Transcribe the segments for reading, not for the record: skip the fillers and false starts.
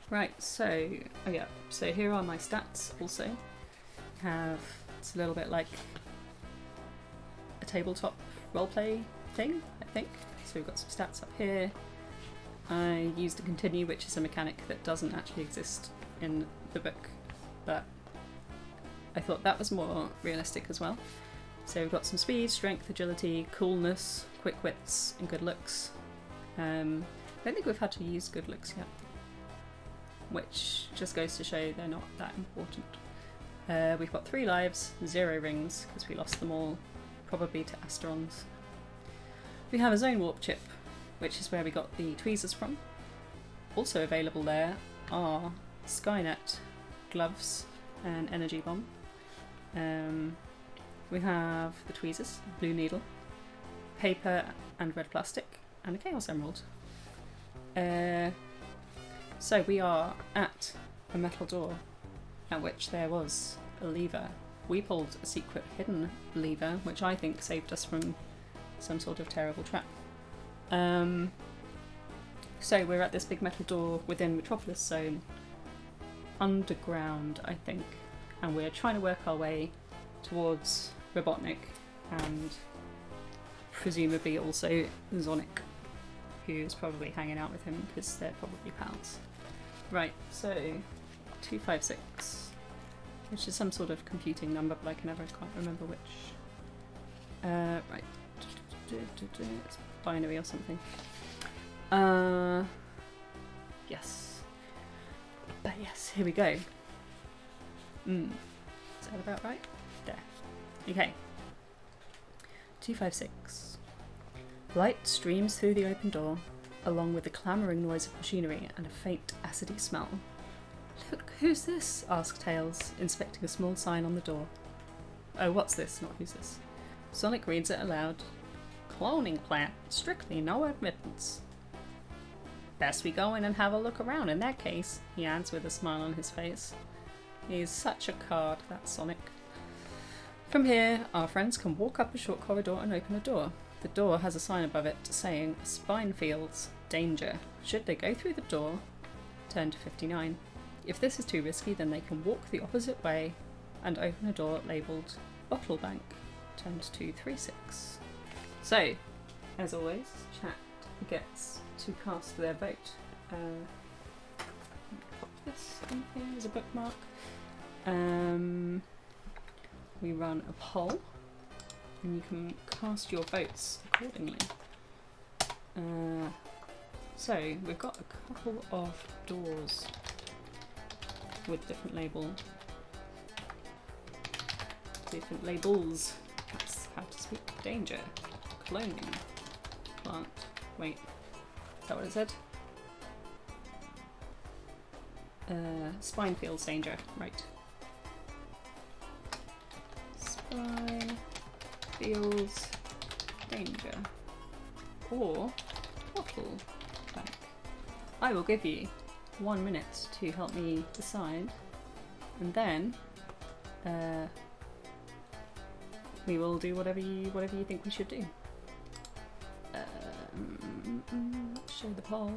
Right, so, oh yeah, so here are my stats also. It's a little bit like a tabletop roleplay thing, I think. So we've got some stats up here. I used a continue, which is a mechanic that doesn't actually exist in the book, but I thought that was more realistic as well. So we've got some speed, strength, agility, coolness, quick wits, and good looks. I don't think we've had to use good looks yet, which just goes to show they're not that important. We've got 3 lives, 0 rings, because we lost them all, probably to Asterons. We have a zone warp chip, which is where we got the tweezers from. Also available there are Skynet, gloves, and energy bomb. We have the tweezers, blue needle, paper and red plastic, and a chaos emerald. So we are at a metal door at which there was a lever. We pulled a secret hidden lever, which I think saved us from some sort of terrible trap. So we're at this big metal door within Metropolis zone, underground I think, and we're trying to work our way towards Robotnik and presumably also Zonik, who's probably hanging out with him because they're probably pals. Right, so 256, which is some sort of computing number, but I can't remember which. Right, it's binary or something. Yes. But yes, here we go. Is that about right? There. Okay. 256. Light streams through the open door, along with the clamouring noise of machinery and a faint acidy smell. Look, who's this? Asked Tails, inspecting a small sign on the door. Oh, what's this? Not who's this. Sonic reads it aloud. Cloning plant. Strictly no admittance. Best we go in and have a look around in that case, he adds with a smile on his face. He's such a card, that Sonic. From here, our friends can walk up a short corridor and open a door. The door has a sign above it saying, Spinefields, danger. Should they go through the door, turn to 59. If this is too risky, then they can walk the opposite way and open a door labelled Bottle Bank, turn to 236. So, as always, chat gets to cast their vote. Pop this in here as a bookmark. We run a poll, and you can cast your votes accordingly. So we've got a couple of doors with different labels. That's how to speak. Danger, cloning, plant. Wait, is that what it said? Spinefields danger, right. Spinefields danger. Or bottle bank. I will give you 1 minute to help me decide, and then we will do whatever you think we should do. Show the poll.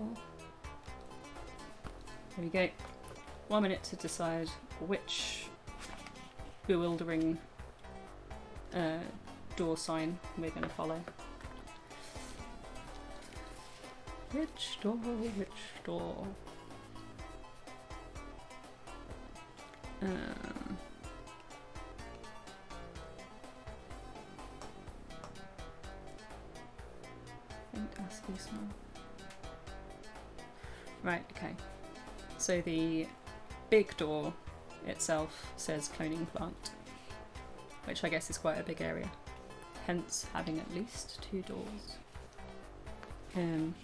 There we go. 1 minute to decide which bewildering door sign we're going to follow. Which door? Faint acid smell. Right, okay. So the big door itself says cloning plant, which I guess is quite a big area, hence having at least 2 doors. And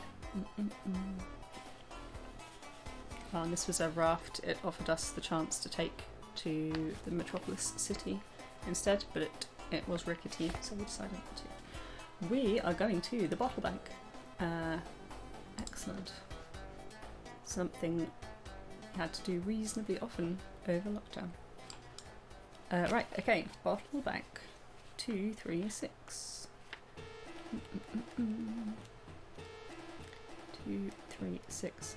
this was a raft. It offered us the chance to take to the Metropolis city instead, but it was rickety, so we decided not to. We are going to the bottle bank. Excellent. Something we had to do reasonably often over lockdown. Right, okay, bottle bank 236. 236.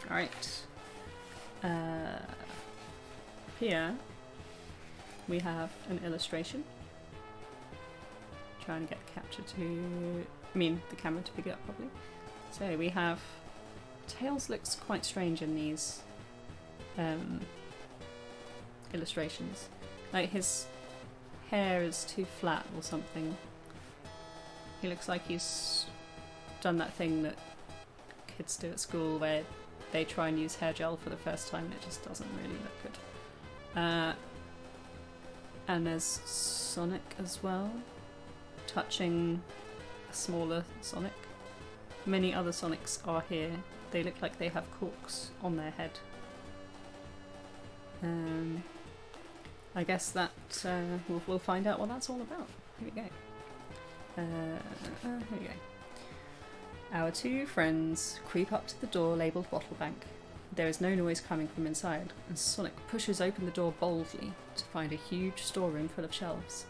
Alright. Here we have an illustration. Trying to get the the camera to pick it up properly. So we have Tails looks quite strange in these illustrations. Like his hair is too flat or something. He looks like he's done that thing that kids do at school where they try and use hair gel for the first time and it just doesn't really look good. And there's Sonic as well, touching a smaller Sonic. Many other Sonics are here. They look like they have corks on their head. I guess that we'll find out what that's all about. Here we go. Here we go. Our two friends creep up to the door labelled Bottle Bank. There is no noise coming from inside, and Sonic pushes open the door boldly to find a huge storeroom full of shelves.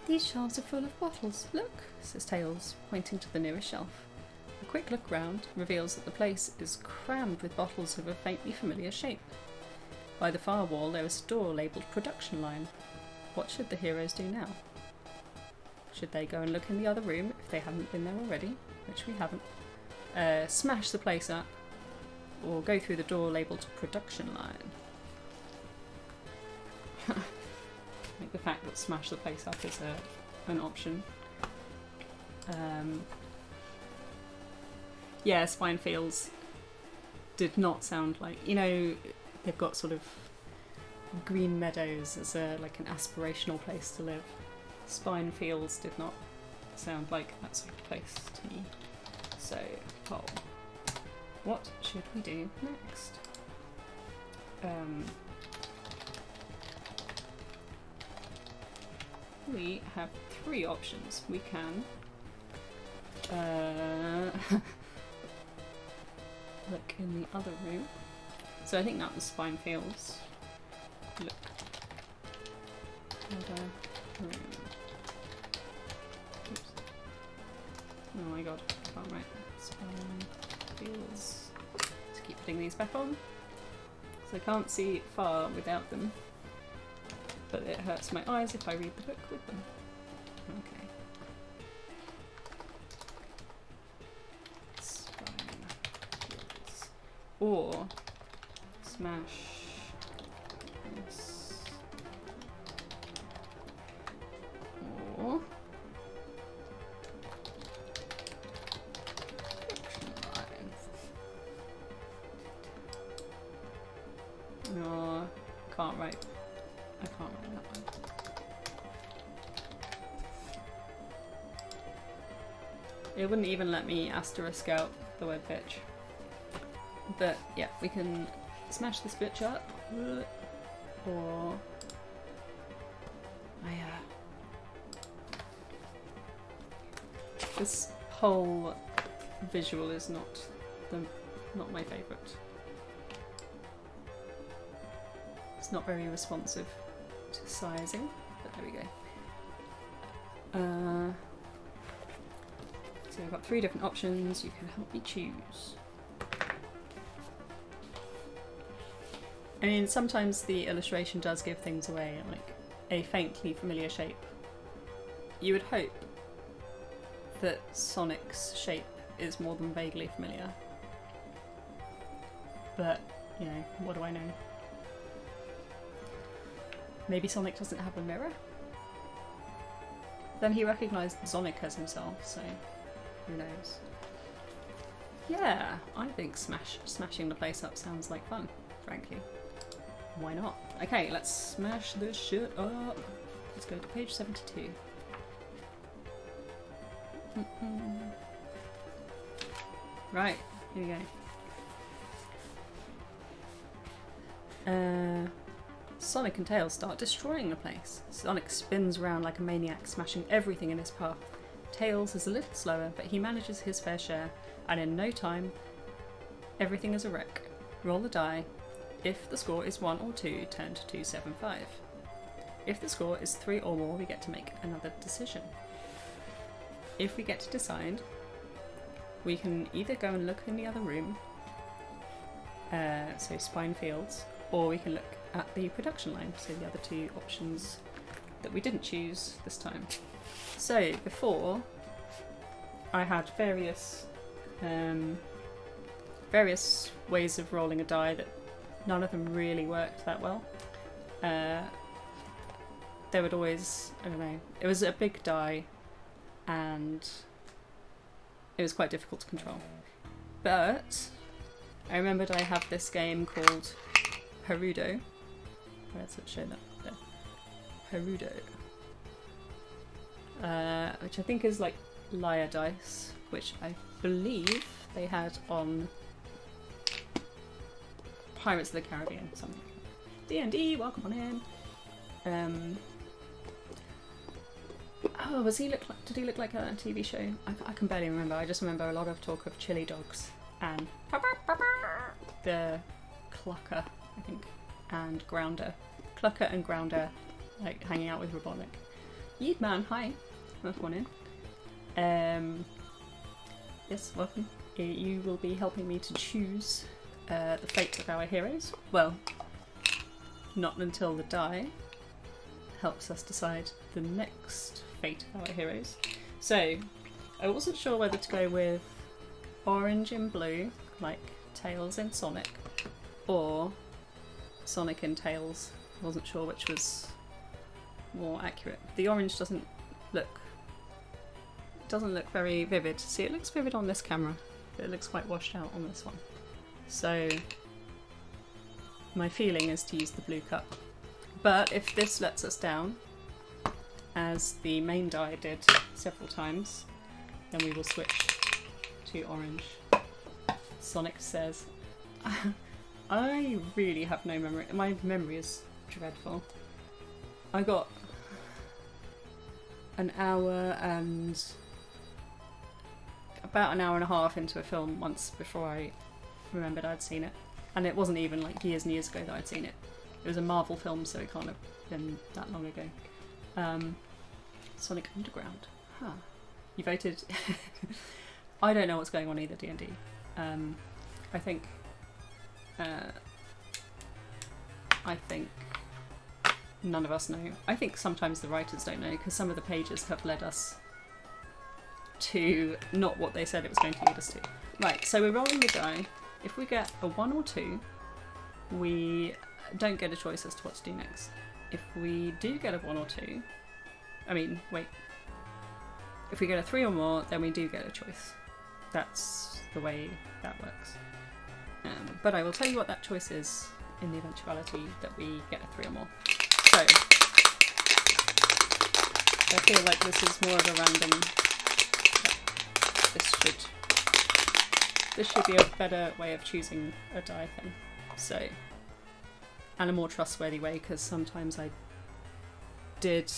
These shelves are full of bottles. Look, says Tails, pointing to the nearest shelf. A quick look round reveals that the place is crammed with bottles of a faintly familiar shape. By the far wall there is a door labelled Production Line. What should the heroes do now? Should they go and look in the other room if they haven't been there already, which we haven't, smash the place up, or go through the door labelled Production Line? Like the fact that smash the place up is an option. Yeah, Spinefields did not sound like, you know, they've got sort of green meadows as like an aspirational place to live. Spinefields did not sound like that sort of place to me. So, poll. What should we do next? We have three options. We can look in the other room. So I think that was Spinefields. Look. Other room. Oops. Oh my god, I can't write. Spinefields. Let's keep putting these back on. So I can't see far without them. But it hurts my eyes if I read the book with them. Okay. Spinefields. Or smash this. Or no, can't write. I can't write that one. It wouldn't even let me asterisk out the word bitch. But yeah, we can smash this bitch up. Or this whole visual is not my favourite. It's not very responsive to sizing, but there we go. So I've got three different options. You can help me choose. I mean, sometimes the illustration does give things away, like a faintly familiar shape. You would hope that Sonic's shape is more than vaguely familiar. But, you know, what do I know? Maybe Sonic doesn't have a mirror? Then he recognised Zonik as himself, so who knows? Yeah, I think smashing the place up sounds like fun, frankly. Why not? Okay, let's smash this shit up. Let's go to page 72. Right, here we go. Sonic and Tails start destroying the place. Sonic spins around like a maniac, smashing everything in his path. Tails is a little slower, but he manages his fair share, and in no time, everything is a wreck. Roll the die. If the score is 1 or 2, turn to 275. If the score is 3 or more, we get to make another decision. If we get to decide, we can either go and look in the other room, so spine fields, or we can look at the production line, so the other two options that we didn't choose this time. So before, I had various ways of rolling a die that none of them really worked that well. There would always, I don't know, it was a big die and it was quite difficult to control. But I remembered I have this game called Perudo. Let's show that there. Perudo. Which I think is like liar dice, which I believe they had on Pirates of the Caribbean, something like that. D&D, welcome on in. Oh, did he look like a TV show? I can barely remember. I just remember a lot of talk of chili dogs and the clucker, I think, and grounder. Clucker and grounder, like hanging out with Robotnik. Yeet man, hi. Welcome on in. Yes, welcome. You will be helping me to choose the fate of our heroes. Well, not until the die helps us decide the next fate of our heroes. So, I wasn't sure whether to go with orange and blue, like Tails in Sonic, or Sonic and Tails. I wasn't sure which was more accurate. The orange doesn't look very vivid. See, it looks vivid on this camera, but it looks quite washed out on this one. So my feeling is to use the blue cup. But if this lets us down, as the main die did several times, then we will switch to orange. Sonic says, I really have no memory. My memory is dreadful. I got an hour and about an hour and a half into a film once before I remembered I'd seen it. And it wasn't even like years and years ago that I'd seen it. It was a Marvel film, so it can't have been that long ago. Sonic Underground. Huh. You voted... I don't know what's going on either, D&D. I think none of us know. I think sometimes the writers don't know, because some of the pages have led us to not what they said it was going to lead us to. Right, so we're rolling the die. If we get a 1 or 2, we don't get a choice as to what to do next. If we do get a 1 or 2, if we get a 3 or more, then we do get a choice. That's the way that works. But I will tell you what that choice is in the eventuality that we get a 3 or more. So, I feel like this is more of a random... This should be a better way of choosing a die thing. So, and a more trustworthy way, because sometimes I did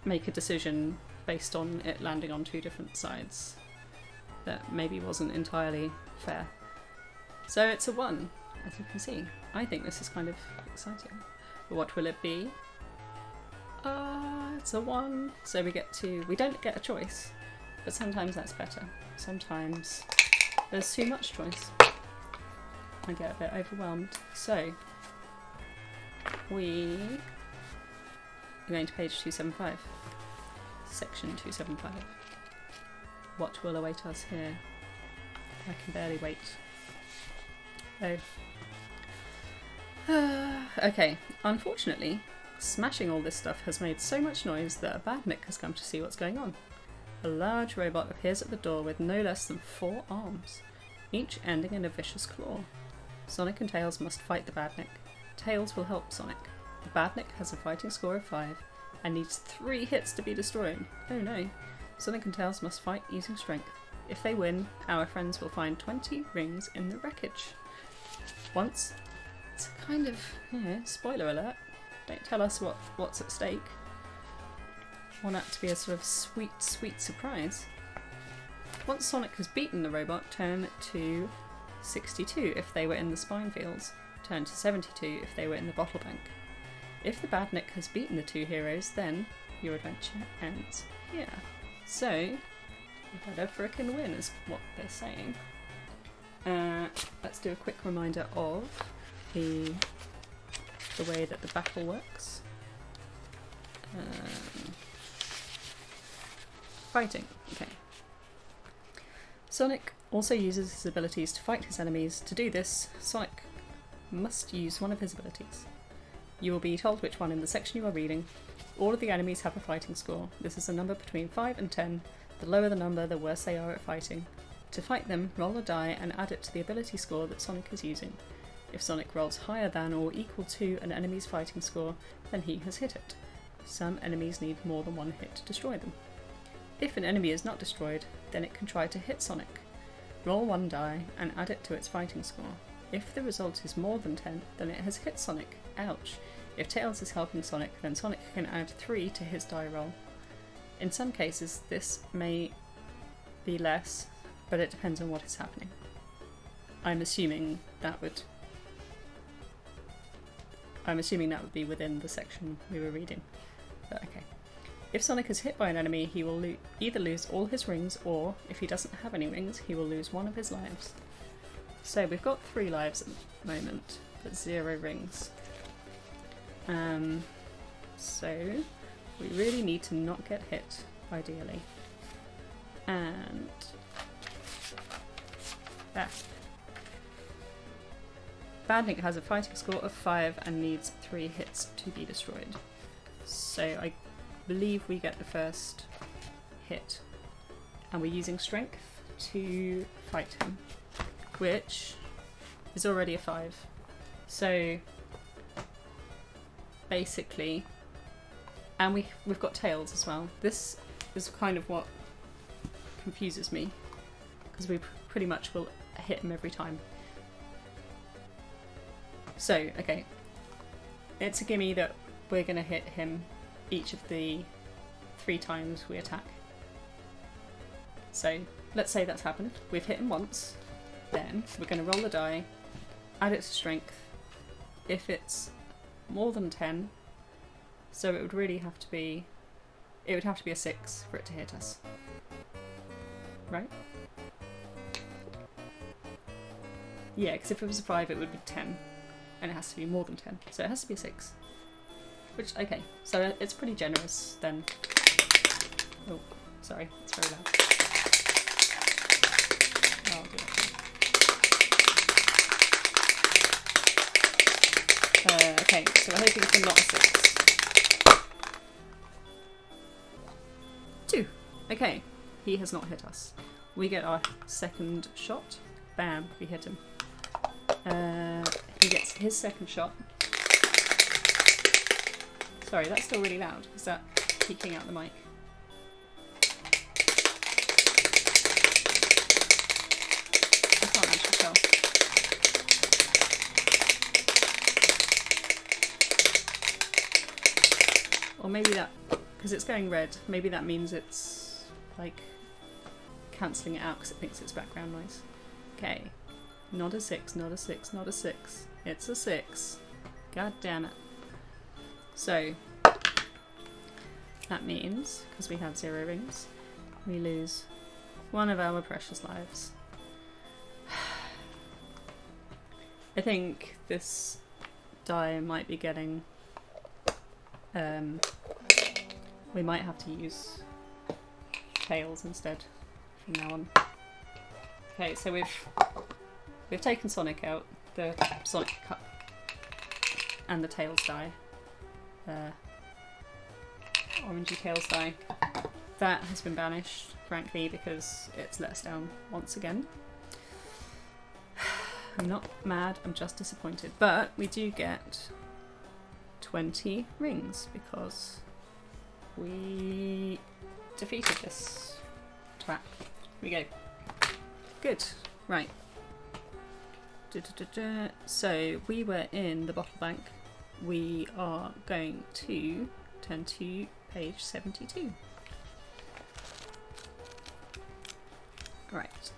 make a decision based on it landing on 2 different sides that maybe wasn't entirely fair. So it's a 1, as you can see. I think this is kind of exciting. But what will it be? It's a 1. So we don't get a choice, but sometimes that's better. Sometimes there's too much choice. I get a bit overwhelmed. So we are going to page 275. Section 275. What will await us here? I can barely wait. Oh. Okay, unfortunately, smashing all this stuff has made so much noise that a badnik has come to see what's going on. A large robot appears at the door with no less than 4 arms, each ending in a vicious claw. Sonic and Tails must fight the badnik. Tails will help Sonic. The badnik has a fighting score of 5 and needs 3 hits to be destroyed. Oh no. Sonic and Tails must fight using strength. If they win, our friends will find 20 rings in the wreckage. Once, it's a kind of, spoiler alert. Don't tell us what's at stake. I want that to be a sort of sweet, sweet surprise. Once Sonic has beaten the robot, turn to 62 if they were in the spine fields. Turn to 72 if they were in the bottle bank. If the badnik has beaten the 2 heroes, then your adventure ends here. So, you better frickin' win is what they're saying. Let's do a quick reminder of the way that the battle works. Fighting. Okay. Sonic also uses his abilities to fight his enemies. To do this, Sonic must use one of his abilities. You will be told which one in the section you are reading. All of the enemies have a fighting score. This is a number between 5 and 10. The lower the number, the worse they are at fighting. To fight them, roll a die and add it to the ability score that Sonic is using. If Sonic rolls higher than or equal to an enemy's fighting score, then he has hit it. Some enemies need more than one hit to destroy them. If an enemy is not destroyed, then it can try to hit Sonic. Roll one die and add it to its fighting score. If the result is more than 10, then it has hit Sonic. Ouch. If Tails is helping Sonic, then Sonic can add 3 to his die roll. In some cases, this may be less, but it depends on what is happening. I'm assuming that would be within the section we were reading. But okay. If Sonic is hit by an enemy, he will either lose all his rings, or, if he doesn't have any rings, he will lose one of his lives. So we've got 3 lives at the moment, but 0 rings. So we really need to not get hit, ideally. And Bandit has a fighting score of 5 and needs 3 hits to be destroyed. So I believe we get the first hit, and we're using strength to fight him, which is already a 5. So basically, and we've got Tails as well. This is kind of what confuses me, because we pretty much will hit him every time. So, okay, it's a gimme that we're going to hit him each of the 3 times we attack. So let's say that's happened. We've hit him once, then we're going to roll the die, add it to strength. If it's more than 10, so it would really have to be, it would have to be a 6 for it to hit us. Right? Yeah, because if it was a 5 it would be 10, and it has to be more than 10, so it has to be a 6. Which, okay, so it's pretty generous then. Oh, sorry, it's very loud. I'll do it. Okay, so we're hoping for not a 6. 2. Okay, he has not hit us. We get our second shot. Bam, we hit him. He gets his second shot. Sorry, that's still really loud. Is that peeking out the mic? I can't actually tell. Or maybe that, because it's going red, maybe that means it's like cancelling it out because it thinks it's background noise. Okay. Not a 6, not a 6, not a 6. It's a 6. God damn it. So, that means, because we have 0 rings, we lose 1 of our precious lives. I think this die might be getting... we might have to use Tails instead from now on. Okay, so we've taken Sonic out, the Sonic Cup, and the Tails die. Orangey Tails die. That has been banished, frankly, because it's let us down once again. I'm not mad, I'm just disappointed. But we do get 20 rings because we defeated this twat. Here we go. Good. Right. So we were in the bottle bank. We are going to turn to page 72. Right.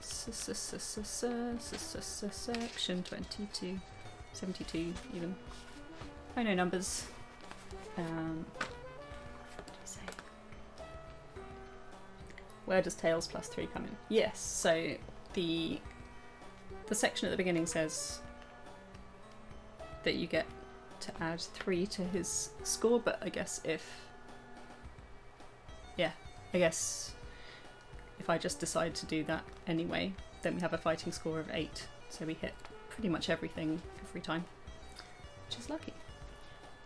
Section 22. 72 even. I know numbers. What do you say? Where does Tails plus 3 come in? Yes, so the the section at the beginning says that you get to add 3 to his score, but I guess if I just decide to do that anyway, then we have a fighting score of 8, so we hit pretty much everything every time, which is lucky.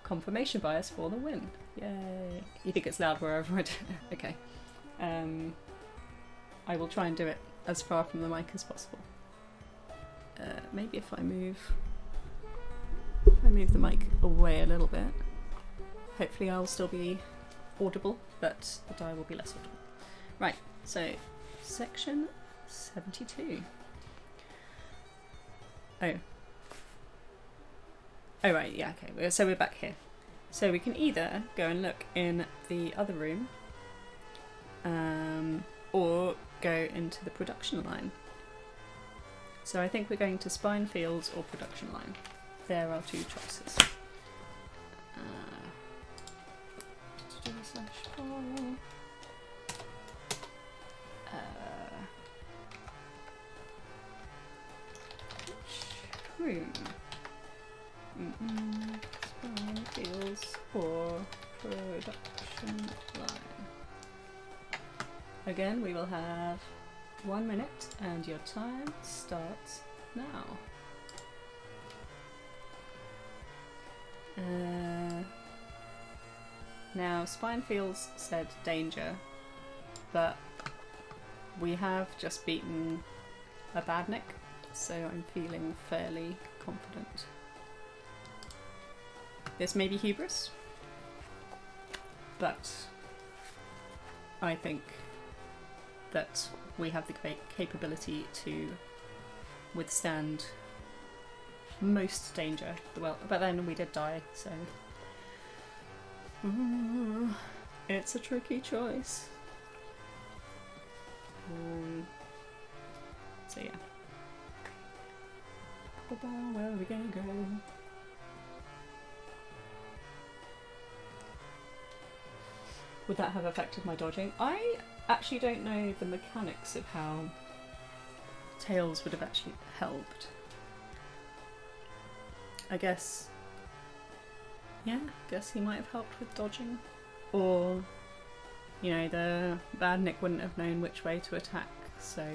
Confirmation bias for the win. Yay! You think it's loud wherever I do it? Okay. I will try and do it as far from the mic as possible. Maybe if I move the mic away a little bit, hopefully I'll still be audible, but the die will be less audible. Right, so section 72. Oh right, yeah, okay, so we're back here. So we can either go and look in the other room, or go into the production line. So I think we're going to Spine Fields or production line. There are 2 choices. Room. Spine Fields or production line. Again, we will have 1 minute and your time starts now. Now, Spine Fields said danger, but we have just beaten a Badnik, so I'm feeling fairly confident. This may be hubris, but I think that we have the capability to withstand most danger. Well, but then we did die, so it's a tricky choice. So yeah. Where are we gonna go? Would that have affected my dodging? I actually don't know the mechanics of how Tails would have actually helped. I guess he might have helped with dodging. Or, you know, the Badnik wouldn't have known which way to attack, so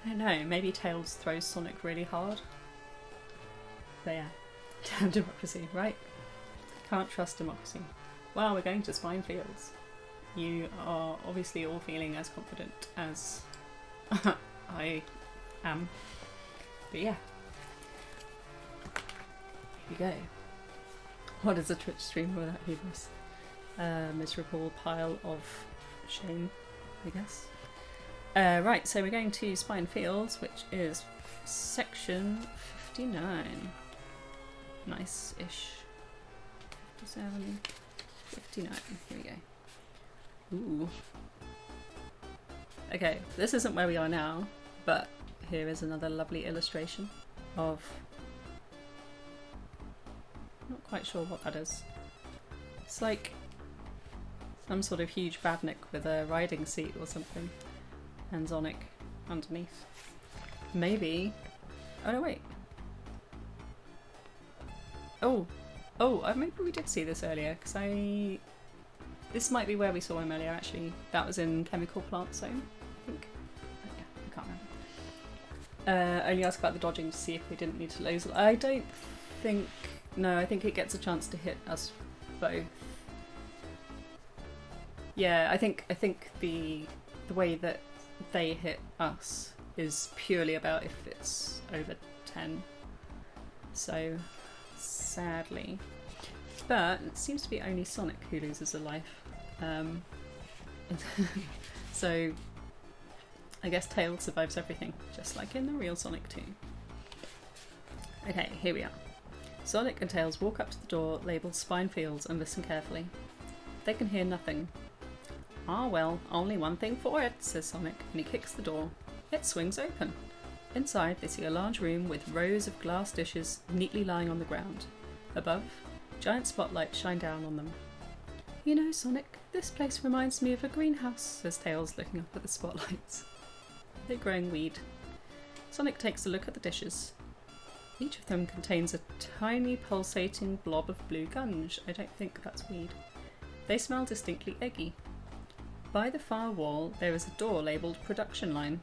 I don't know, maybe Tails throws Sonic really hard. But yeah, damn democracy, right? Can't trust democracy. Well, we're going to Spine Fields. You are obviously all feeling as confident as I am. But yeah. Here we go. What is a Twitch stream without hubris? Miserable pile of shame, I guess. Right, so we're going to Spine Fields, which is section 59. Nice-ish. 57, 59. Here we go. Ooh. Okay, this isn't where we are now, but here is another lovely illustration of... not quite sure what that is. It's like some sort of huge Badnik with a riding seat or something. And Zonik underneath. Maybe... oh no, wait. Oh, maybe we did see this earlier, because this might be where we saw him earlier, actually. That was in Chemical Plant Zone, I think. Yeah, I can't remember. Only ask about the dodging to see if we didn't need to laser. I don't think... no, I think it gets a chance to hit us both. Yeah, I think the way that they hit us is purely about if it's over 10. So... sadly. But it seems to be only Sonic who loses a life. So I guess Tails survives everything, just like in the real Sonic 2. Okay, here we are. Sonic and Tails walk up to the door labelled Spine Fields and listen carefully. They can hear nothing. Ah well, only one thing for it, says Sonic, and he kicks the door. It swings open. Inside, they see a large room with rows of glass dishes neatly lying on the ground. Above, giant spotlights shine down on them. You know, Sonic, this place reminds me of a greenhouse, says Tails, looking up at the spotlights. They're growing weed. Sonic takes a look at the dishes. Each of them contains a tiny pulsating blob of blue gunge. I don't think that's weed. They smell distinctly eggy. By the far wall, there is a door labelled production line.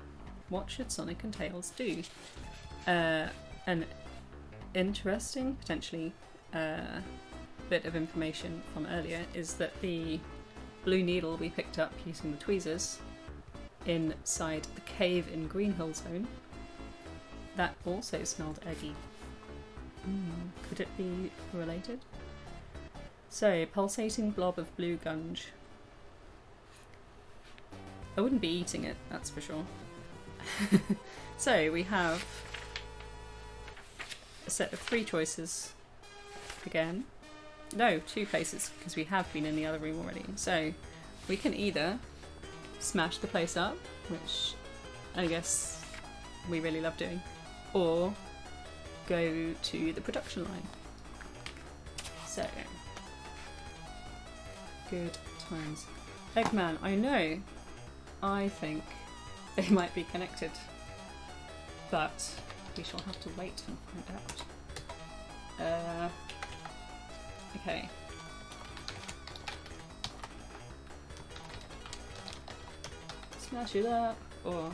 What should Sonic and Tails do? An interesting, potentially, bit of information from earlier is that the blue needle we picked up using the tweezers inside the cave in Green Hill Zone, that also smelled eggy. Could it be related? So, pulsating blob of blue gunge. I wouldn't be eating it, that's for sure. So, we have a set of 3 choices again. No, 2 places, because we have been in the other room already. So, we can either smash the place up, which I guess we really love doing, or go to the production line. So, good times. Eggman, I know. I think they might be connected, but we shall have to wait and find out. Okay. Smash it up, or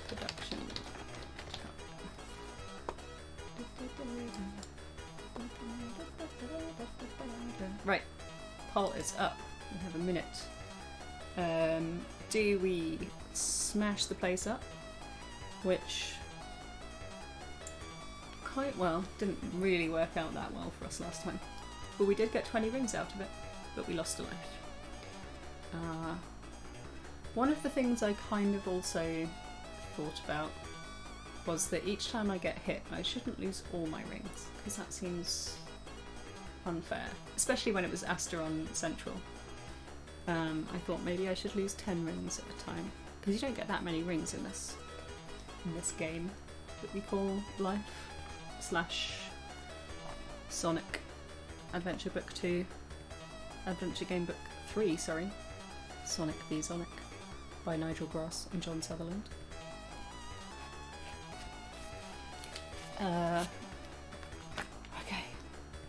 production. Right, poll is up. We have a minute. Do we smash the place up? Which quite well didn't really work out that well for us last time. But we did get 20 rings out of it, but we lost a life. One of the things I kind of also thought about was that each time I get hit, I shouldn't lose all my rings, because that seems unfair, especially when it was Asteron Central. I thought maybe I should lose 10 rings at a time, because you don't get that many rings in this game that we call Life / Sonic Adventure Book 2, Adventure Game Book 3, sorry, Sonic v Zonik by Nigel Gross and John Sutherland. Okay,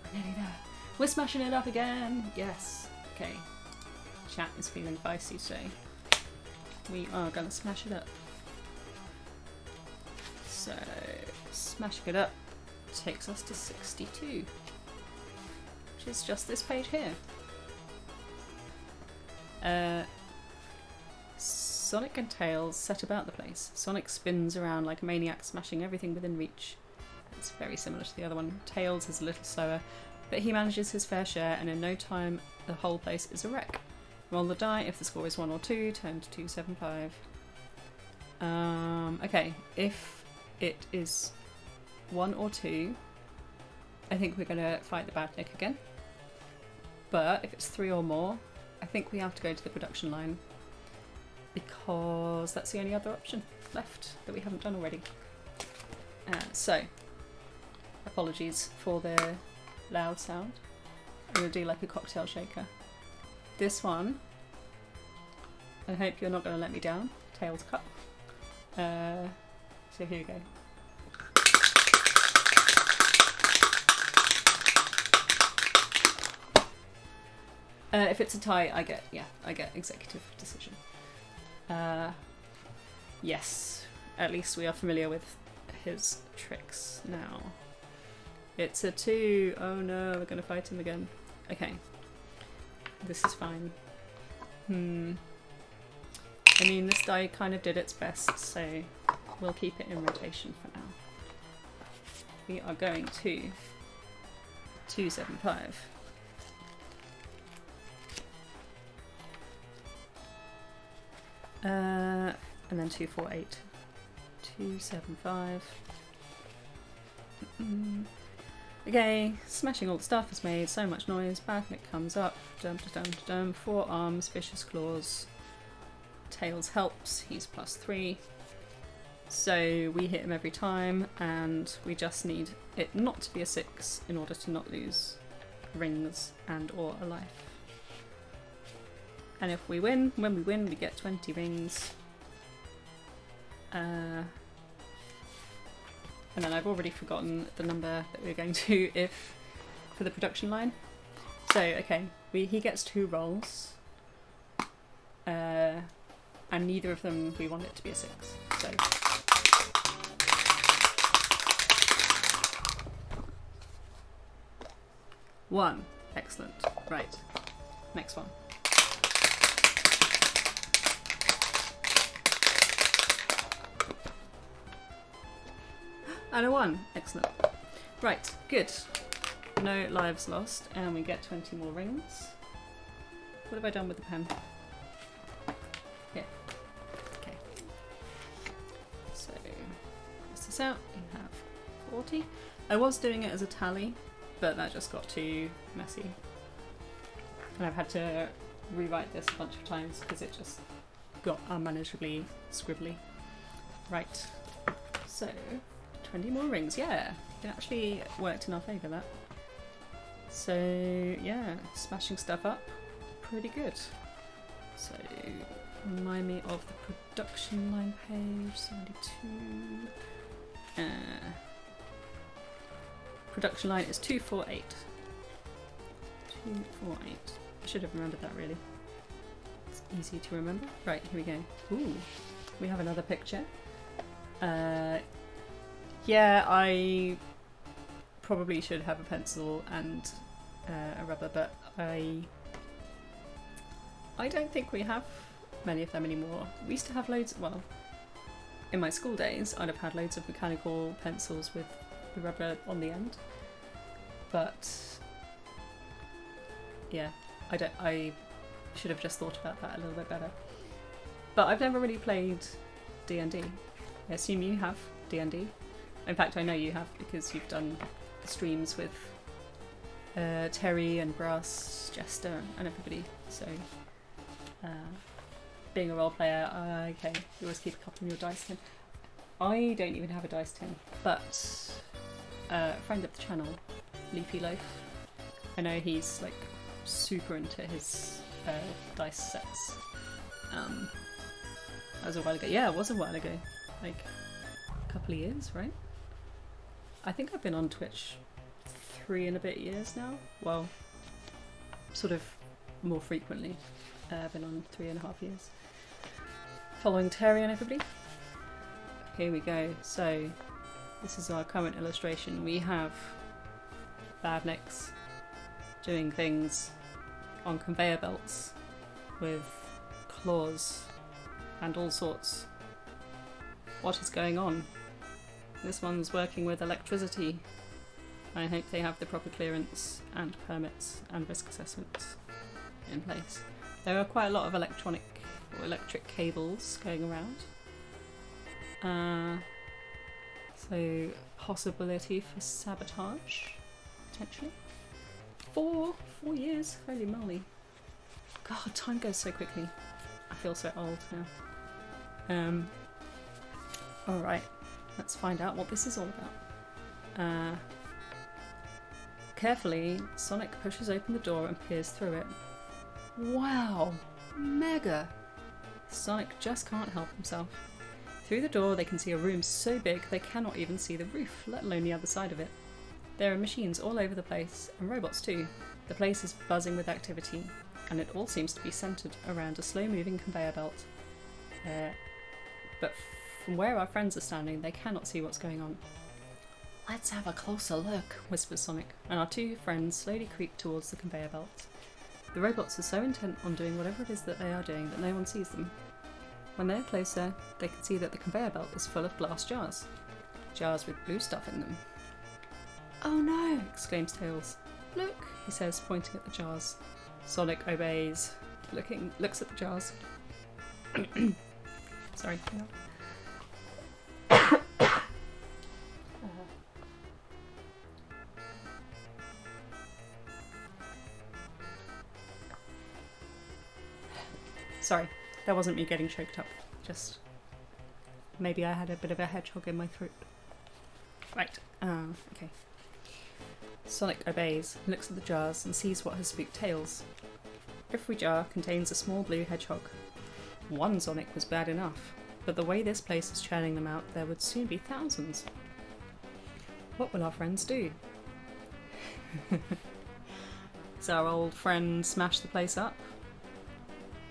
we're nearly there. We're smashing it up again! Yes! Okay. Chat is feeling feisty today. We are gonna smash it up. So, smashing it up takes us to 62. Which is just this page here. Sonic and Tails set about the place. Sonic spins around like a maniac, smashing everything within reach. It's very similar to the other one. Tails is a little slower, but he manages his fair share, and in no time the whole place is a wreck. Roll the die. If the score is 1 or 2, turn to 275. Okay, if it is 1 or 2, I think we're going to fight the bad Nick again. But if it's 3 or more, I think we have to go to the production line, because that's the only other option left that we haven't done already. So, apologies for the loud sound. I'm going to do like a cocktail shaker. This one, I hope you're not going to let me down. Tails cup. So here we go. If it's a tie, I get executive decision. Yes, at least we are familiar with his tricks now. It's a 2. Oh no, we're going to fight him again. Okay. This is fine. I mean, this die kind of did its best, so we'll keep it in rotation for now. We are going to 275. And then 248. 275. Okay, smashing all the stuff has made so much noise. Badnik comes up. Dum dum dum dum. 4 arms, vicious claws. Tails helps. He's +3. So we hit him every time, and we just need it not to be a 6 in order to not lose rings and or a life. And if we win, when we win, we get 20 rings. And then I've already forgotten the number that we're going to if for the production line. So, okay, he gets 2 rolls. And neither of them we want it to be a 6. So 1. Excellent. Right. Next one. And a 1. Excellent. Right, good. No lives lost, and we get 20 more rings. What have I done with the pen? Here. Okay. So, press this out. You have 40. I was doing it as a tally, but that just got too messy. And I've had to rewrite this a bunch of times because it just got unmanageably scribbly. Right. So, 20 more rings. Yeah, it actually worked in our favour, that. So, yeah, smashing stuff up. Pretty good. So, remind me of the production line page, 72. Production line is 248. 248. I should have remembered that, really. It's easy to remember. Right, here we go. Ooh, we have another picture. Yeah, I probably should have a pencil and a rubber, but I don't think we have many of them anymore. We used to have loads, well, in my school days I'd have had loads of mechanical pencils with the rubber on the end, but yeah, I should have just thought about that a little bit better. But I've never really played D&D. I assume you have D&D. In fact, I know you have because you've done streams with Terry and Brass, Jester and everybody, so being a role player, okay, you always keep a couple in your dice tin. I don't even have a dice tin, but a friend of the channel, Leafy Loaf, I know he's like super into his dice sets. That was a while ago. Yeah, it was a while ago, like a couple of years, right? I think I've been on Twitch 3 and a bit years now. Well, sort of more frequently. I've been on 3.5 years. Following Terry and everybody. Here we go. So, this is our current illustration. We have Badniks doing things on conveyor belts with claws and all sorts. What is going on? This one's working with electricity. I hope they have the proper clearance and permits and risk assessments in place. There are quite a lot of electric cables going around. So possibility for sabotage, potentially. 4 years, holy moly. God, time goes so quickly. I feel so old now. Alright, let's find out what this is all about. Carefully, Sonic pushes open the door and peers through it. Wow, mega! Sonic just can't help himself. Through the door they can see a room so big they cannot even see the roof, let alone the other side of it. There are machines all over the place, and robots too. The place is buzzing with activity, and it all seems to be centred around a slow-moving conveyor belt. But from where our friends are standing, they cannot see what's going on. Let's have a closer look, whispers Sonic, and our 2 friends slowly creep towards the conveyor belt. The robots are so intent on doing whatever it is that they are doing that no one sees them. When they're closer, they can see that the conveyor belt is full of glass jars. Jars with blue stuff in them. Oh no, exclaims Tails. Look, he says, pointing at the jars. Sonic obeys, looks at the jars. Sorry. Sorry, that wasn't me getting choked up. Just maybe I had a bit of a hedgehog in my throat. Right, okay. Sonic obeys, looks at the jars and sees what has spooked Tails. Every jar contains a small blue hedgehog. One Sonic was bad enough, but the way this place is churning them out, there would soon be thousands. What will our friends do? Does our old friend smash the place up?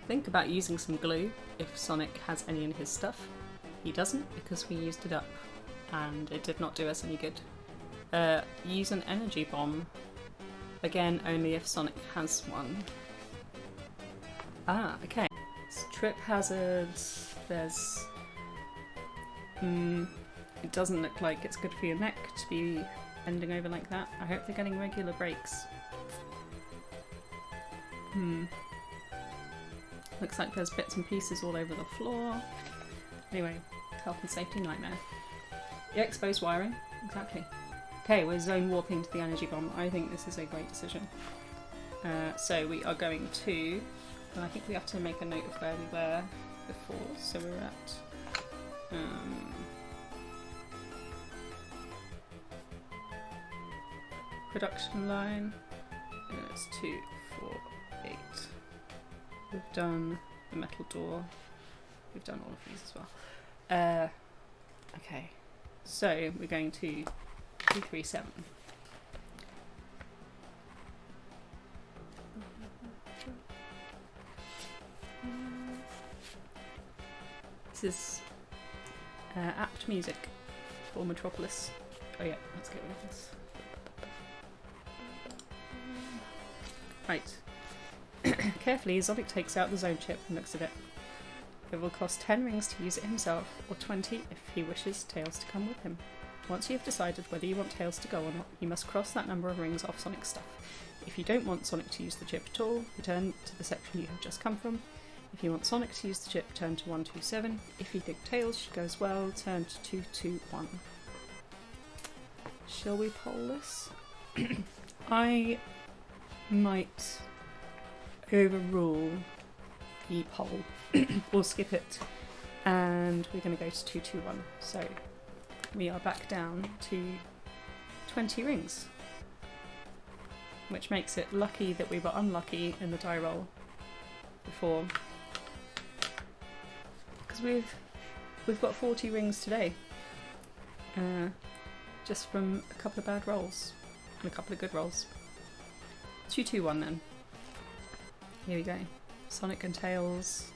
Think about using some glue if Sonic has any in his stuff. He doesn't because we used it up and it did not do us any good. Use an energy bomb. Again, only if Sonic has one. Ah, okay. Trip hazards. There's... it doesn't look like it's good for your neck to be bending over like that. I hope they're getting regular breaks. Looks like there's bits and pieces all over the floor. Anyway, health and safety nightmare. Yeah, exposed wiring. Exactly. Okay, we're zone warping to the energy bomb. I think this is a great decision. So we are going to... And I think we have to make a note of where we were before. So we're at... production line. It's 2, 4, 8. We've done the metal door. We've done all of these as well. Okay, so we're going to 237. This is apt music for Metropolis. Oh yeah, let's get rid of this. Right. Carefully, Zonik takes out the zone chip and looks at it. It will cost 10 rings to use it himself, or 20 if he wishes Tails to come with him. Once you have decided whether you want Tails to go or not, you must cross that number of rings off Sonic's stuff. If you don't want Sonic to use the chip at all, return to the section you have just come from. If you want Sonic to use the chip, turn to 127. If you think Tails should go as well, turn to 221. Shall we poll this? I might overrule the poll or skip it, and we're going to go to 221. So we are back down to 20 rings, which makes it lucky that we were unlucky in the die roll before, because we've got 40 rings today, just from a couple of bad rolls and a couple of good rolls. 221 then. Here we go. Sonic and Tails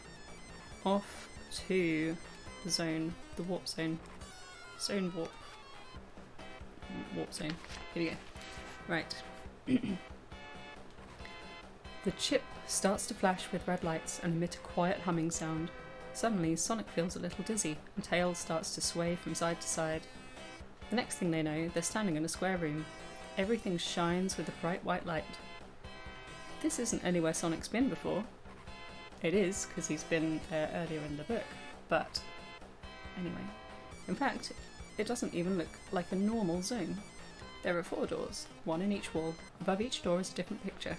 off to the zone, the warp zone. Zone warp. Warp zone. Here we go. Right. The chip starts to flash with red lights and emit a quiet humming sound. Suddenly, Sonic feels a little dizzy and Tails starts to sway from side to side. The next thing they know, they're standing in a square room. Everything shines with a bright white light. This isn't anywhere Sonic's been before. It is, because he's been there earlier in the book, but anyway. In fact, it doesn't even look like a normal zone. There are 4 doors, 1 in each wall. Above each door is a different picture.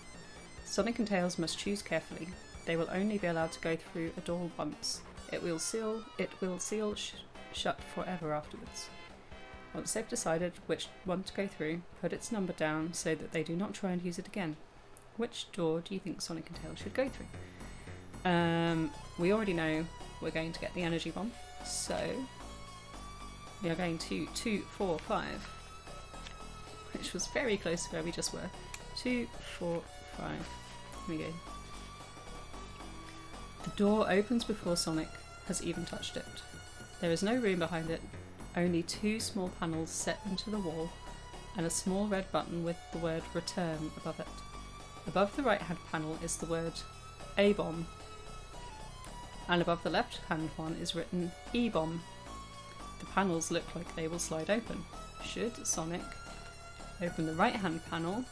Sonic and Tails must choose carefully. They will only be allowed to go through a door once. It will seal shut forever afterwards. Once they've decided which one to go through, put its number down so that they do not try and use it again. Which door do you think Sonic and Tails should go through? We already know we're going to get the energy bomb, so we are going to 2, 4, 5, which was very close to where we just were. 2, 4, 5. Here we go. The door opens before Sonic has even touched it. There is no room behind it, only 2 small panels set into the wall, and a small red button with the word return above it. Above the right hand panel is the word A-bomb, and above the left hand one is written E-bomb. The panels look like they will slide open. Should Sonic open the right hand panel,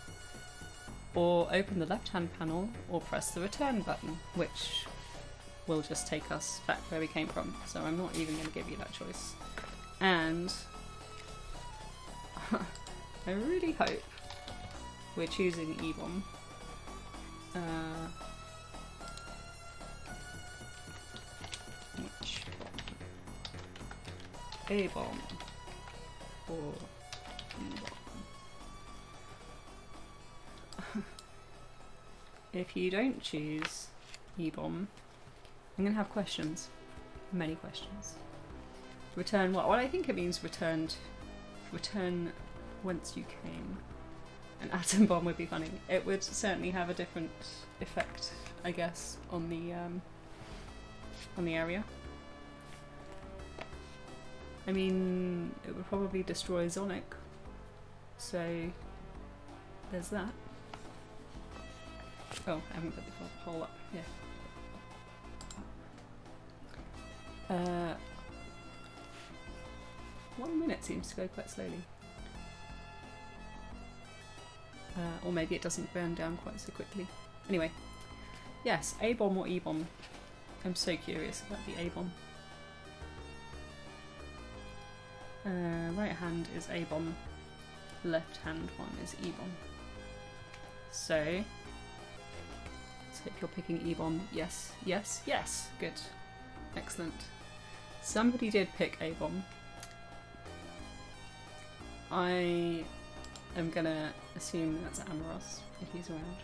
or open the left hand panel, or press the return button, which will just take us back where we came from, so I'm not even going to give you that choice. And I really hope we're choosing E-bomb. Which bomb? A-bomb or E-bomb? If you don't choose E-bomb, I'm going to have questions. Many questions. Return what? Well, I think it means return whence you came. An atom bomb would be funny. It would certainly have a different effect, I guess, on the area. I mean, it would probably destroy Zonik, so there's that. Oh, I haven't put the hole up. Yeah. 1 minute seems to go quite slowly. Or maybe it doesn't burn down quite so quickly. Anyway, yes, A-bomb or E-bomb? I'm so curious about the A-bomb. Right hand is A-bomb, left hand one is E-bomb. So, let's hope you're picking E-bomb. Yes, yes, yes! Good. Excellent. Somebody did pick A-bomb. I am gonna assume that's Amoros, if he's around.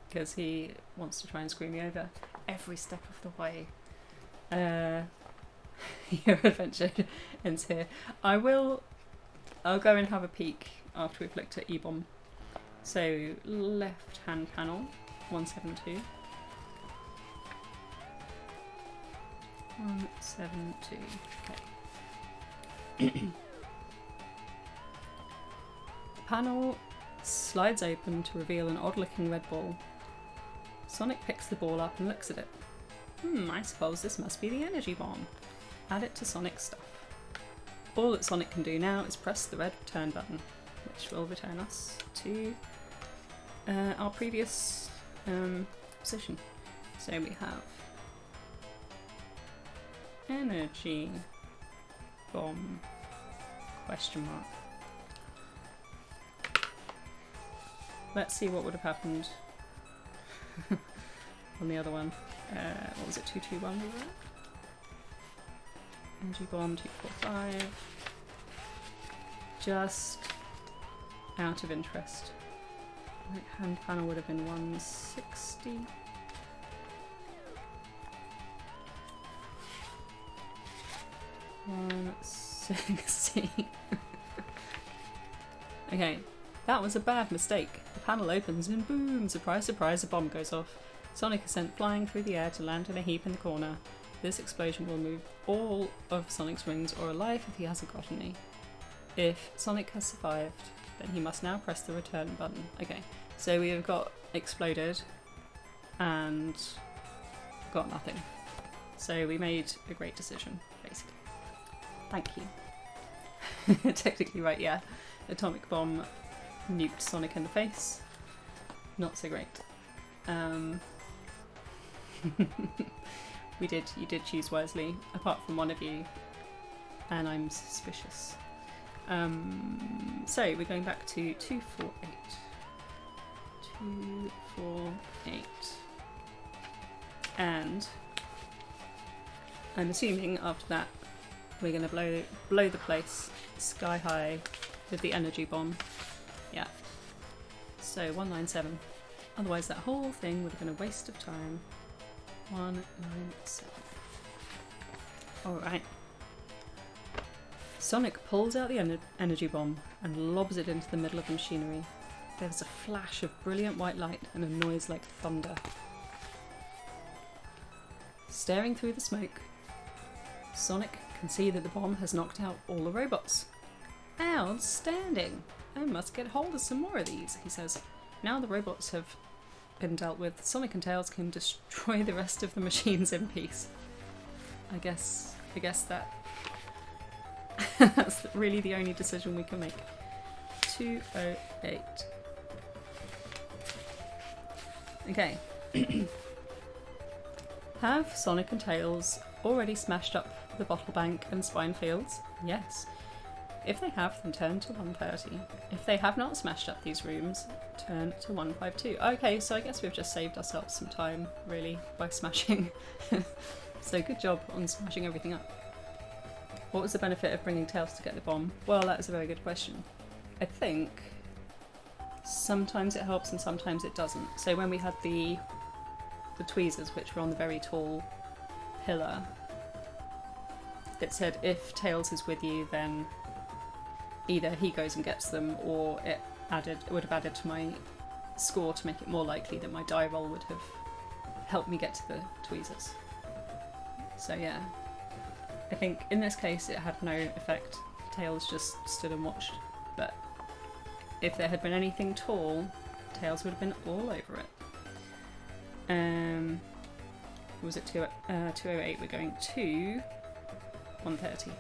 Because he wants to try and screw me over every step of the way. Your adventure ends here. I'll go and have a peek after we've looked at E-bomb. So, left hand panel, 172. 172, okay. The panel slides open to reveal an odd-looking red ball. Sonic picks the ball up and looks at it. I suppose this must be the energy bomb. Add it to Sonic's stuff. All that Sonic can do now is press the red return button, which will return us to our previous position. So we have energy bomb question mark. Let's see what would have happened on the other one. What was it, 221 we were at? Energy bomb 245. Just out of interest. Right hand panel would have been 160. Okay, that was a bad mistake. The panel opens and boom, surprise surprise, a bomb goes off. Sonic is sent flying through the air to land in a heap in the corner. This explosion will remove all of Sonic's rings or alive if he hasn't got any. If Sonic has survived, then he must now press the return button. Okay, so we have got exploded and got nothing. So we made a great decision, basically. Thank you. Technically right, yeah. Atomic bomb nuked Sonic in the face. Not so great. You did choose wisely, apart from one of you, and I'm suspicious. So we're going back to 248. 248. And I'm assuming after that we're going to blow the place sky high with the energy bomb. Yeah. So 197. Otherwise that whole thing would have been a waste of time. 197. Alright. Sonic pulls out the energy bomb and lobs it into the middle of the machinery. There's a flash of brilliant white light and a noise like thunder. Staring through the smoke, Sonic can see that the bomb has knocked out all the robots. Outstanding! I must get hold of some more of these, he says. Now the robots have been dealt with, Sonic and Tails can destroy the rest of the machines in peace. I guess that that's really the only decision we can make. 208. Okay. Have Sonic and Tails already smashed up the bottle bank and spine fields? Yes. If they have, then turn to 130. If they have not smashed up these rooms, turn to 152. Okay, so I guess we've just saved ourselves some time, really, by smashing. So good job on smashing everything up. What was the benefit of bringing Tails to get the bomb? Well, that is a very good question. I think sometimes it helps and sometimes it doesn't. So when we had the tweezers, which were on the very tall pillar, it said if Tails is with you, then either he goes and gets them, or it would have added to my score to make it more likely that my die roll would have helped me get to the tweezers. So yeah, I think in this case it had no effect. Tails just stood and watched, but if there had been anything tall, Tails would have been all over it. Was it 208? We're going to 130.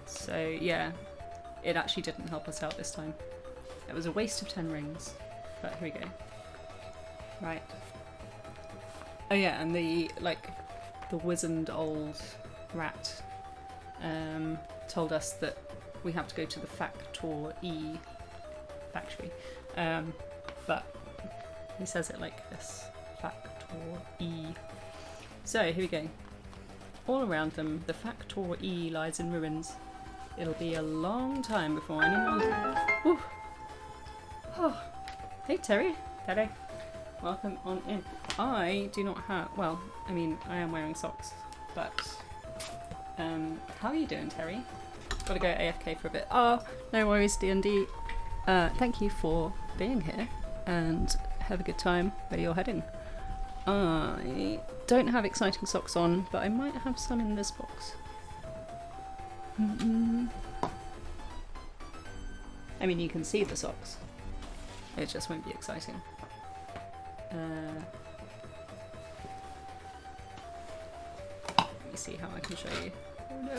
So yeah, it actually didn't help us out this time. It was a waste of 10 rings, but here we go. Right. Oh yeah, and the wizened old rat told us that we have to go to the factory, but he says it like this, factory. So here we go. All around them, the factory lies in ruins. It'll be a long time before anyone... Ooh. Oh. Hey Terry. Terry. Welcome on in. I do not have... Well, I mean, I am wearing socks, but... how are you doing, Terry? Gotta go AFK for a bit. Oh, no worries, D&D. Thank you for being here, and have a good time where you're heading. I don't have exciting socks on, but I might have some in this box. I mean, you can see the socks. It just won't be exciting. Let me see how I can show you. Oh no.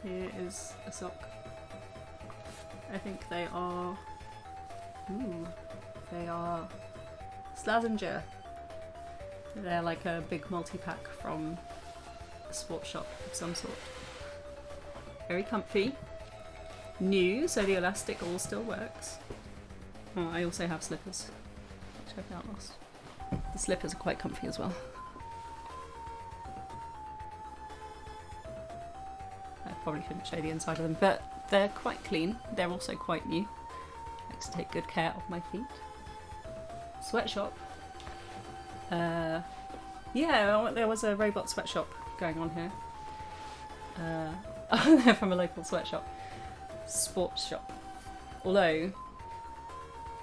Here is a sock. I think they are... Ooh. They are Slazenger. They're like a big multi-pack from a sports shop of some sort. Very comfy. New, so the elastic all still works. Oh, I also have slippers, which I've now lost. The slippers are quite comfy as well. I probably shouldn't show the inside of them, but they're quite clean. They're also quite new. I like to take good care of my feet. Sweatshop. Yeah, there was a robot sweatshop going on here. They're from a local sweatshop. Sports shop. Although,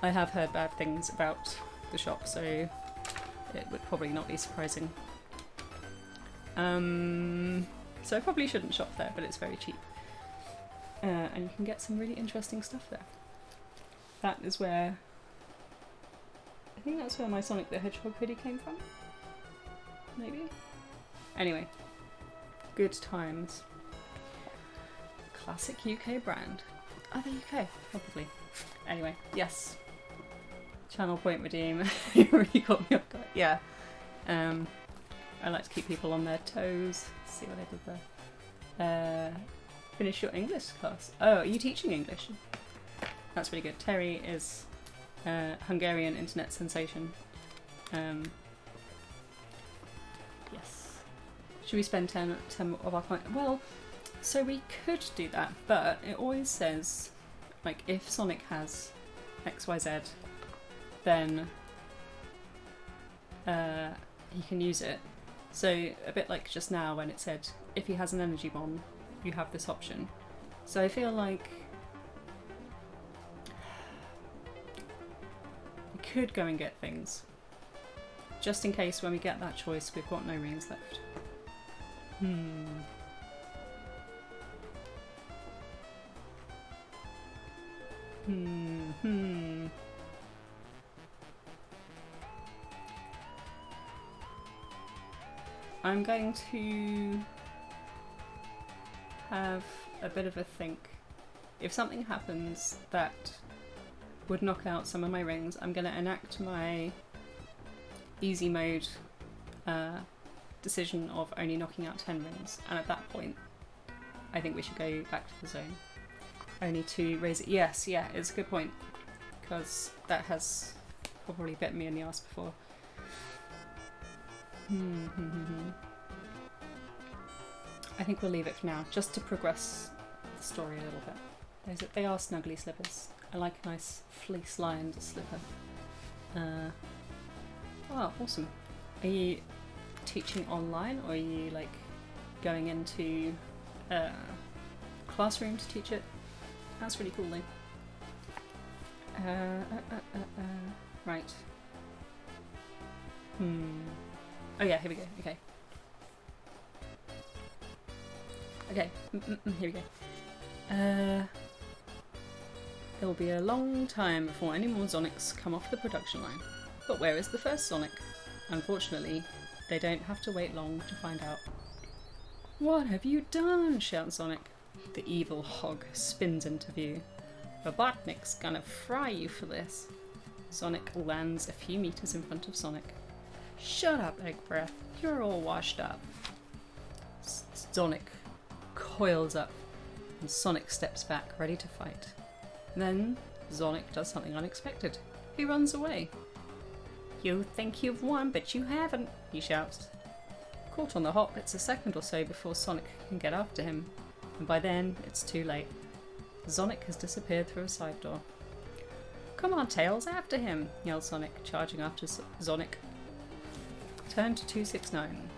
I have heard bad things about the shop, so it would probably not be surprising. So I probably shouldn't shop there, but it's very cheap. And you can get some really interesting stuff there. That is where... I think that's where my Sonic the Hedgehog hoodie came from. Maybe? Anyway. Good times. Classic UK brand. Are they UK? Probably. Anyway, yes. Channel point redeem. You really got me off guard. Yeah. I like to keep people on their toes. Let's see what I did there. Finish your English class. Oh, are you teaching English? That's really good. Terry is a Hungarian internet sensation. Yes. Should we spend 10 of our coins? Well, so we could do that, but it always says, like, if Sonic has XYZ, then he can use it. So a bit like just now when it said, if he has an energy bomb, you have this option. So I feel like we could go and get things, just in case when we get that choice we've got no rings left. I'm going to have a bit of a think. If something happens that would knock out some of my rings, I'm going to enact my easy mode decision of only knocking out 10 rings, and at that point I think we should go back to the zone. Only to raise it. Yes, yeah, it's a good point, because that has probably bitten me in the ass before. I think we'll leave it for now, just to progress the story a little bit. They are snuggly slippers. I like a nice fleece-lined slipper. Oh, awesome. teaching online, or are you like going into a classroom to teach it? That's really cool though. Right. Oh yeah, here we go. Okay. Okay, here we go. It will be a long time before any more Zonics come off the production line. But where is the first Zonic? Unfortunately, they don't have to wait long to find out. What have you done? Shouts Zonik. The evil hog spins into view. Robotnik's gonna fry you for this. Zonik lands a few meters in front of Sonic. Shut up, Egg Breath. You're all washed up. Zonik coils up and Sonic steps back, ready to fight. Then Zonik does something unexpected. He runs away. You think you've won, but you haven't, he shouts. Caught on the hop, it's a second or so before Sonic can get after him, and by then it's too late. Zonik has disappeared through a side door. Come on, Tails, after him, yells Sonic, charging after Zonik. Turn to 269.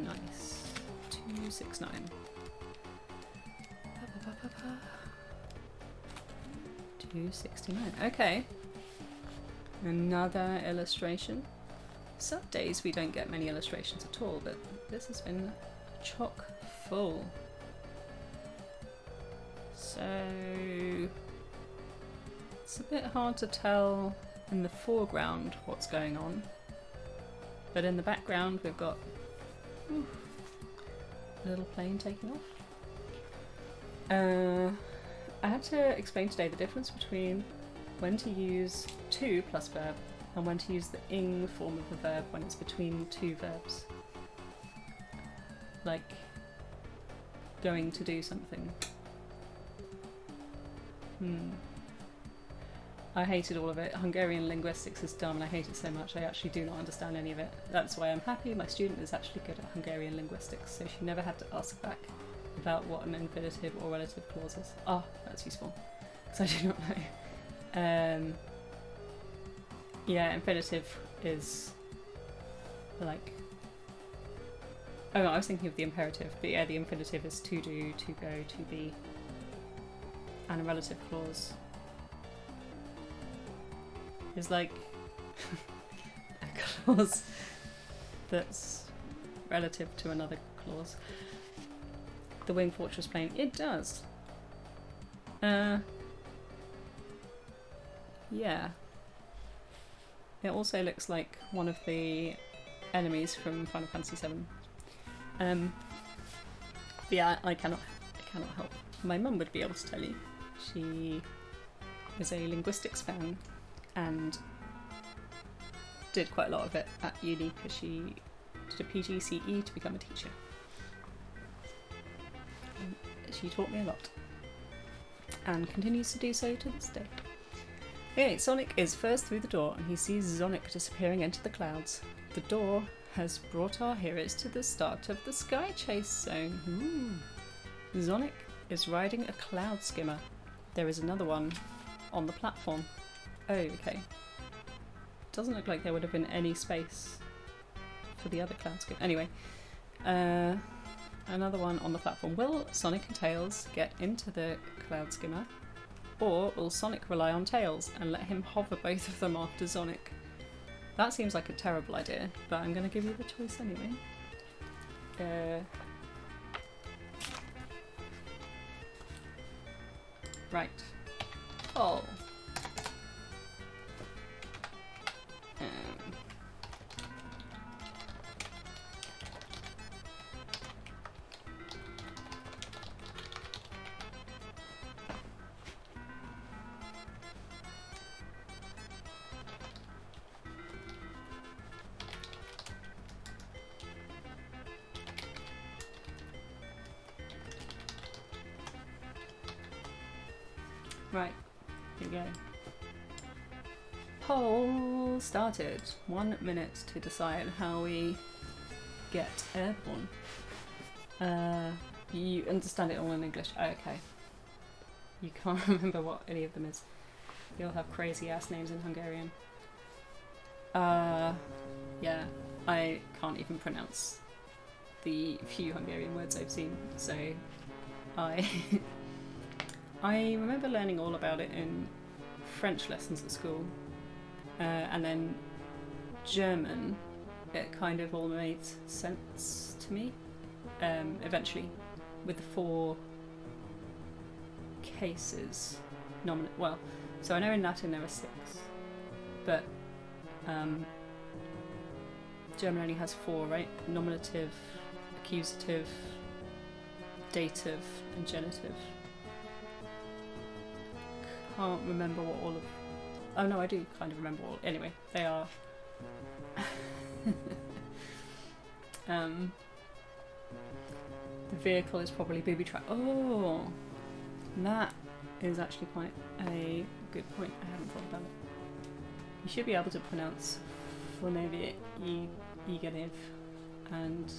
Nice. 269. 269. Okay. Another illustration. Some days we don't get many illustrations at all, but this has been chock full. So it's a bit hard to tell in the foreground what's going on, but in the background we've got a little plane taking off. I had to explain today the difference between when to use to plus verb and when to use the ing form of the verb when it's between two verbs. Like going to do something. I hated all of it. Hungarian linguistics is dumb and I hate it so much I actually do not understand any of it. That's why I'm happy my student is actually good at Hungarian linguistics, so she never had to ask back about what an infinitive or relative clause is. Ah, that's useful, because I do not know. Yeah, infinitive is like... Oh, no, I was thinking of the imperative, but yeah, the infinitive is to do, to go, to be. And a relative clause is like a clause that's relative to another clause. The Wing Fortress plane, it does. Yeah. It also looks like one of the enemies from Final Fantasy VII. Yeah, I cannot help. My mum would be able to tell you. She is a linguistics fan and did quite a lot of it at uni because she did a PGCE to become a teacher. And she taught me a lot and continues to do so to this day. Okay, Sonic is first through the door and he sees Zonik disappearing into the clouds. The door has brought our heroes to the start of the Sky Chase zone. Zonik is riding a cloud skimmer. There is another one on the platform. Oh, okay. Doesn't look like there would have been any space for the other cloud skimmer. Anyway, another one on the platform. Will Sonic and Tails get into the cloud skimmer? Or will Sonic rely on Tails and let him hover both of them after Zonik? That seems like a terrible idea, but I'm going to give you the choice anyway. Right. Oh. Right, here we go. Poll started. 1 minute to decide how we get airborne. You understand it all in English? Oh, okay. You can't remember what any of them is. They all have crazy ass names in Hungarian. Yeah. I can't even pronounce the few Hungarian words I've seen, so I I remember learning all about it in French lessons at school, and then German, it kind of all made sense to me eventually, with the 4 cases. Well, so I know in Latin there are 6, but German only has 4, right? Nominative, accusative, dative, and genitive. Can't remember what all of... Oh no, I do kind of remember all. Anyway, they are... the vehicle is probably booby trap. Oh! That is actually quite a good point. I haven't thought about it. You should be able to pronounce Fornevi Iganev, and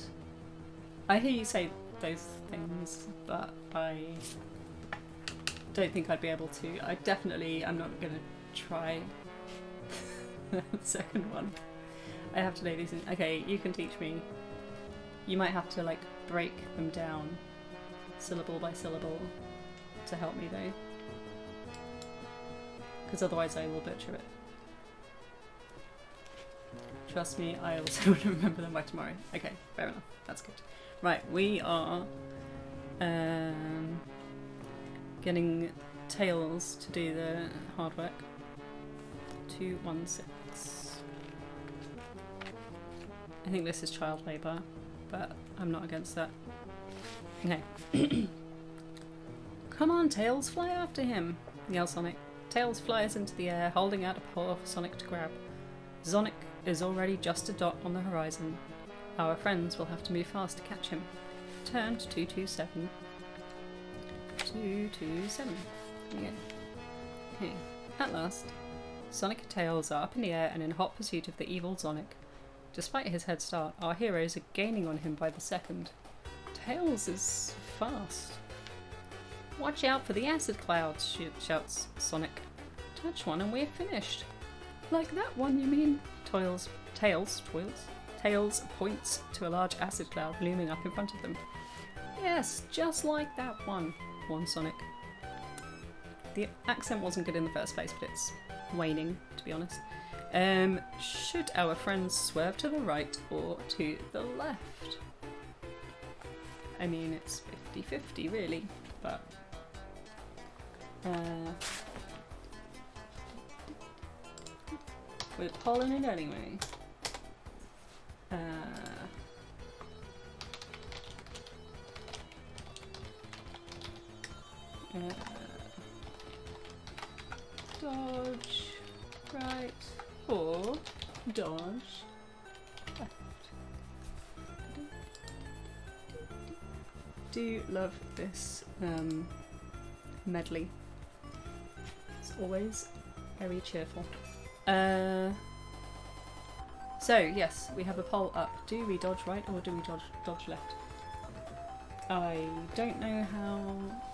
I hear you say those things, but I don't think I'd be able to. I'm not going to try the second one. I have to know these things. Okay, you can teach me. You might have to like break them down syllable by syllable to help me though, because otherwise I will butcher it. Trust me, I also want to remember them by tomorrow. Okay, fair enough. That's good. Right, we are getting Tails to do the hard work. 216. I think this is child labour, but I'm not against that. Okay. Come on, Tails, fly after him, yells Sonic. Tails flies into the air, holding out a paw for Sonic to grab. Zonik is already just a dot on the horizon. Our friends will have to move fast to catch him. Turn to 227. 227. Yeah. Okay. At last, Sonic and Tails are up in the air and in hot pursuit of the evil Zonik. Despite his head start, our heroes are gaining on him by the second. Tails is fast. Watch out for the acid clouds, shouts Sonic. Touch one and we're finished. Like that one, you mean? Tails points to a large acid cloud looming up in front of them. Yes, just like that one, warns Sonic. The accent wasn't good in the first place, but it's waning, to be honest. Should our friends swerve to the right or to the left? I mean, it's 50-50 really, but... we're pulling it anyway. Dodge right or dodge left. Do love this medley. It's always very cheerful. So yes, we have a poll up. Do we dodge right or do we dodge left? I don't know how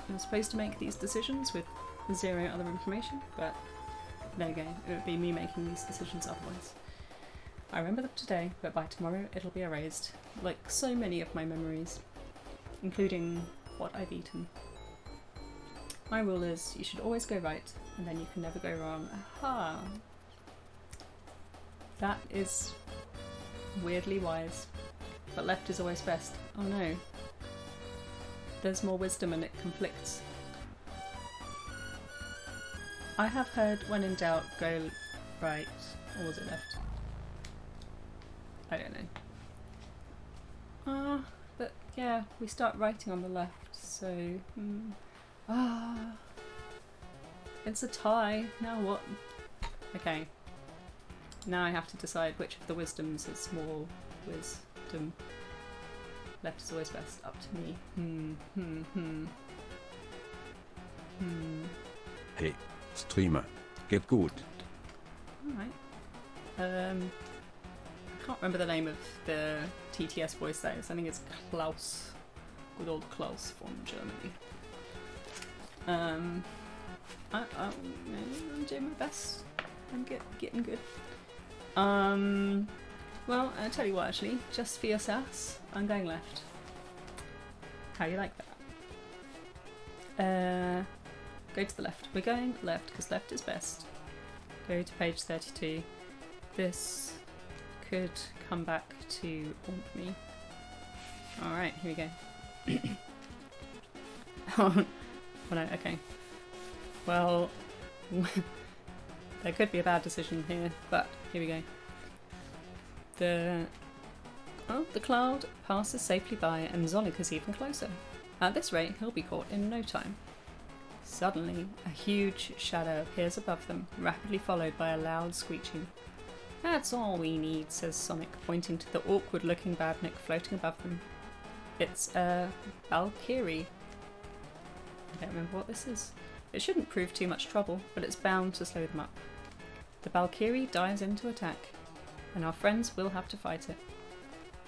I'm supposed to make these decisions with 0 other information, but there you go. It would be me making these decisions otherwise. I remember them today, but by tomorrow it'll be erased, like so many of my memories, including what I've eaten. My rule is you should always go right, and then you can never go wrong. Aha! That is weirdly wise, but left is always best. Oh no. There's more wisdom and it conflicts. I have heard when in doubt go right, or was it left? I don't know. But yeah, we start writing on the left, so... it's a tie. Now what? Okay. Now I have to decide which of the wisdoms is more wisdom. Left is always best. Up to me. Hey, Streamer. Get good. Alright. I can't remember the name of the TTS voice though, so I think it's Klaus. Good old Klaus from Germany. I'm doing my best. I'm getting good. Well, I'll tell you what, actually, just for your sass, I'm going left. How you like that? Go to the left. We're going left because left is best. Go to page 32. This could come back to haunt me. Alright, here we go. Oh no, okay. Well, there could be a bad decision here, but here we go. The cloud passes safely by and Zonik is even closer. At this rate, he'll be caught in no time. Suddenly, a huge shadow appears above them, rapidly followed by a loud screeching. That's all we need, says Sonic, pointing to the awkward-looking badnik floating above them. It's a Valkyrie. I don't remember what this is. It shouldn't prove too much trouble, but it's bound to slow them up. The Valkyrie dives into attack, and our friends will have to fight it.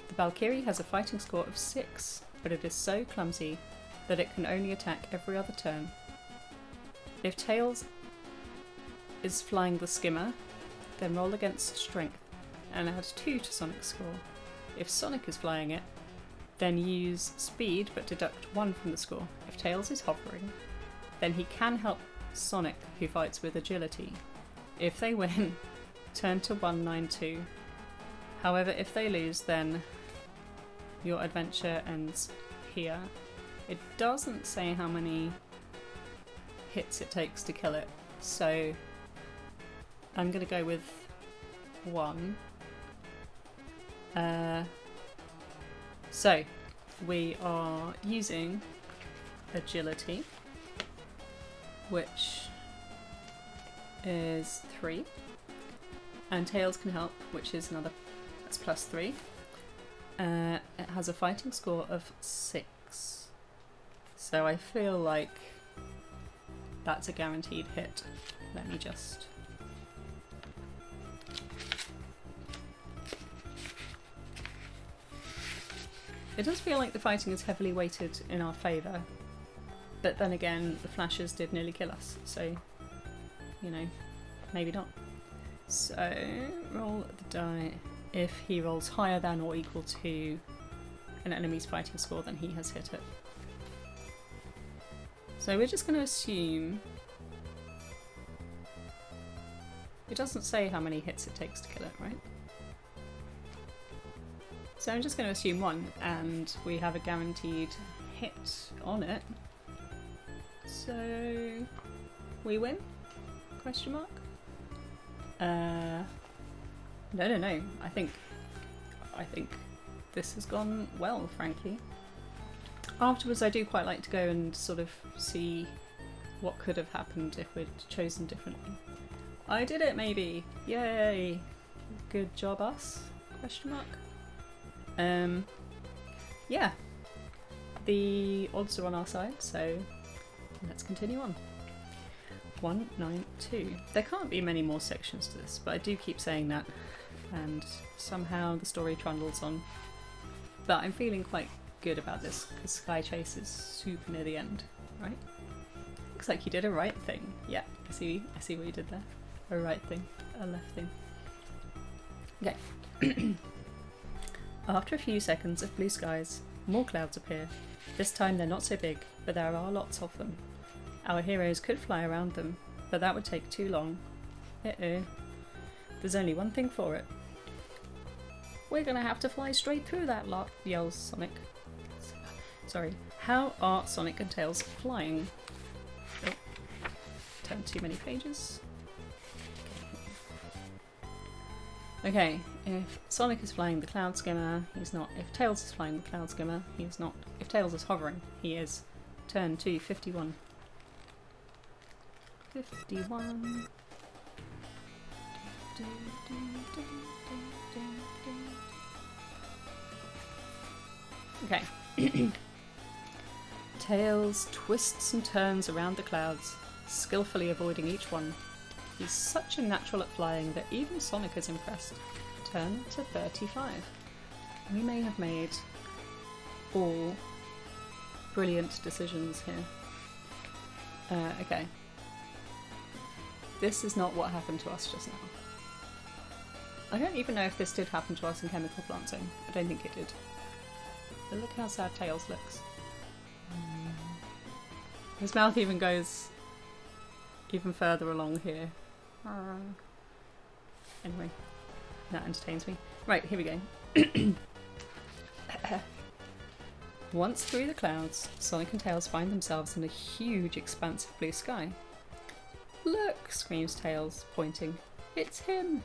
The Valkyrie has a fighting score of 6, but it is so clumsy that it can only attack every other turn. If Tails is flying the skimmer, then roll against strength and add 2 to Sonic's score. If Sonic is flying it, then use speed but deduct 1 from the score. If Tails is hovering, then he can help Sonic, who fights with agility. If they win, turn to 192. However, if they lose, then your adventure ends here. It doesn't say how many hits it takes to kill it, so I'm gonna go with 1. So we are using agility, which is 3, and Tails can help, which is another, that's plus 3. It has a fighting score of 6, so I feel like that's a guaranteed hit. Let me just... It does feel like the fighting is heavily weighted in our favour, but then again, the flashes did nearly kill us, so, you know, maybe not. So, roll the die. If he rolls higher than or equal to an enemy's fighting score, then he has hit it. So we're just going to assume... It doesn't say how many hits it takes to kill it, right? So I'm just going to assume 1, and we have a guaranteed hit on it. So we win? Question mark? No. I think this has gone well, frankly. Afterwards, I do quite like to go and sort of see what could have happened if we'd chosen differently. I did it, maybe! Yay! Good job, us? Question mark? Yeah. The odds are on our side, so let's continue on. 192. There can't be many more sections to this, but I do keep saying that, and somehow the story trundles on. But I'm feeling quite good about this, because Sky Chase is super near the end, right? Looks like you did a right thing. Yeah, I see what you did there. A right thing, a left thing. Okay. After a few seconds of blue skies, more clouds appear. This time they're not so big, but there are lots of them. Our heroes could fly around them, but that would take too long. Uh-oh. There's only one thing for it. We're gonna have to fly straight through that lot, yells Sonic. Sorry. How are Sonic and Tails flying? Oh, turned too many pages. Okay, if Sonic is flying the Cloud Skimmer, he's not. If Tails is flying the Cloud Skimmer, he's not. If Tails is hovering, he is. Turn to 51. 51. Okay. Tails twists and turns around the clouds, skillfully avoiding each one. He's such a natural at flying that even Sonic is impressed. Turn to 35. We may have made all brilliant decisions here. Okay. This is not what happened to us just now. I don't even know if this did happen to us in Chemical Plant Zone. I don't think it did. But look how sad Tails looks. His mouth even goes even further along here. Anyway, that entertains me. Right, here we go. Once through the clouds, Sonic and Tails find themselves in a huge expanse of blue sky. Look, screams Tails, pointing. It's him!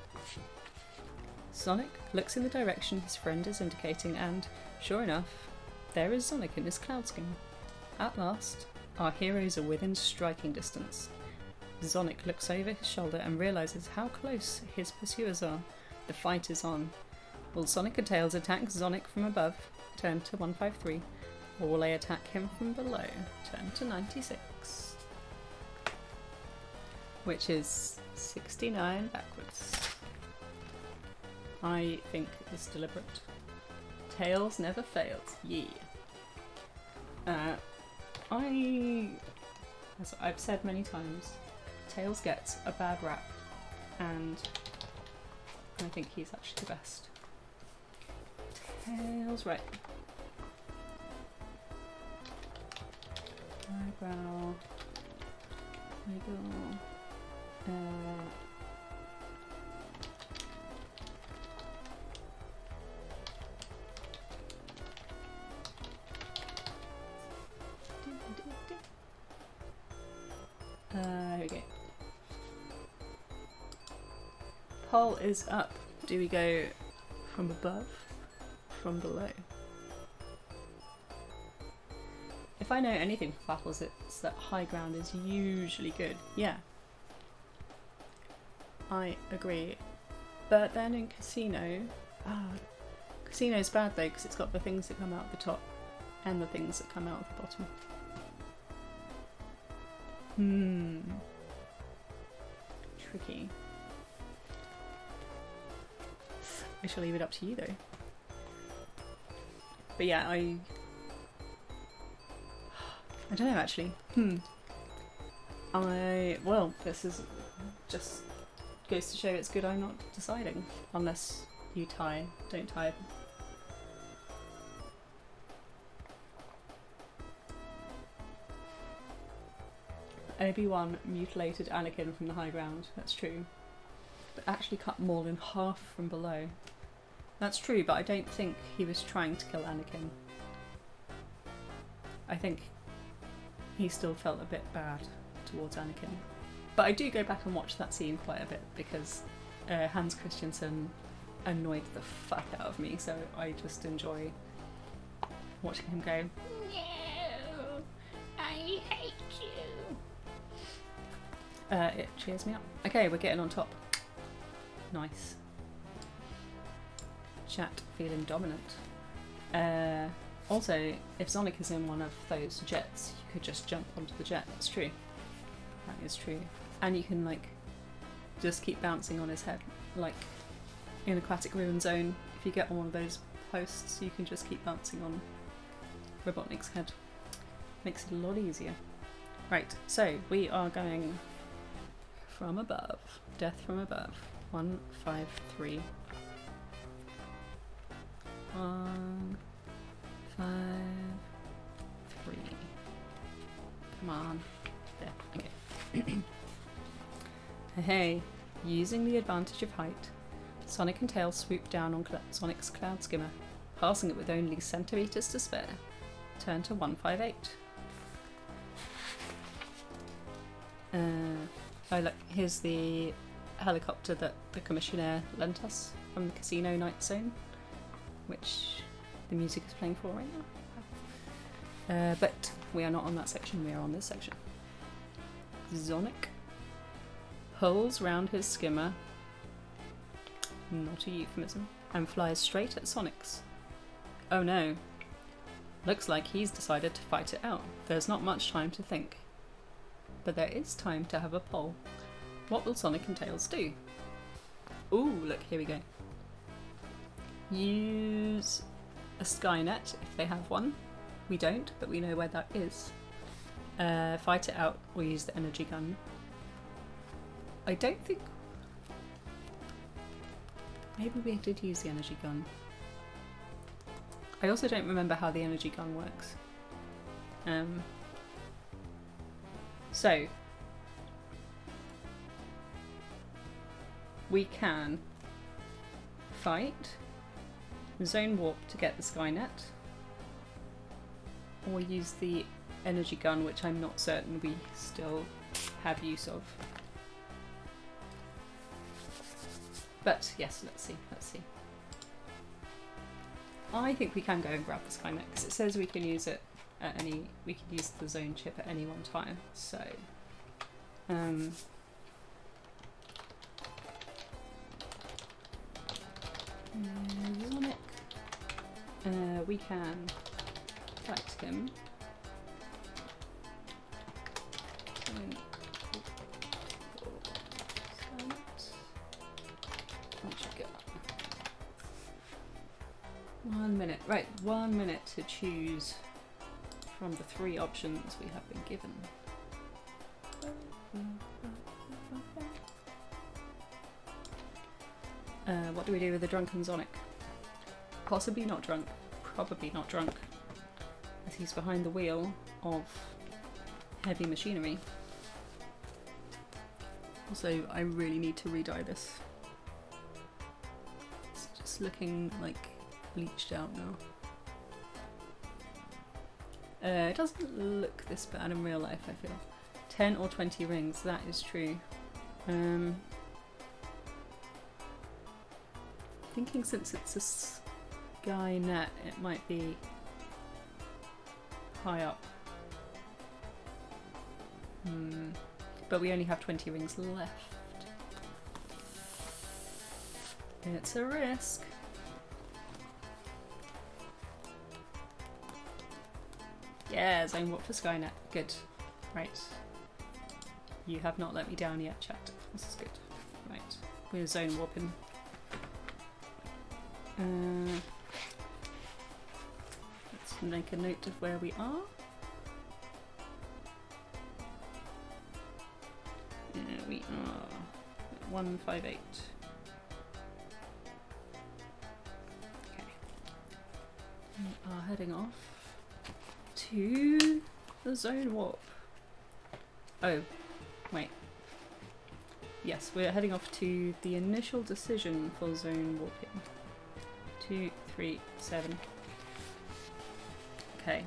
Sonic looks in the direction his friend is indicating and, sure enough, there is Zonik in his cloud skin. At last, our heroes are within striking distance. Zonik looks over his shoulder and realises how close his pursuers are. The fight is on. Will Sonic and Tails attack Zonik from above, turn to 153, or will they attack him from below, turn to 96? Which is 69 backwards. I think it's deliberate. Tails never fails. Yeah. As I've said many times, Tails gets a bad rap, and I think he's actually the best. Tails, right. Eyebrow. Wiggle. Here we go. Poll is up. Do we go from above? From below? If I know anything for battles, it's that high ground is usually good. Yeah. I agree. But then in Casino... Casino's bad though, because it's got the things that come out the top and the things that come out of the bottom. Tricky. I shall leave it up to you though. But yeah, I don't know actually. Well, this is just goes to show it's good I'm not deciding. Unless you tie. Don't tie. Obi-Wan mutilated Anakin from the high ground, that's true. But actually cut Maul in half from below. That's true, but I don't think he was trying to kill Anakin. I think he still felt a bit bad towards Anakin. But I do go back and watch that scene quite a bit because Hans Christensen annoyed the fuck out of me, so I just enjoy watching him go, "No, I hate you." It cheers me up. Okay, we're getting on top. Nice. Chat feeling dominant. Also, if Zonik is in one of those jets, you could just jump onto the jet. That's true. That is true. And you can, like, just keep bouncing on his head. Like, in Aquatic Ruin Zone, if you get on one of those posts, you can just keep bouncing on Robotnik's head. Makes it a lot easier. Right, so we are going from above. Death from above. 1, 5, 3. 1, 5, 3. Come on. There. Okay. Hey, using the advantage of height, Sonic and Tails swoop down on Sonic's cloud skimmer, passing it with only centimetres to spare. Turn to 158. Oh look, here's the helicopter that the Commissioner lent us from the Casino Night Zone, which the music is playing for right now. But we are not on that section, we are on this section. Zonik pulls round his skimmer, not a euphemism, and flies straight at Sonic's. Oh no. Looks like he's decided to fight it out. There's not much time to think. But there is time to have a poll. What will Sonic and Tails do? Ooh, look, here we go. Use a Skynet if they have one. We don't, but we know where that is. Fight it out or use the energy gun. I don't think... Maybe we did use the energy gun. I also don't remember how the energy gun works. So we can fight, zone warp to get the Skynet, or use the energy gun, which I'm not certain we still have use of. But yes, let's see. I think we can go and grab the Skynet because it says we can use it at we can use the zone chip at any one time. So, Zonik, we can fight him. What you got? 1 minute. Right, 1 minute to choose from the 3 options we have been given. What do we do with the drunken Zonik? Possibly not drunk. Probably not drunk. As he's behind the wheel of heavy machinery. Also, I really need to re-dye this. It's just looking like bleached out now. It doesn't look this bad in real life, I feel. 10 or 20 rings, that is true. Thinking since it's a Skynet, it might be high up. But we only have 20 rings left. It's a risk. Yeah, zone warp for Skynet. Good. Right. You have not let me down yet, chat. This is good. Right. We're zone warping. Let's make a note of where we are. We are at 158. Okay. We are heading off to the zone warp. Oh, wait. Yes, we're heading off to the initial decision for zone warping. 2, 3, 7. Okay.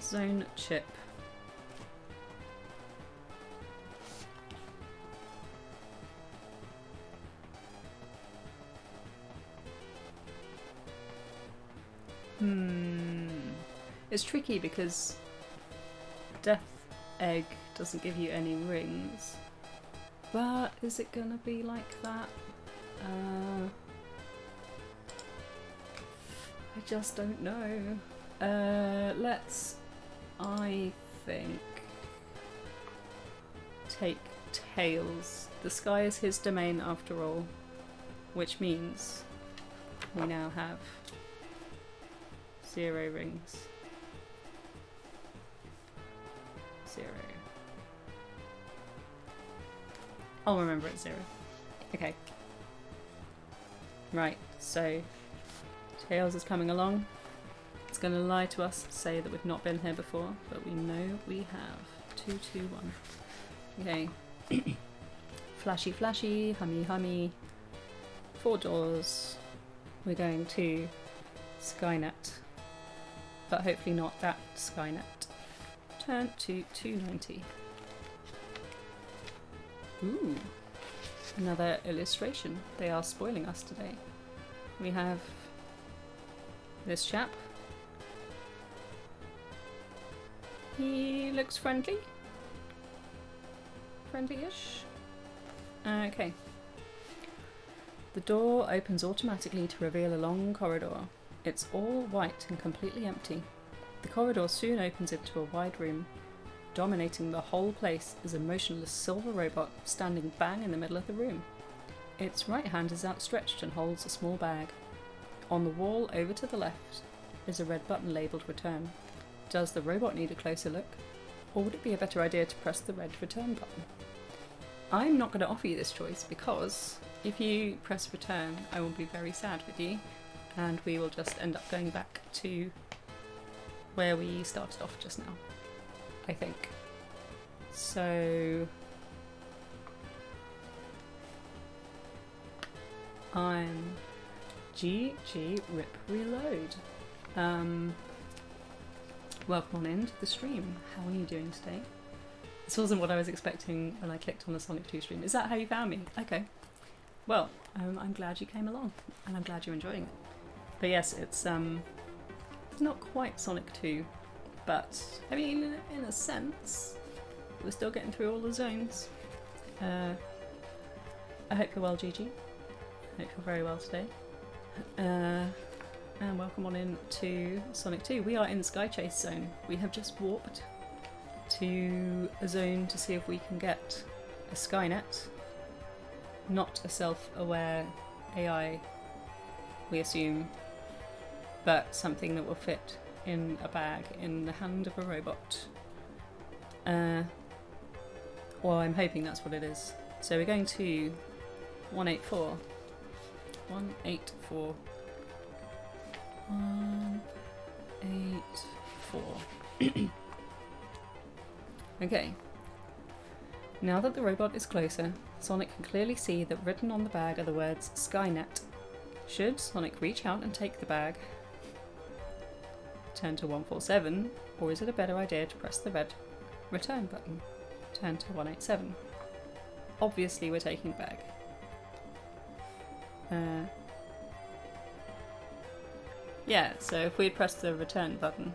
Zone chip. It's tricky because Death Egg doesn't give you any rings, but is it gonna be like that? I just don't know. Let's, I think, take Tails. The sky is his domain after all, which means we now have 0 rings. 0. I'll remember it's 0. Okay. Right, so Tails is coming along. It's going to lie to us, say that we've not been here before, but we know we have. 2, 2, 1. Okay. Flashy, flashy, hummy, hummy. 4 doors. We're going to Skynet. But hopefully not that Skynet. Turn to 290. Ooh. Another illustration. They are spoiling us today. We have this chap. He looks friendly. Friendly-ish. Okay. The door opens automatically to reveal a long corridor. It's all white and completely empty. The corridor soon opens into a wide room. Dominating the whole place is a motionless silver robot standing bang in the middle of the room. Its right hand is outstretched and holds a small bag. On the wall over to the left is a red button labelled Return. Does the robot need a closer look? Or would it be a better idea to press the red Return button? I'm not going to offer you this choice because if you press return, I will be very sad with you, and we will just end up going back to where we started off just now, I think. So I'm GG Rip Reload. Welcome on into the stream. How are you doing today? This wasn't what I was expecting when I clicked on the Sonic 2 stream. Is that how you found me? Okay. Well, I'm glad you came along, and I'm glad you're enjoying it. But yes, it's not quite Sonic 2, but I mean, in a sense, we're still getting through all the zones. I hope you're well, Gigi. I hope you're very well today. And welcome on in to Sonic 2. We are in the Sky Chase zone. We have just warped to a zone to see if we can get a Skynet, not a self-aware AI, we assume, but something that will fit in a bag in the hand of a robot. Well, I'm hoping that's what it is. So we're going to 184. 184. 184. Okay. Now that the robot is closer, Sonic can clearly see that written on the bag are the words Skynet. Should Sonic reach out and take the bag, turn to 147, or is it a better idea to press the red return button, turn to 187? Obviously we're taking the bag. Yeah, so if we'd pressed the return button,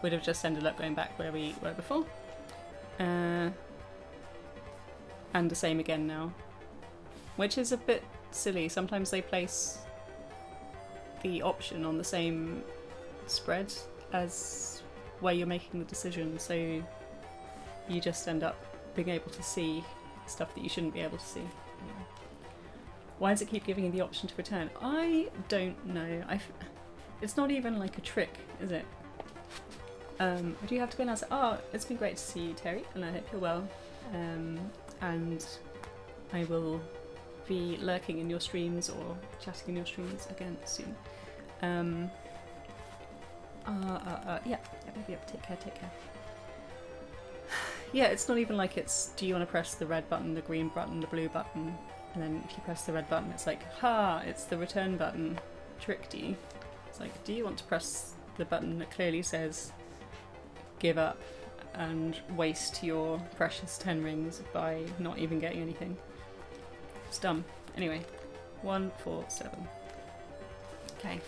we'd have just ended up going back where we were before. And the same again now. Which is a bit silly. Sometimes they place the option on the same spread as where you're making the decision, so you just end up being able to see stuff that you shouldn't be able to see. Why does it keep giving you the option to return? I don't know. It's not even like a trick, is it? Do you have to go now? Oh, it's been great to see you, Terry, and I hope you're well. And I will be lurking in your streams or chatting in your streams again soon. Yeah, take care. Yeah, it's not even like it's, do you want to press the red button, the green button, the blue button, and then if you press the red button, it's like, ha, it's the return button, tricked you. It's like, do you want to press the button that clearly says give up and waste your precious 10 rings by not even getting anything? It's dumb. Anyway, 147. Okay.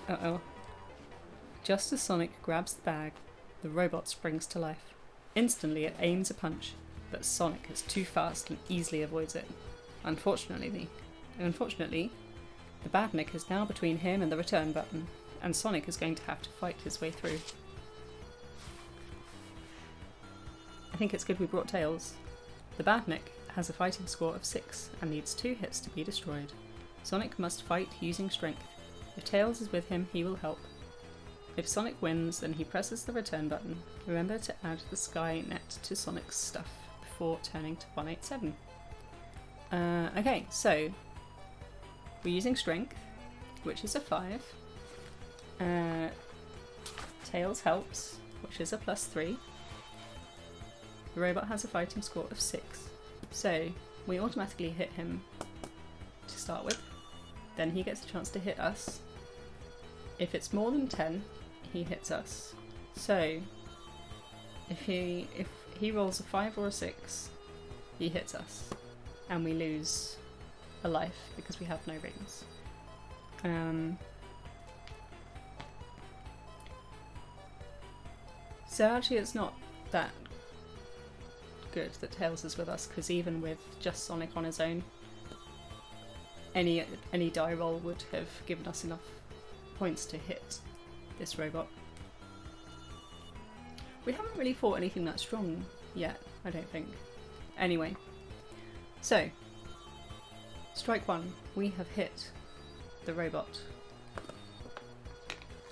Uh-oh. Just as Sonic grabs the bag, the robot springs to life. Instantly it aims a punch, but Sonic is too fast and easily avoids it. Unfortunately, the badnik is now between him and the return button, and Sonic is going to have to fight his way through. I think it's good we brought Tails. The badnik has a fighting score of 6 and needs 2 hits to be destroyed. Sonic must fight using strength. If Tails is with him, he will help. If Sonic wins, then he presses the return button. Remember to add the Skynet to Sonic's stuff before turning to 187. Okay, so we're using strength, which is a 5. Tails helps, which is a +3. The robot has a fighting score of 6. So we automatically hit him to start with. Then he gets a chance to hit us. If it's more than 10, he hits us. So if he rolls a 5 or a 6, he hits us, and we lose a life because we have no rings. So actually it's not that good that Tails is with us, because even with just Sonic on his own, any die roll would have given us enough points to hit this robot. We haven't really fought anything that strong yet, I don't think. Anyway, so strike 1, we have hit the robot.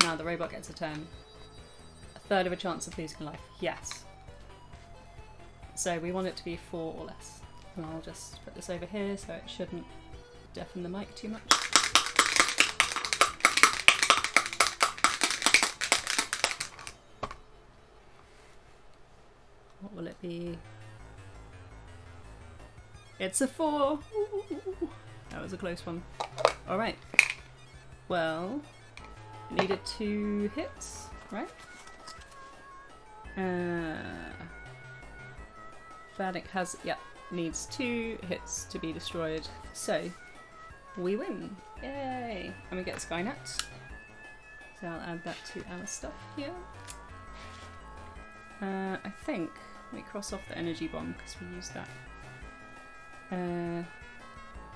Now the robot gets a turn. A third of a chance of losing life, yes. So we want it to be 4 or less. And I'll just put this over here so it shouldn't deafen the mic too much. What will it be? It's a 4! Ooh, that was a close one. Alright. Well, needed 2 hits, right? Vanek has, needs 2 hits to be destroyed. So, we win. Yay! And we get Skynet. So I'll add that to our stuff here. I think we cross off the energy bomb because we used that.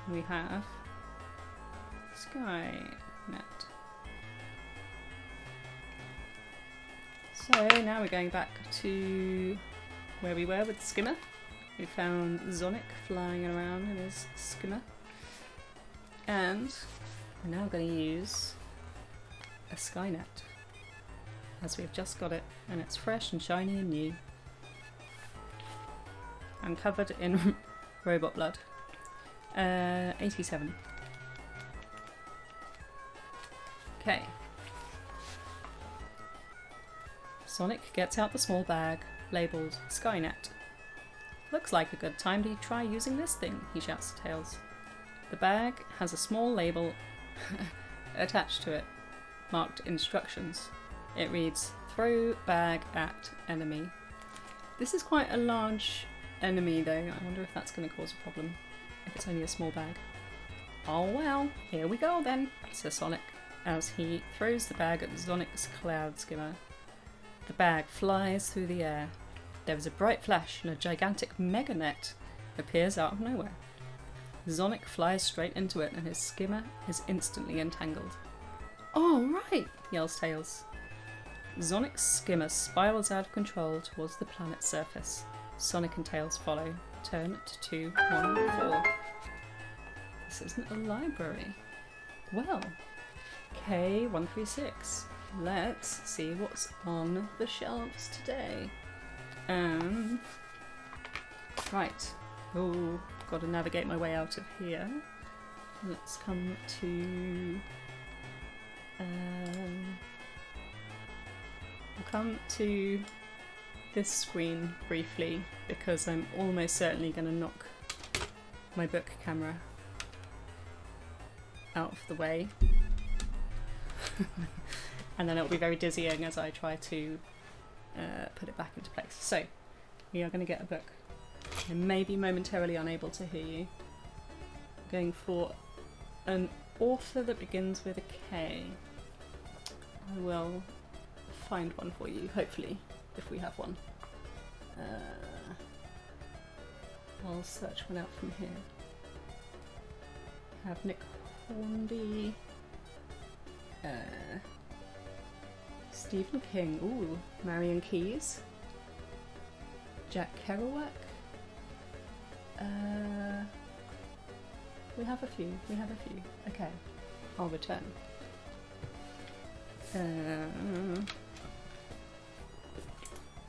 We have Skynet. So now we're going back to where we were with the skimmer. We found Zonik flying around in his skimmer. And we're now going to use a Skynet, as we've just got it, and it's fresh and shiny and new. I'm covered in robot blood. 87. Okay. Sonic gets out the small bag, labelled Skynet. Looks like a good time to try using this thing, he shouts to Tails. The bag has a small label attached to it, marked instructions. It reads, "Throw bag at enemy." This is quite a large enemy though. I wonder if that's going to cause a problem, if it's only a small bag. Oh well, here we go then, says Sonic, as he throws the bag at Zonic's cloud skimmer. The bag flies through the air. There is a bright flash and a gigantic mega net appears out of nowhere. Zonik flies straight into it and his skimmer is instantly entangled. "Oh right," yells Tails. Zonic's skimmer spirals out of control towards the planet's surface. Sonic and Tails follow. Turn to 2, 1, 4. This isn't a library. Well, K136. Let's see what's on the shelves today. Right. Oh, got to navigate my way out of here. Let's come to... I'll come to this screen briefly because I'm almost certainly going to knock my book camera out of the way. And then it'll be very dizzying as I try to put it back into place. So, we are going to get a book. I may be momentarily unable to hear you. I'm going for an author that begins with a K. I will find one for you, hopefully, if we have one. I'll search one out from here. I have Nick Hornby. Stephen King. Ooh, Marion Keyes. Jack Kerouac. We have a few. Okay, I'll return. I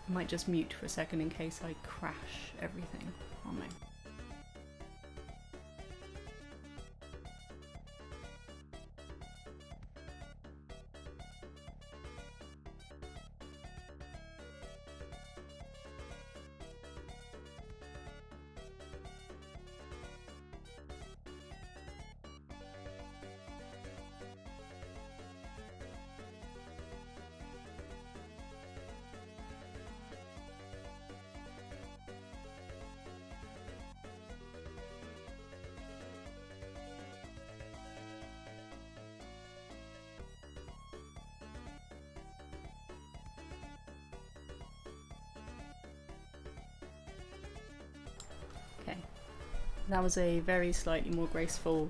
might just mute for a second in case I crash everything on me. Okay, that was a very slightly more graceful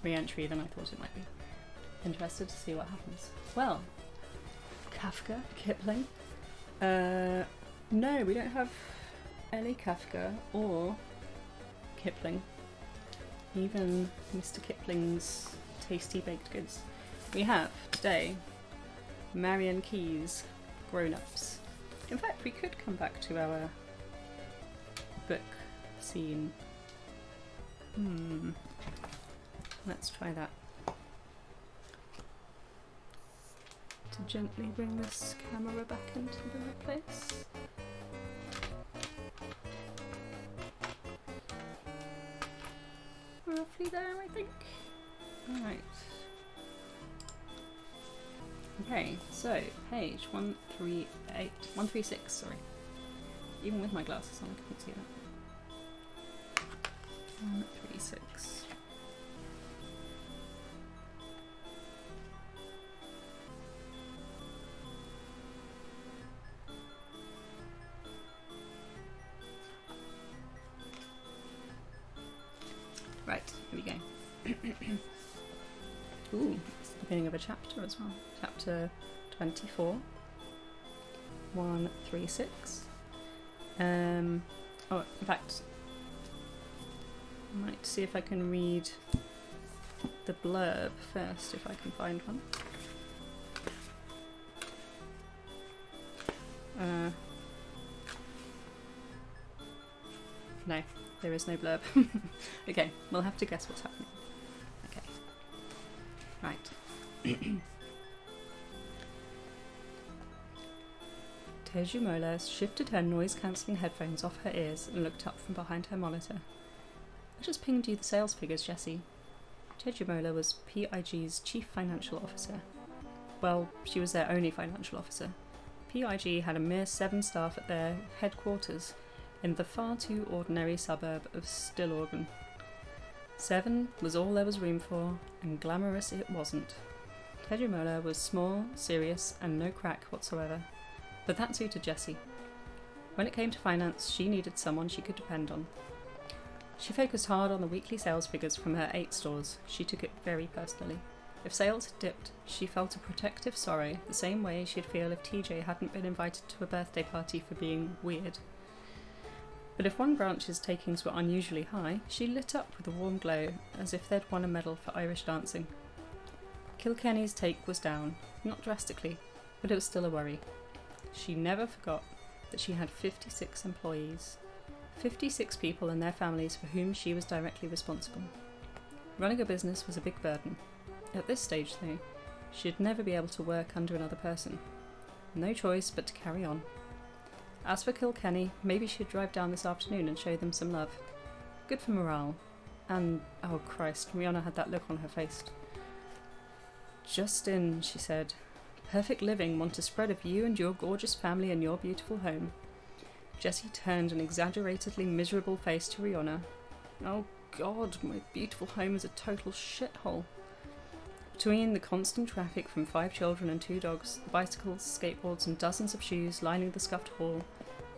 re-entry than I thought it might be. Interested to see what happens. Well, Kafka, Kipling. No, we don't have any Kafka or Kipling. Even Mr. Kipling's tasty baked goods. We have today Marion Keyes, Grown Ups. In fact, we could come back to our book scene. Let's try that. To gently bring this camera back into the right place. Roughly there, I think. Alright. Okay, so page 136, sorry. Even with my glasses on, I couldn't see that. 136. Right, here we go. Ooh, it's the beginning of a chapter as well. Chapter 24. 136. Oh, in fact, I might see if I can read the blurb first, if I can find one. No, there is no blurb. Okay, we'll have to guess what's happening. Okay. Right. Tejumola shifted her noise-cancelling headphones off her ears and looked up from behind her monitor. I just pinged you the sales figures, Jessie. Tejumola was PIG's chief financial officer. Well, she was their only financial officer. PIG had a mere 7 staff at their headquarters in the far too ordinary suburb of Stillorgan. 7 was all there was room for, and glamorous it wasn't. Tejumola was small, serious, and no crack whatsoever. But that suited Jessie. When it came to finance, she needed someone she could depend on. She focused hard on the weekly sales figures from her 8 stores. She took it very personally. If sales had dipped, she felt a protective sorrow, the same way she'd feel if TJ hadn't been invited to a birthday party for being weird. But if one branch's takings were unusually high, she lit up with a warm glow, as if they'd won a medal for Irish dancing. Kilkenny's take was down, not drastically, but it was still a worry. She never forgot that she had 56 employees. 56 people and their families for whom she was directly responsible. Running a business was a big burden. At this stage, though, she'd never be able to work under another person. No choice but to carry on. As for Kilkenny, maybe she'd drive down this afternoon and show them some love. Good for morale. And, oh Christ, Rihanna had that look on her face. Just in, she said. Perfect living, want a spread of you and your gorgeous family and your beautiful home. Jessie turned an exaggeratedly miserable face to Rihanna. Oh God, my beautiful home is a total shithole. Between the constant traffic from 5 children and 2 dogs, the bicycles, skateboards and dozens of shoes lining the scuffed hall,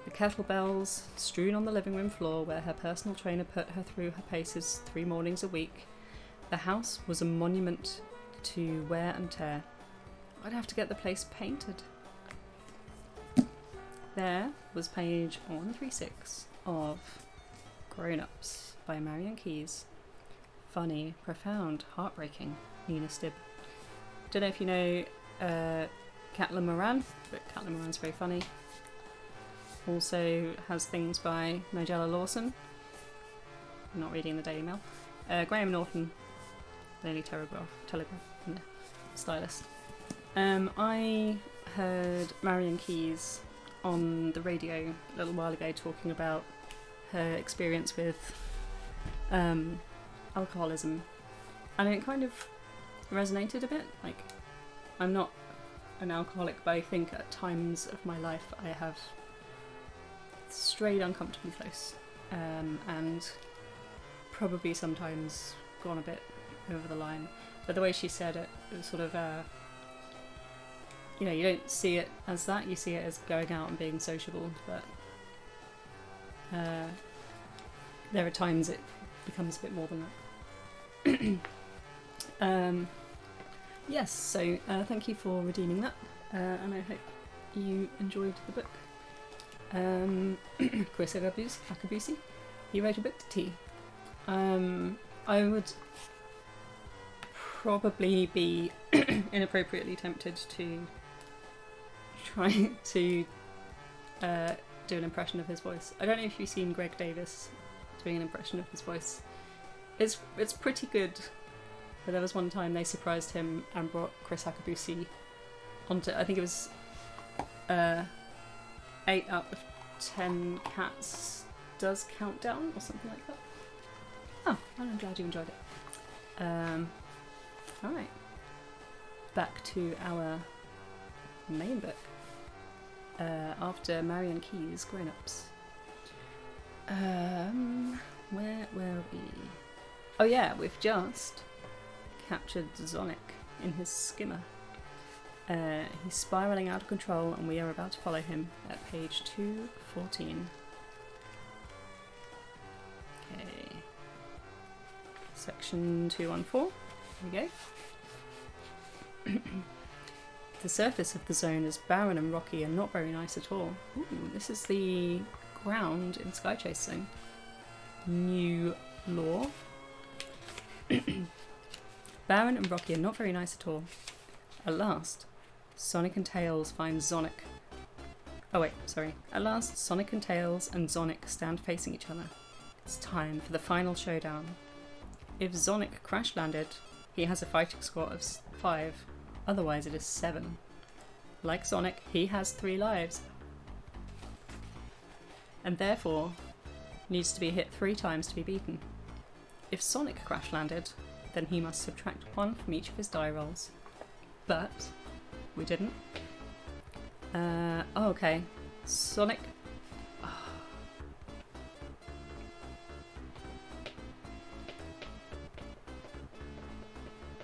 the kettlebells strewn on the living room floor where her personal trainer put her through her paces 3 mornings a week, the house was a monument to wear and tear. I'd have to get the place painted. There was page 136 of Grown Ups by Marion Keyes. Funny, profound, heartbreaking. Nina Stibb. Don't know if you know Caitlin Moran, but Caitlin Moran's very funny. Also has things by Nigella Lawson. I'm not reading the Daily Mail. Graham Norton, Daily Telegraph, and the stylist. I heard Marion Keyes on the radio a little while ago talking about her experience with alcoholism, and it kind of resonated a bit. Like, I'm not an alcoholic, but I think at times of my life I have strayed uncomfortably close, and probably sometimes gone a bit over the line. But the way she said it, it was sort of you don't see it as that, you see it as going out and being sociable, but there are times it becomes a bit more than that. Yes, so thank you for redeeming that, and I hope you enjoyed the book. Chris Akabusi, he wrote a book to tea. I would probably be inappropriately tempted to try to do an impression of his voice. I don't know if you've seen Greg Davis doing an impression of his voice. It's pretty good. But there was one time they surprised him and brought Chris Akabusi onto, I think it was 8 out of 10 cats does countdown or something like that. Oh, I'm glad you enjoyed it. Alright. Back to our main book. After Marion Keyes Grown-Ups. Where were we? Oh yeah, we've just captured Zonik in his skimmer. He's spiralling out of control and we are about to follow him at page 214. Okay. Section 214. Here we go. The surface of the zone is barren and rocky and not very nice at all. Ooh, this is the ground in Sky Chase Zone. New law. Barren and rocky and not very nice at all. At last, Sonic and Tails find Zonik. Oh wait, sorry. At last, Sonic and Tails and Zonik stand facing each other. It's time for the final showdown. If Zonik crash landed, he has a fighting score of 5. Otherwise it is 7. Like Zonik, he has 3 lives. And therefore, needs to be hit 3 times to be beaten. If Sonic crash landed, then he must subtract 1 from each of his die rolls. But we didn't. Oh, okay. Sonic.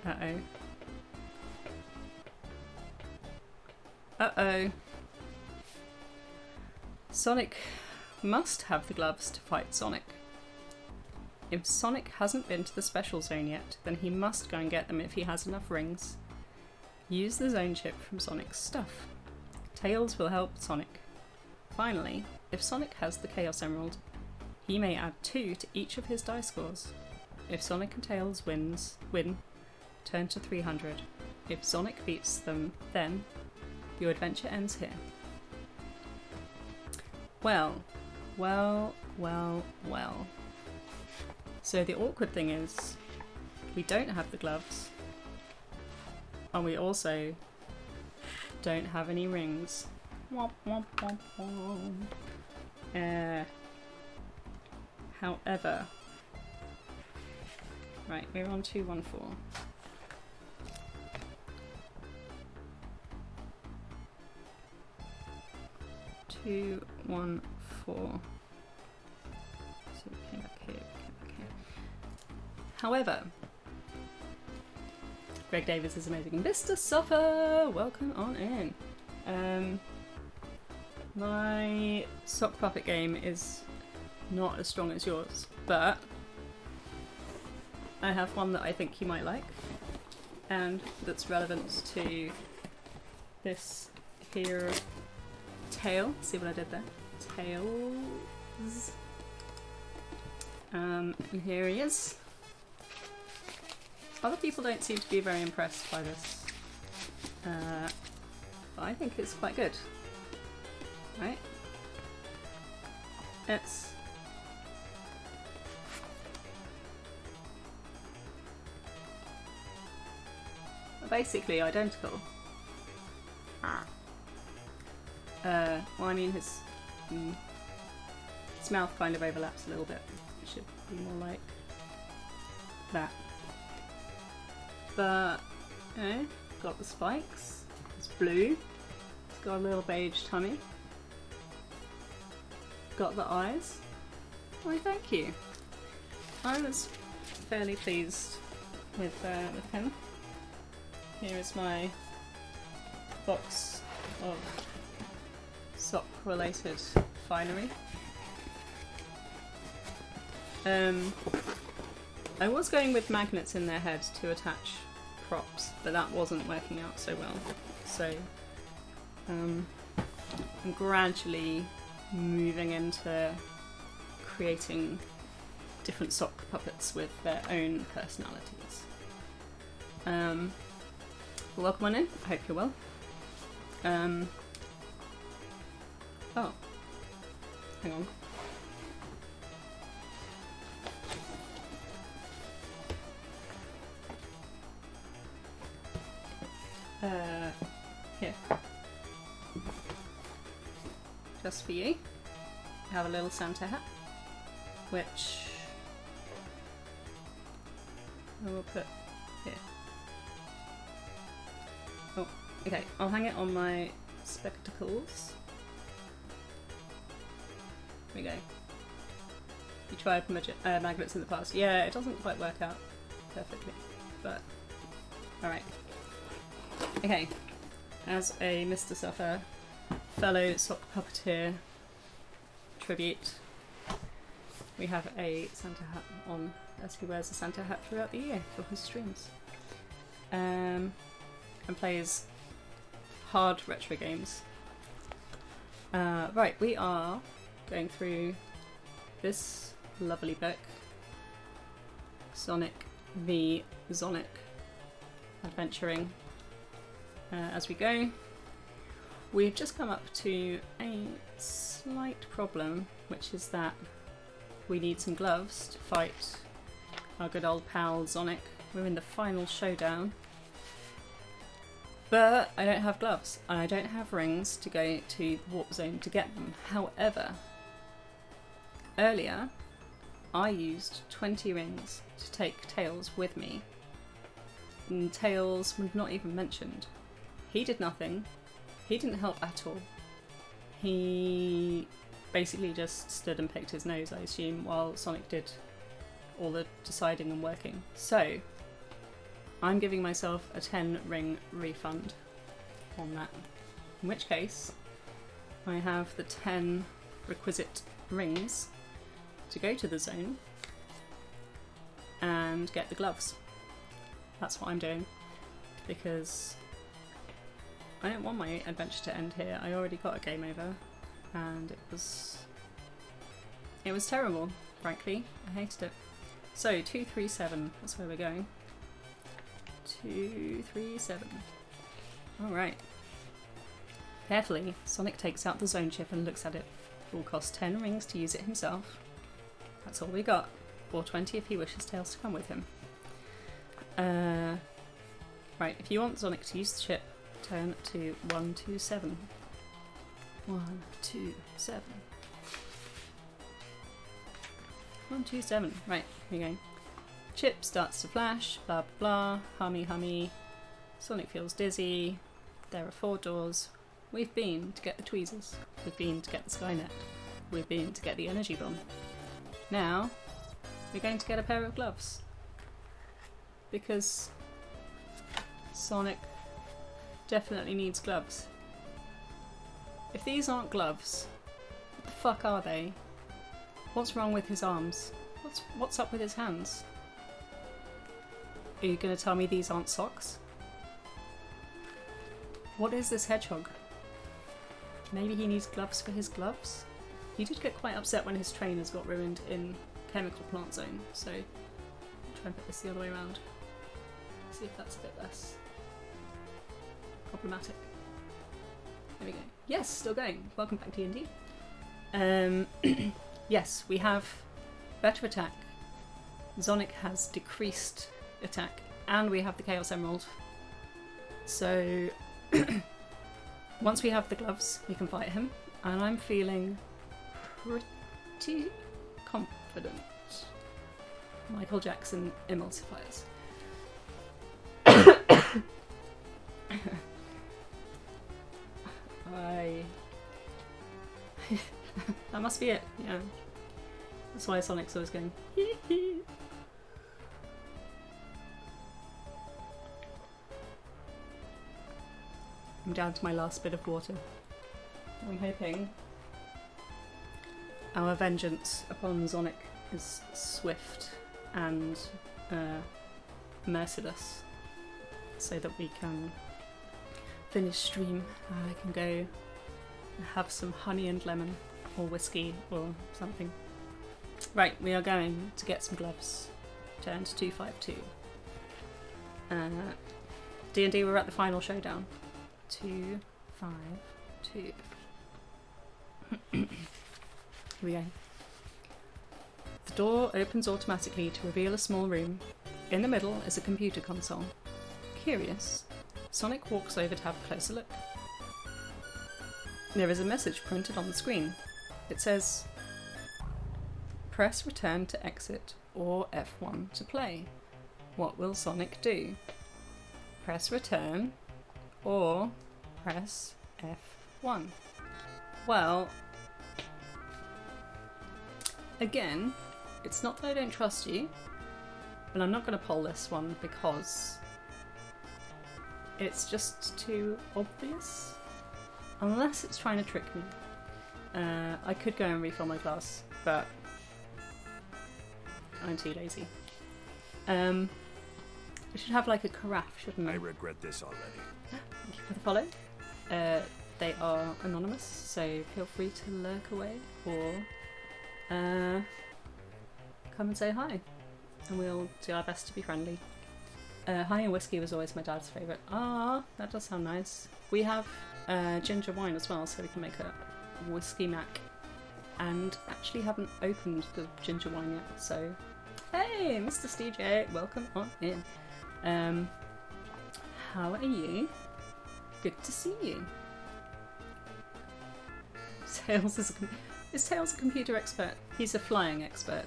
Uh-oh. Uh-oh. Sonic must have the gloves to fight Sonic. If Sonic hasn't been to the special zone yet, then he must go and get them if he has enough rings. Use the zone chip from Sonic's stuff. Tails will help Sonic. Finally, if Sonic has the Chaos Emerald, he may add 2 to each of his die scores. If Sonic and Tails win, turn to 300. If Sonic beats them, then your adventure ends here. Well. So the awkward thing is, we don't have the gloves, and we also don't have any rings. However, right, we're on 214. So we came back here, However, Greg Davis is amazing. Mr. Suffer, welcome on in. My sock puppet game is not as strong as yours, but I have one that I think you might like, and that's relevant to this here tail. See what I did there? Tails. And here he is. Other people don't seem to be very impressed by this, but I think it's quite good. Right? It's basically identical. Well, I mean, his mouth kind of overlaps a little bit. It should be more like that. But, got the spikes. It's blue. It's got a little beige tummy. Got the eyes. Why, thank you. I was fairly pleased with him. Here is my box of sock-related finery. I was going with magnets in their heads to attach props, but that wasn't working out so well. So I'm gradually moving into creating different sock puppets with their own personalities. Welcome on in. I hope you're well. Oh. Hang on. Here. Just for you. I have a little Santa hat, which I will put here. Oh, okay. I'll hang it on my spectacles. There we go. You tried magnets in the past. Yeah, it doesn't quite work out perfectly, but alright. Okay, as a Mr. Suffer fellow sock puppeteer tribute, we have a Santa hat on, as he wears a Santa hat throughout the year for his streams. And plays hard retro games. Right, we are going through this lovely book, Sonic v Zonik, adventuring as we go. We've just come up to a slight problem, which is that we need some gloves to fight our good old pal Zonik. We're in the final showdown. But I don't have gloves, and I don't have rings to go to the warp zone to get them. However, earlier I used 20 rings to take Tails with me, and Tails was not even mentioned. He did nothing. He didn't help at all. He basically just stood and picked his nose, I assume, while Sonic did all the deciding and working. So I'm giving myself a 10 ring refund on that. In which case, I have the 10 requisite rings to go to the zone and get the gloves. That's what I'm doing, because I don't want my adventure to end here. I already got a game over, and it was terrible, frankly. I hated it. So 237, that's where we're going. 237. Alright. Carefully, Sonic takes out the zone chip and looks at it. It will cost 10 rings to use it himself. That's all we got. Or 20 if he wishes Tails to come with him. Right, if you want Sonic to use the chip, turn to 127. 127. 127. Right, here we go. Chip starts to flash, blah blah blah, hummy hummy. Sonic feels dizzy. There are 4 doors. We've been to get the tweezers. We've been to get the Skynet. We've been to get the energy bomb. Now, we're going to get a pair of gloves. Because Sonic definitely needs gloves. If these aren't gloves, what the fuck are they? What's wrong with his arms? What's up with his hands? Are you going to tell me these aren't socks? What is this hedgehog? Maybe he needs gloves for his gloves? He did get quite upset when his trainers got ruined in Chemical Plant Zone, so I'll try and put this the other way around. See if that's a bit less problematic. There we go. Yes, still going. Welcome back, D&D. Yes, we have better attack. Zonik has decreased attack, and we have the Chaos Emerald. So once we have the gloves, we can fight him, and I'm feeling pretty confident. Michael Jackson emulsifiers. That must be it, yeah. That's why Sonic's always going hee hee. I'm down to my last bit of water. I'm hoping our vengeance upon Zonik is swift and merciless, so that we can finish stream and I can go and have some honey and lemon or whiskey or something. Right, we are going to get some gloves. Turn to 252. D&D, we're at the final showdown. 252. Here we go. The door opens automatically to reveal a small room. In the middle is a computer console. Curious, Sonic walks over to have a closer look. There is a message printed on the screen. It says, "Press return to exit or F1 to play. What will Sonic do? Press return or press F1." Well, again, it's not that I don't trust you, but I'm not going to poll this one because it's just too obvious. Unless it's trying to trick me. I could go and refill my glass, but I'm too lazy. We should have like a carafe, shouldn't we? I regret this already. Thank you for the follow. They are anonymous, so feel free to lurk away or come and say hi, and we'll do our best to be friendly. Honey and whiskey was always my dad's favourite. Ah, that does sound nice. We have ginger wine as well, so we can make a whiskey mac. And actually haven't opened the ginger wine yet, so hey, Mr. Steve J, welcome on in. How are you? Good to see you. Is Tails a computer expert? He's a flying expert.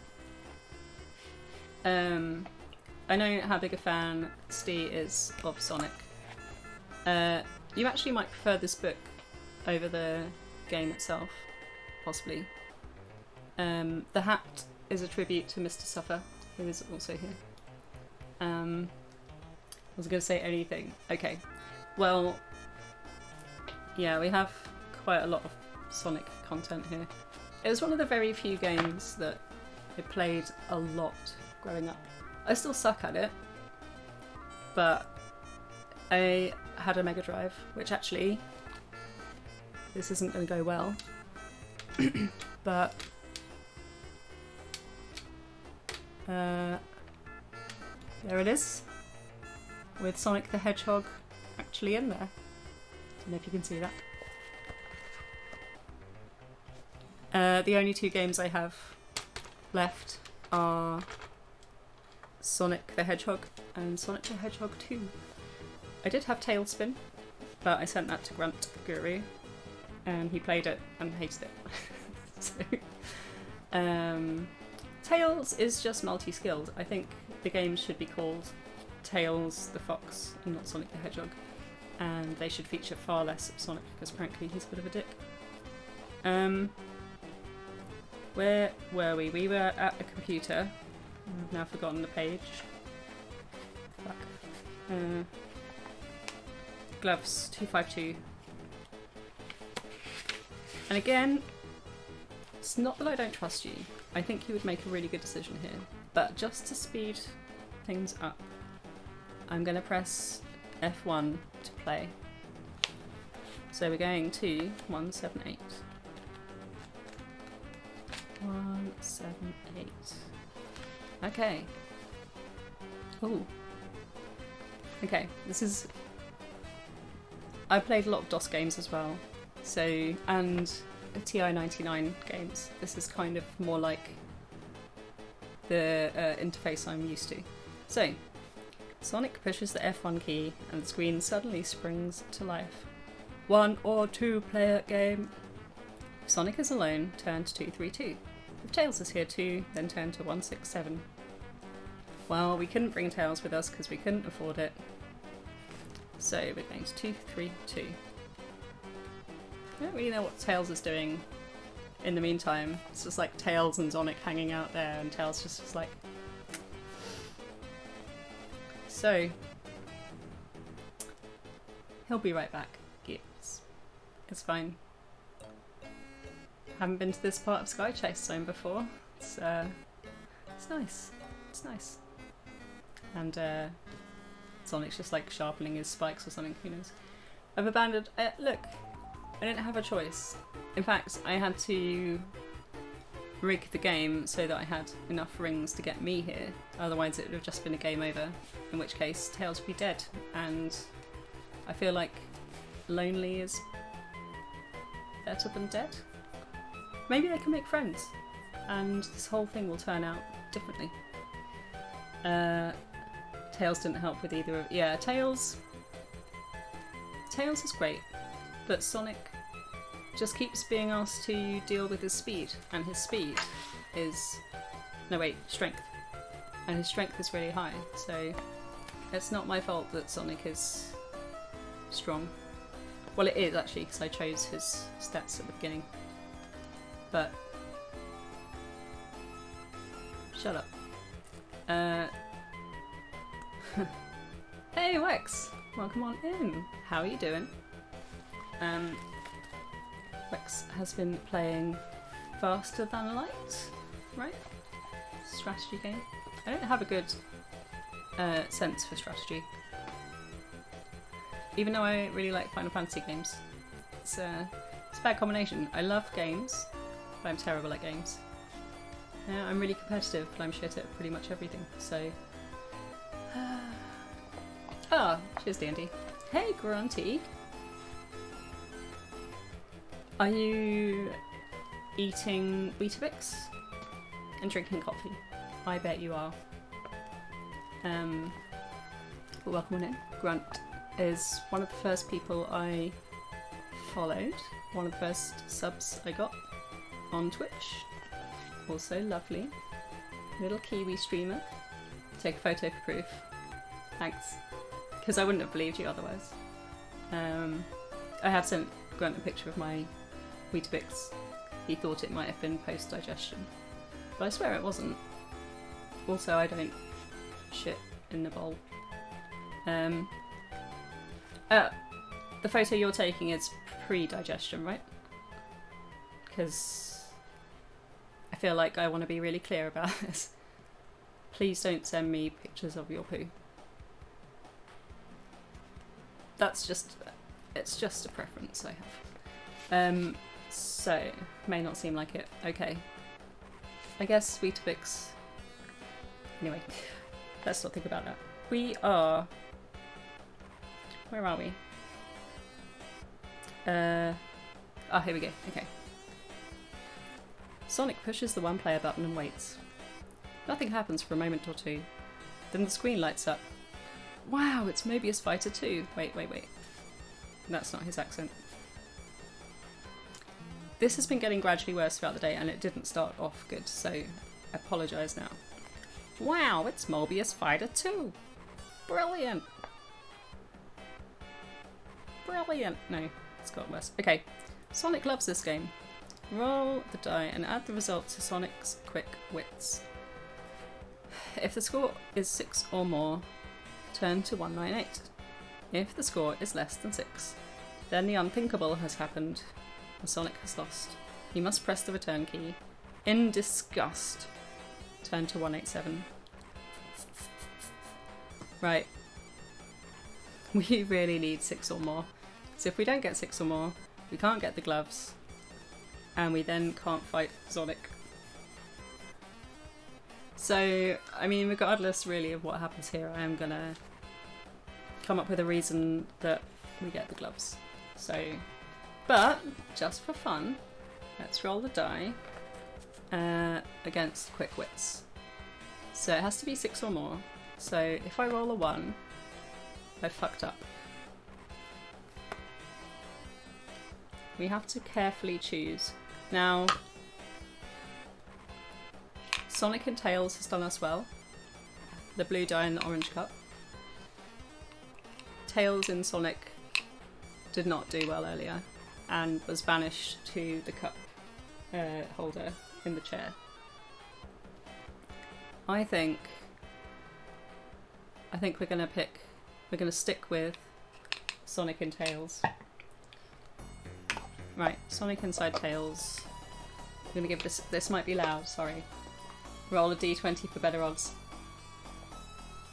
I know how big a fan Steve is of Sonic. You actually might prefer this book over the game itself, possibly. The hat is a tribute to Mr. Suffer, who is also here. I was going to say anything. Okay, well, yeah, we have quite a lot of Sonic content here. It was one of the very few games that I played a lot growing up. I still suck at it, but I had a Mega Drive, which actually, this isn't going to go well, but there it is, with Sonic the Hedgehog actually in there. Don't know if you can see that. The only two games I have left are Sonic the Hedgehog and Sonic the Hedgehog 2. I did have Tailspin, but I sent that to Grunt Guru, and he played it and hated it. So, Tails is just multi-skilled. I think the game should be called Tails the Fox and not Sonic the Hedgehog, and they should feature far less of Sonic because frankly he's a bit of a dick. Where were we? We were at a computer. I've now forgotten the page. Fuck. Gloves 252. And again, it's not that I don't trust you. I think you would make a really good decision here. But just to speed things up, I'm going to press F1 to play. So we're going to 178. 178. Okay. Ooh. Okay, this is... I played a lot of DOS games as well, so, and TI-99 games. This is kind of more like the interface I'm used to. So, Sonic pushes the F1 key and the screen suddenly springs to life. 1 or 2 player game. If Sonic is alone, turn to 232. If Tails is here too, then turn to 167. Well, we couldn't bring Tails with us because we couldn't afford it. So we're going to 232. I don't really know what Tails is doing in the meantime. It's just like Tails and Zonik hanging out there, and Tails just like... So, he'll be right back. It's fine. Haven't been to this part of Sky Chase Zone before. It's nice. It's nice. And Sonic's just like sharpening his spikes or something. Who knows? I've abandoned. Look, I didn't have a choice. In fact, I had to rig the game so that I had enough rings to get me here. Otherwise, it would have just been a game over. In which case, Tails would be dead. And I feel like lonely is better than dead. Maybe they can make friends, and this whole thing will turn out differently. Tails didn't help with either of... Yeah, Tails is great, but Sonic just keeps being asked to deal with his speed, and his speed is... No wait, strength. And his strength is really high, so it's not my fault that Sonic is strong. Well, it is actually, because I chose his stats at the beginning. But... Shut up. Hey Wex! Welcome on in! How are you doing? Wex has been playing Faster Than Light, right? Strategy game. I don't have a good sense for strategy. Even though I really like Final Fantasy games. It's a bad combination. I love games, but I'm terrible at games. Yeah, I'm really competitive, but I'm shit at pretty much everything, so... cheers D&D. Hey Grunty! Are you eating Weetabix and drinking coffee? I bet you are. Welcome on in. Grunt is one of the first people I followed. One of the first subs I got on Twitch. Also lovely. Little Kiwi streamer. Take a photo for proof. Thanks. Because I wouldn't have believed you otherwise. I have sent Grunt a picture of my Weetabix. He thought it might have been post-digestion. But I swear it wasn't. Also, I don't shit in the bowl. The photo you're taking is pre-digestion, right? Because I feel like I want to be really clear about this. Please don't send me pictures of your poo. That's just... it's just a preference I have. So, may not seem like it. Okay. I guess Weetabix... Anyway, let's not think about that. We are... Where are we? Here we go. Okay. Sonic pushes the one player button and waits. Nothing happens for a moment or two. Then the screen lights up. Wow, it's Mobius Fighter 2. Wait. That's not his accent. This has been getting gradually worse throughout the day, and it didn't start off good, so I apologise now. Wow, it's Mobius Fighter 2. Brilliant. Brilliant. No, it's got worse. Okay, Sonic loves this game. Roll the die and add the result to Sonic's quick wits. If the score is 6 or more, turn to 198. If the score is less than 6, then the unthinkable has happened. Sonic has lost. He must press the return key. In disgust, turn to 187. Right. We really need 6 or more. So if we don't get 6 or more, we can't get the gloves, and we then can't fight Zonik. So, I mean, regardless really of what happens here, I am gonna come up with a reason that we get the gloves. So, but, just for fun, let's roll the die against quick wits. So it has to be 6 or more. So if I roll a 1, I fucked up. We have to carefully choose. Now, Sonic and Tails has done us well. The blue die and the orange cup. Tails and Sonic did not do well earlier and was banished to the cup holder in the chair. I think we're gonna stick with Sonic and Tails. Right, Sonic inside Tails. I'm gonna give this might be loud, sorry. Roll a d20 for better odds.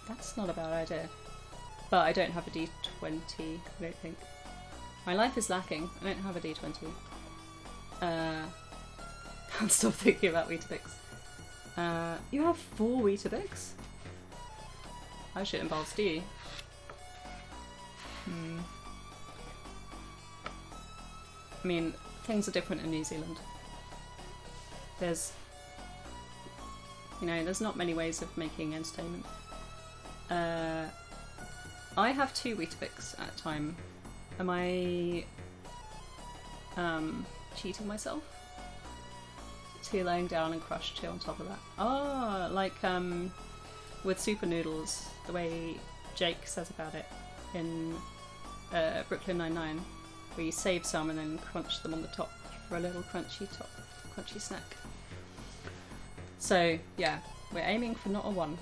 That's not a bad idea. But I don't have a d20, I don't think. My life is lacking, I don't have a d20. Can't stop thinking about Weetabix. You have 4 Weetabix? I shit and balls, do you? I mean, things are different in New Zealand. there's, you know, there's not many ways of making entertainment. I have 2 Weetabix at a time. Am I cheating myself? 2 laying down and crushed 2 on top of that. Oh, like with super noodles, the way Jake says about it in Brooklyn Nine-Nine, where you save some and then crunch them on the top for a little crunchy snack. So yeah, we're aiming for not a 1.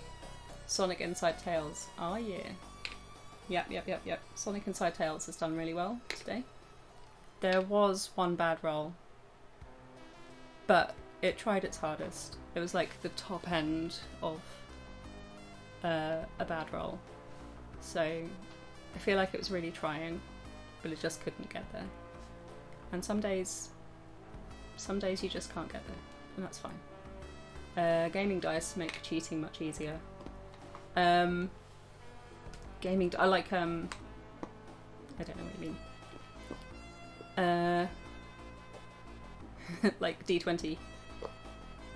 Sonic Inside Tails. Oh yeah. Yep. Sonic Inside Tails has done really well today. There was 1 bad roll, but it tried its hardest. It was like the top end of a bad roll. So I feel like it was really trying, but it just couldn't get there. And some days you just can't get there, and that's fine. Gaming dice make cheating much easier. I like I don't know what you mean. Like D20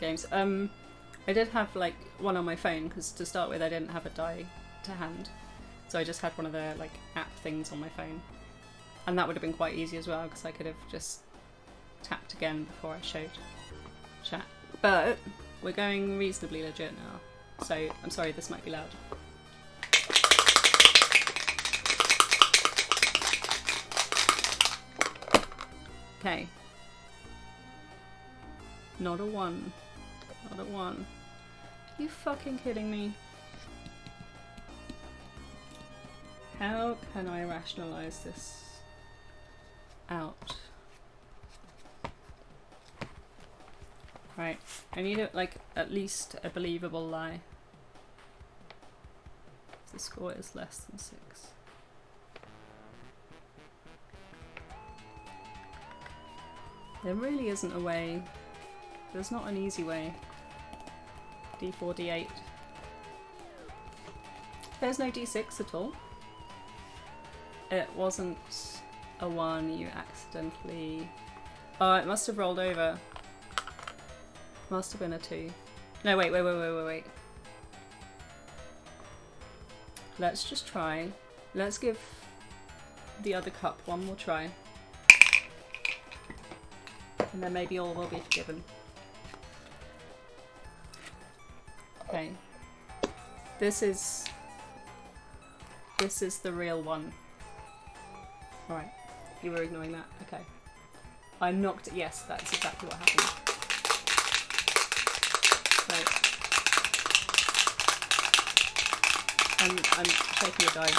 games. I did have like one on my phone because to start with I didn't have a die to hand, so I just had one of the like app things on my phone, and that would have been quite easy as well because I could have just tapped again before I showed chat. But we're going reasonably legit now, so I'm sorry this might be loud. Okay. Not a 1. Not a 1. Are you fucking kidding me? How can I rationalize this out? Right. I need at least a believable lie. The score is less than 6. There really isn't a way. There's not an easy way. D4, D8. There's no D6 at all. It wasn't a 1 you accidentally... Oh, it must have rolled over. Must have been a 2. No, wait. Let's just try. Let's give the other cup one more try. And then maybe all will be forgiven. Okay. This is the real one. Right. You were ignoring that. Okay. I knocked it. Yes, that's exactly what happened. Right. I'm shaking a die.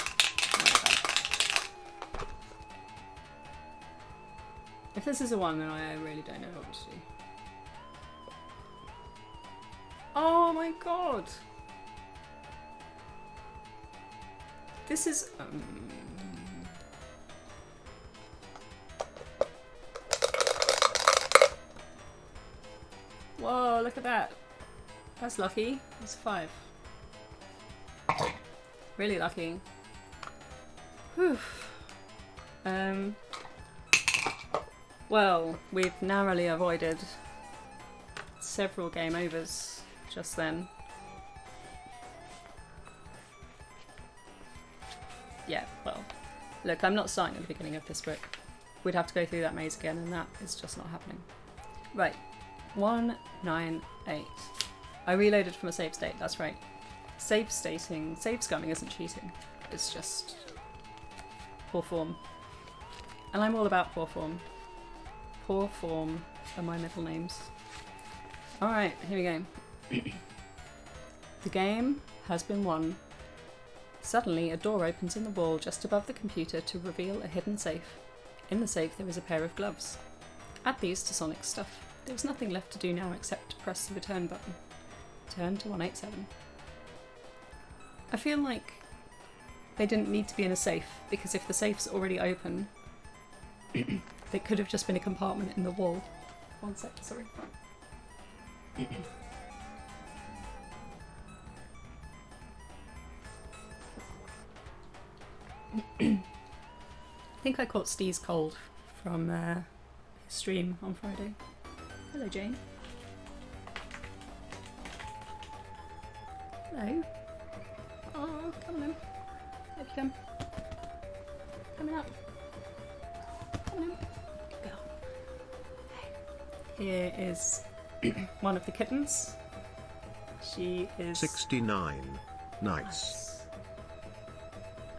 If this is a 1, then I really don't know what to do. Oh my god! This is... Whoa, look at that. That's lucky. That's a 5. Really lucky. Whew. Well, we've narrowly avoided several game overs just then. Yeah, well, look, I'm not starting at the beginning of this book. We'd have to go through that maze again, and that is just not happening. Right, 1, 9, 8. I reloaded from a save state, that's right. Save scumming isn't cheating. It's just poor form. And I'm all about poor form. Poor form are my middle names. Alright, here we go. The game has been won. Suddenly, a door opens in the wall just above the computer to reveal a hidden safe. In the safe, there is a pair of gloves. Add these to Sonic's stuff. There was nothing left to do now except to press the return button. Turn to 187. I feel like they didn't need to be in a safe, because if the safe's already open, it could have just been a compartment in the wall. One sec, sorry. I think I caught Steve's cold from his stream on Friday. Hello, Jane. Hello. Oh, come on in. Here you come. Coming up. Come on in. Good girl. Here is one of the kittens. She is 69. Nice.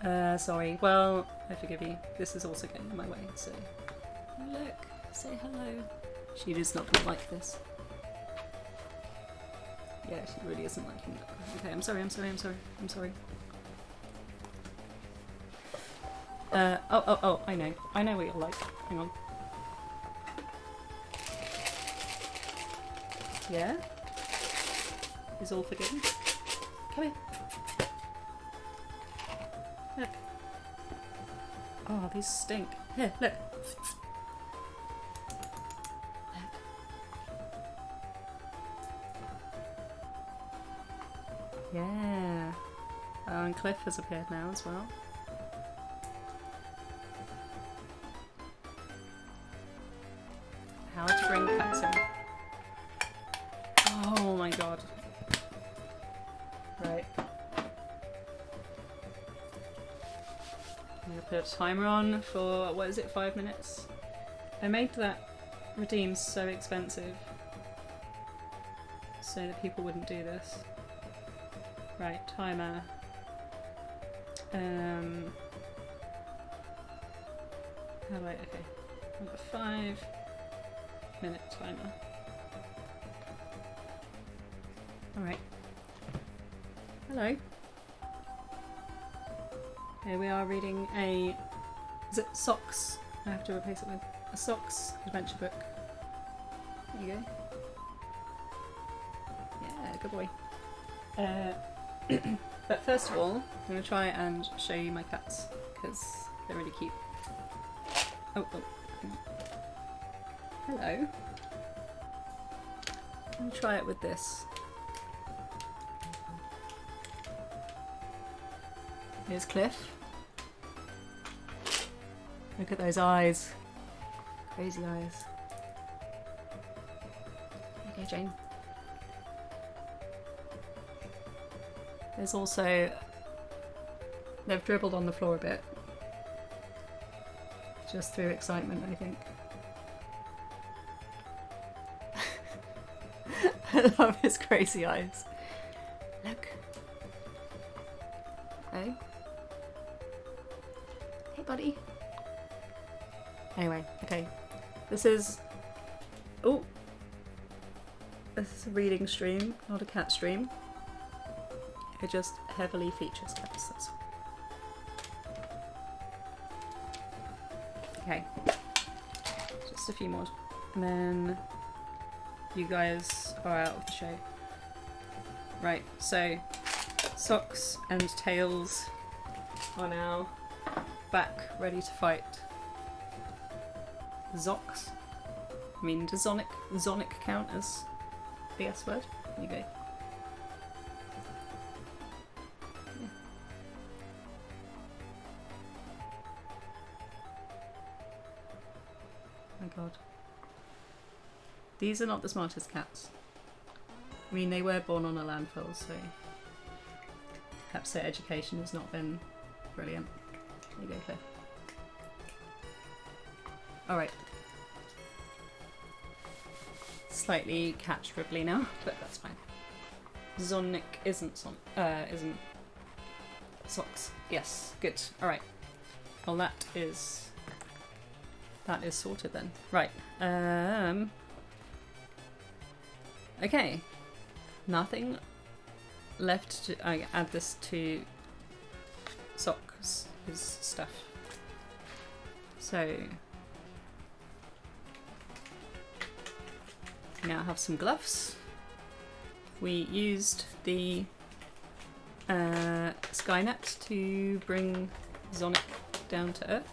Sorry. Well, I forgive you. This is also getting in my way, so... Look. Say hello. She does not like this. Yeah, she really isn't liking it. Okay, I'm sorry. Oh, I know. I know what you're like. Hang on. Yeah? Is all forgiven? Come here. Look. Oh, these stink. Here, look. Yeah. Oh, and Cliff has appeared now as well. How to bring cats in. Oh my god. Right. I'm gonna put a timer on for, what is it, 5 minutes? I made that redeem so expensive so that people wouldn't do this. Right, timer. How do I, okay. I've got a 5-minute timer. Alright. Hello. Here we are reading a... Is it Socks? I have to replace it with a Socks adventure book. There you go. Yeah, good boy. But first of all, I'm going to try and show you my cats, because they're really cute. Oh. Hello. I'll try it with this. Here's Cliff. Look at those eyes. Crazy eyes. Okay, Jane. There's also... They've dribbled on the floor a bit. Just through excitement, I think. I love his crazy eyes. Look. Hey. Hey, buddy. Anyway, okay. This is... Oh! This is a reading stream, not a cat stream. It just heavily features cats, that's all. Okay. Just a few more. And then you guys are out of the show. Right, so Socks and Tails are now back, ready to fight Zox. I mean, does Zonik count as the S word? There you go. Yeah. My god. These are not the smartest cats. I mean, they were born on a landfill, so perhaps their education has not been brilliant. There you go, Cliff. Alright. Slightly cat dribbly now, but that's fine. Zonik isn't Socks. Yes, good. Alright. Well, that is sorted then. Right. Okay. Nothing left to add this to Socks' stuff. So now have some gloves. We used the Skynet to bring Zonik down to Earth.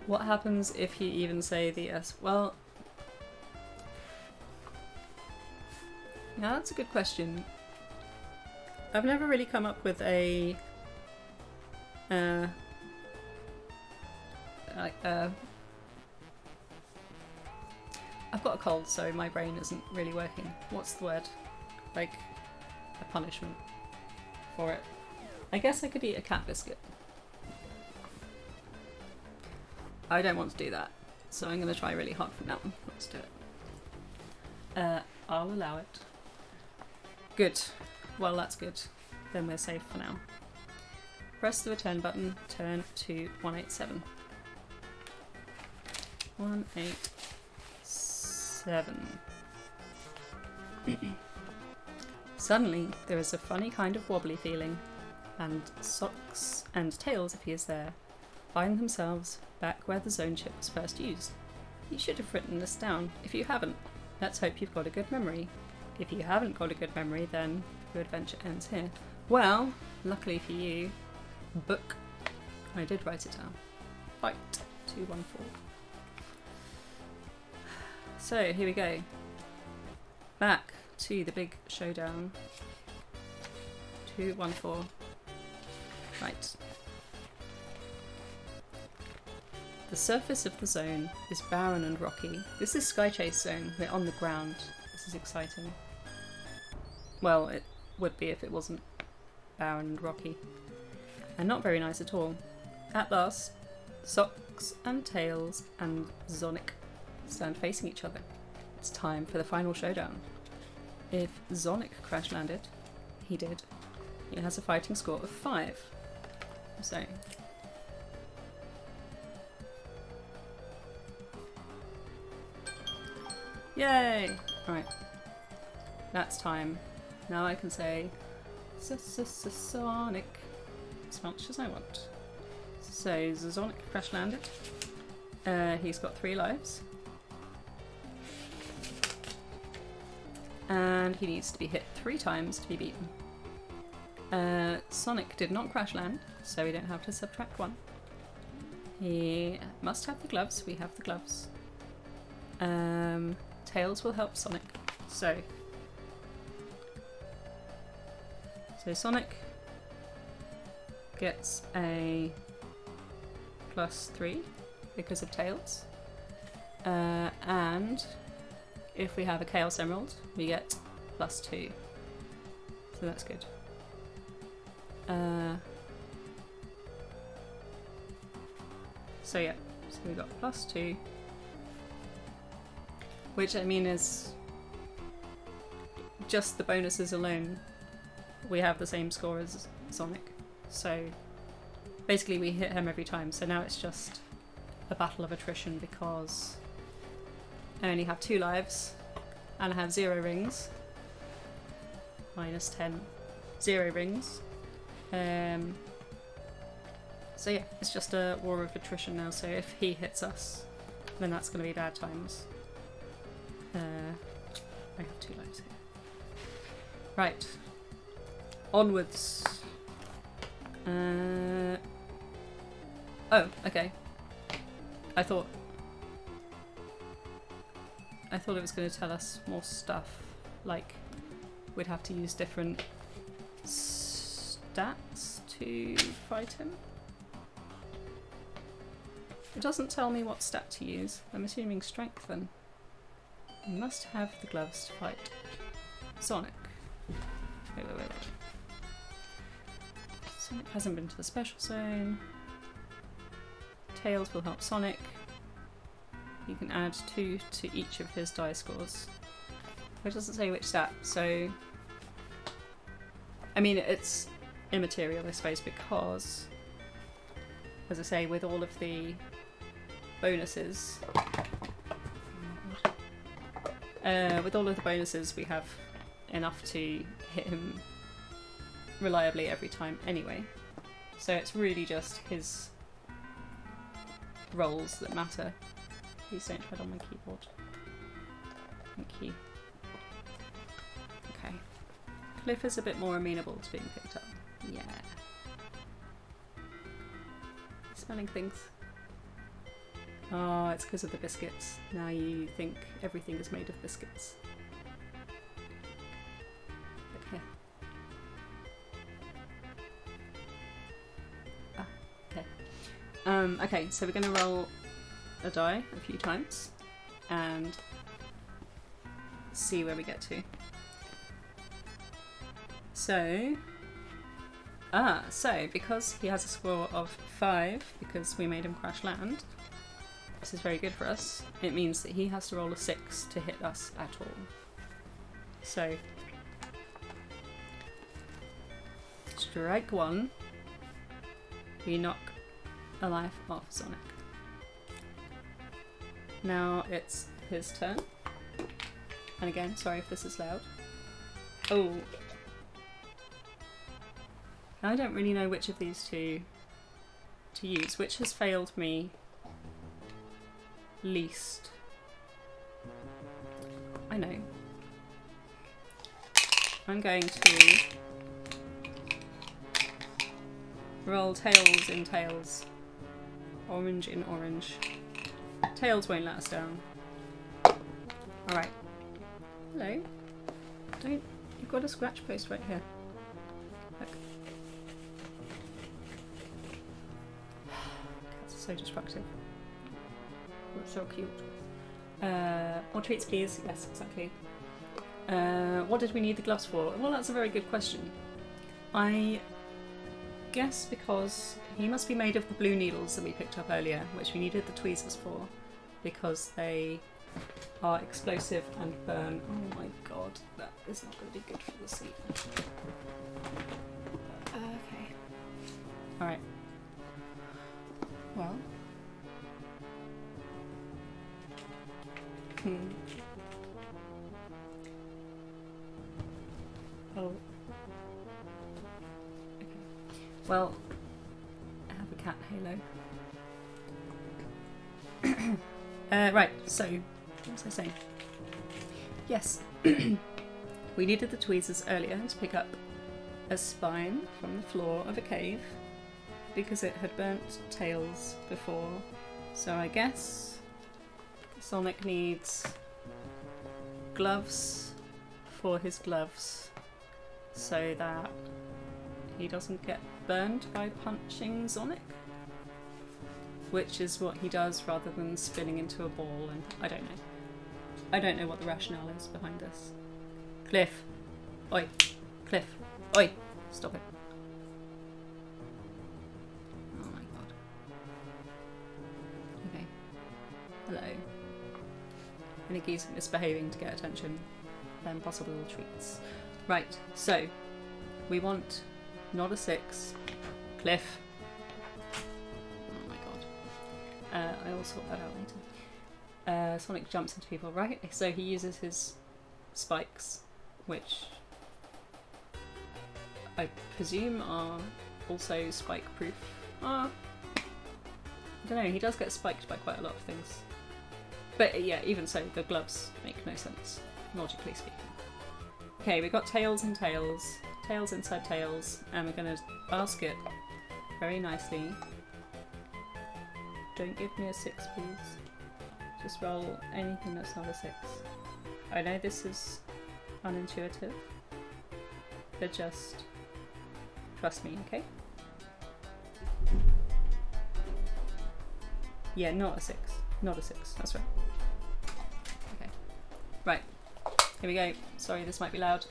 What happens if you even say the S? Well, now that's a good question. I've never really come up with a I've got a cold, so my brain isn't really working. What's the word? Like, a punishment for it. I guess I could eat a cat biscuit. I don't want to do that, so I'm going to try really hard from now on. Let's do it. I'll allow it. Good. Well, that's good. Then we're safe for now. Press the return button, turn to 187. 187. Suddenly, there is a funny kind of wobbly feeling, and Socks and Tails, if he is there, find themselves back where the zone chip was first used. You should have written this down. If you haven't, let's hope you've got a good memory. If you haven't got a good memory, then your adventure ends here. Well, luckily for you, book. I did write it down. Fight 214. So here we go. Back to the big showdown. 214. Right. The surface of the zone is barren and rocky. This is Sky Chase Zone. We're on the ground. This is exciting. Well, it would be if it wasn't barren and rocky. And not very nice at all. At last, Socks and Tails and Zonik stand facing each other. It's time for the final showdown. If Zonik crash landed, he did, he has a fighting score of 5. So, yay! Right, that's time. Now I can say Sonic as much as I want. So Zonik crash landed. He's got 3 lives. And he needs to be hit 3 times to be beaten. Sonic did not crash land, so we don't have to subtract 1. He must have the gloves. We have the gloves. Tails will help Sonic. So Sonic gets a +3 because of Tails. And if we have a Chaos Emerald, we get +2. So that's good. So yeah, so we got +2. Which I mean is just the bonuses alone. We have the same score as Sonic. So basically we hit him every time. So now it's just a battle of attrition because I only have 2 lives and I have 0 rings. -10. 0 rings. So yeah, it's just a war of attrition now. So if he hits us, then that's going to be bad times. I have 2 lives here. Right. Onwards. Oh, okay. I thought it was going to tell us more stuff. Like, we'd have to use different stats to fight him. It doesn't tell me what stat to use. I'm assuming strength then. You must have the gloves to fight Sonic. Wait. Sonic hasn't been to the special zone. Tails will help Sonic. You can add 2 to each of his die scores. It doesn't say which stat, so I mean it's immaterial I suppose because, as I say, with all of the bonuses we have enough to hit him reliably every time anyway. So it's really just his rolls that matter. Please don't tread on my keyboard. Thank you. Okay. Cliff is a bit more amenable to being picked up. Yeah. Smelling things. Oh, it's because of the biscuits. Now you think everything is made of biscuits. Okay. Okay, so we're going to roll a die a few times, and see where we get to. So, because he has a score of 5, because we made him crash land, this is very good for us. It means that he has to roll a 6 to hit us at all. So, strike 1, we knock a life off Zonik. Now it's his turn. And again, sorry if this is loud. Oh. I don't really know which of these two to use. Which has failed me least? I know. I'm going to roll tails in tails. Orange in orange. Tails won't let us down. Alright. Hello. You've got a scratch post right here. Look. Cats are so destructive. That's so cute. More treats please. Yes, exactly. What did we need the gloves for? Well, that's a very good question. I guess because he must be made of the blue needles that we picked up earlier, which we needed the tweezers for, because they are explosive and burn. Oh my god, that is not going to be good for the seat. Okay. Alright. Well. Oh. Okay. Well, I have a cat halo. Right, so, what was I saying? Yes, we needed the tweezers earlier to pick up a spine from the floor of a cave because it had burnt tails before. So I guess Zonik needs gloves for his gloves so that he doesn't get burned by punching Zonik. Which is what he does rather than spinning into a ball, and I don't know. I don't know what the rationale is behind this. Cliff! Oi! Cliff! Oi! Stop it. Oh my god. Okay. Hello. Any geese misbehaving to get attention, then possible treats. Right, so we want not a 6. Cliff! I will sort that out later. Sonic jumps into people, right? So he uses his spikes, which I presume are also spike-proof. I don't know, he does get spiked by quite a lot of things. But yeah, even so, the gloves make no sense, logically speaking. Okay, we've got tails and tails, tails inside tails, and we're going to basket very nicely. Don't give me a 6, please. Just roll anything that's not a 6. I know this is unintuitive, but just trust me, okay? Yeah, not a 6. Not a 6, that's right. Okay. Right. Here we go. Sorry, this might be loud.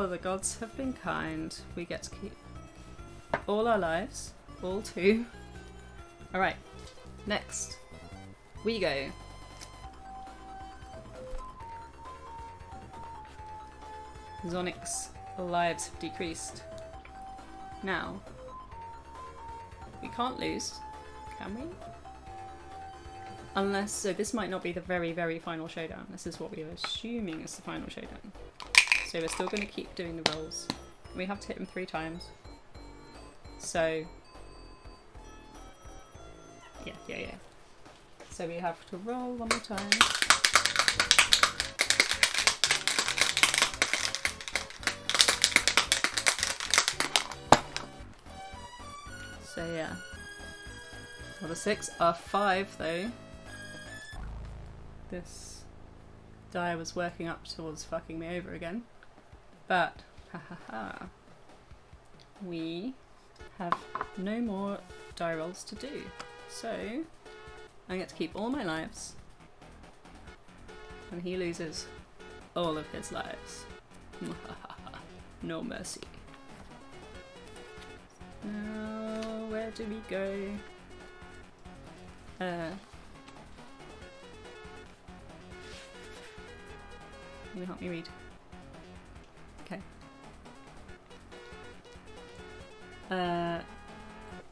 The gods have been kind. We get to keep all our lives. All 2. Alright. Next. We go. Zonik's lives have decreased. Now. We can't lose. Can we? Unless, so this might not be the very, very final showdown. This is what we are assuming is the final showdown. So we're still going to keep doing the rolls. We have to hit him 3 times. So, yeah. So we have to roll one more time. So yeah. Not a 6, a 5 though. This die was working up towards fucking me over again. But, we have no more die rolls to do. So, I get to keep all my lives. And he loses all of his lives. No mercy. Now, where do we go? Can you help me read? Okay.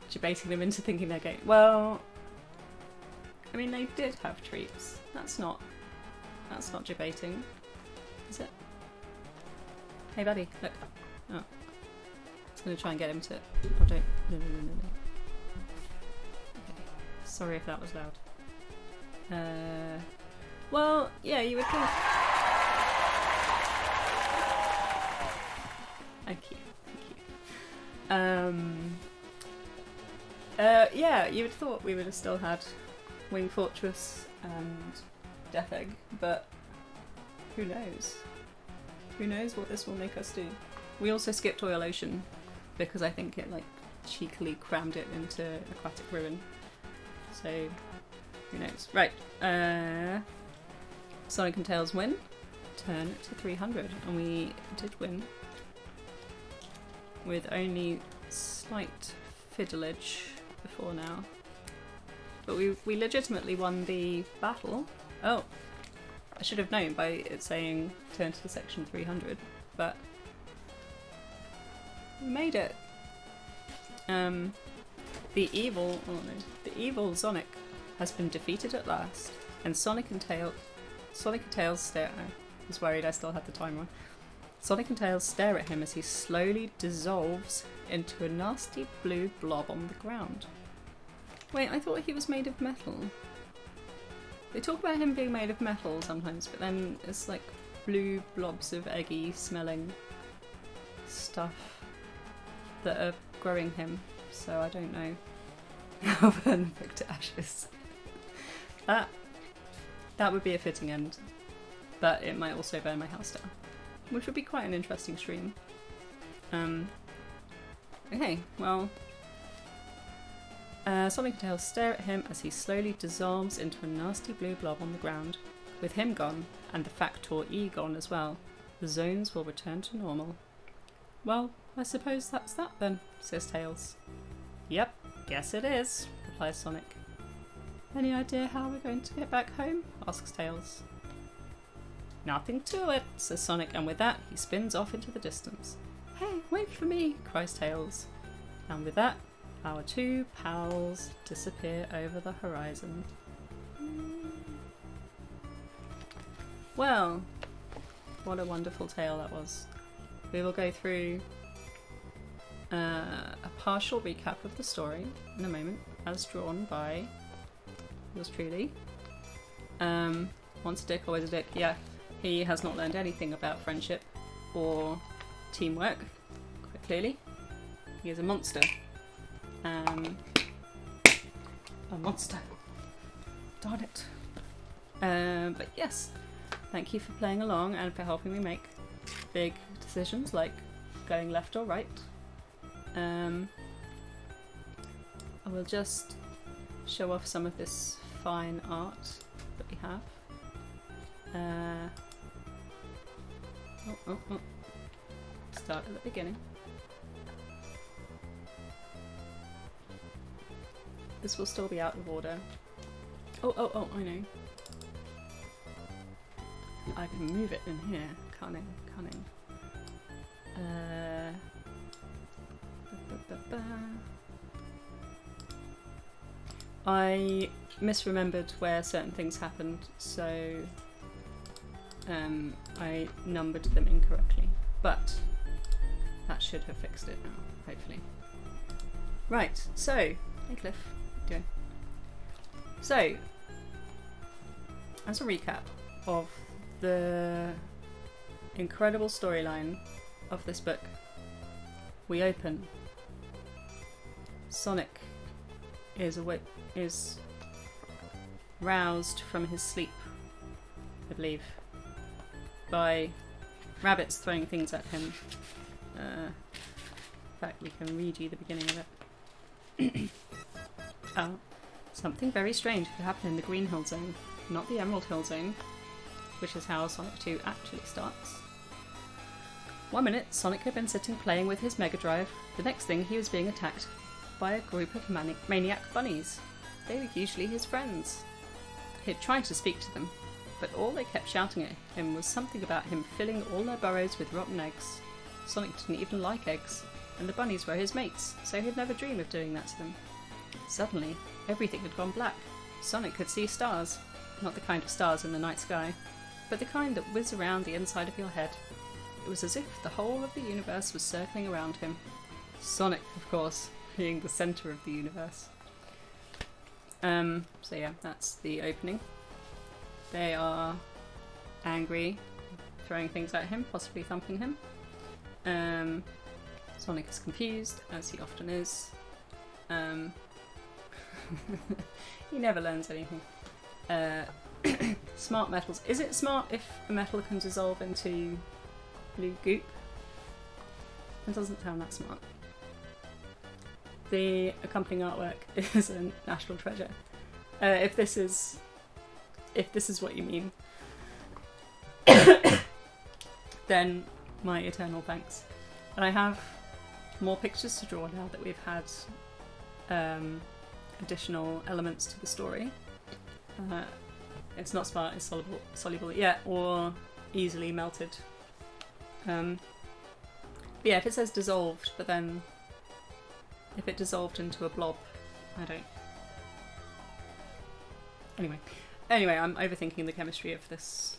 Debating them into thinking they're gay. Well, I mean, they did have treats. That's not debating, is it? Hey, buddy, look. Oh, I was gonna try and get him to. Oh, don't. No. Okay. Sorry if that was loud. Well, yeah, you would think. Thank you. Yeah, you would have thought we would have still had Wing Fortress and Death Egg, but who knows? Who knows what this will make us do? We also skipped Oil Ocean because I think it like cheekily crammed it into Aquatic Ruin. So who knows? Right. Sonic and Tails win. Turn to 300, and we did win with only slight fiddleage before now. But we legitimately won the battle. Oh, I should have known by it saying turn to section 300, but we made it. The evil Zonik has been defeated at last, and Sonic and Tails stare. I was worried I still had the timer on. Sonic and Tails stare at him as he slowly dissolves into a nasty blue blob on the ground. Wait, I thought he was made of metal. They talk about him being made of metal sometimes, but then it's like blue blobs of eggy smelling stuff that are growing him, so I don't know. I'll burn Vic to ashes. That would be a fitting end, but it might also burn my house down, which would be quite an interesting stream. Okay, well, Sonic and Tails stare at him as he slowly dissolves into a nasty blue blob on the ground. With him gone, and the Factor E gone as well, the zones will return to normal. Well, I suppose that's that then, says Tails. Yep, guess it is, replies Sonic. Any idea how we're going to get back home? Asks Tails. Nothing to it, says Sonic, and with that, he spins off into the distance. Hey, wait for me, cries Tails. And with that, our two pals disappear over the horizon. Well, what a wonderful tale that was. We will go through a partial recap of the story in a moment, as drawn by yours truly. Once a dick, always a dick. Yeah, he has not learned anything about friendship or teamwork, quite clearly. He is a monster. A monster. Darn it. But yes, thank you for playing along and for helping me make big decisions like going left or right. I will just show off some of this fine art that we have. Start at the beginning. This will still be out of order. Oh, I know. I can move it in here. Cunning. I misremembered where certain things happened, so I numbered them incorrectly, but that should have fixed it now, hopefully. Right, so, hey Cliff, how you doing? So, as a recap of the incredible storyline of this book, we open. Sonic is roused from his sleep, I believe. by rabbits throwing things at him. In fact, we can read you the beginning of it. Oh. Something very strange could happen in the Green Hill Zone, not the Emerald Hill Zone, which is how Sonic 2 actually starts. One minute, Sonic had been sitting playing with his Mega Drive. The next thing, he was being attacked by a group of maniac bunnies. They were usually his friends. He had tried to speak to them, but all they kept shouting at him was something about him filling all their burrows with rotten eggs. Sonic didn't even like eggs, and the bunnies were his mates, so he'd never dream of doing that to them. Suddenly, everything had gone black. Sonic could see stars. Not the kind of stars in the night sky, but the kind that whiz around the inside of your head. It was as if the whole of the universe was circling around him. Sonic, of course, being the centre of the universe. So yeah, that's the opening. They are angry, throwing things at him, possibly thumping him. Sonic is confused, as he often is. He never learns anything. Smart metals. Is it smart if a metal can dissolve into blue goop? It doesn't sound that smart. The accompanying artwork is a national treasure. If this is what you mean, then my eternal thanks. And I have more pictures to draw now that we've had additional elements to the story. It's not smart, it's soluble, yeah, or easily melted. But yeah, if it says dissolved, but then if it dissolved into a blob, I don't. Anyway, I'm overthinking the chemistry of this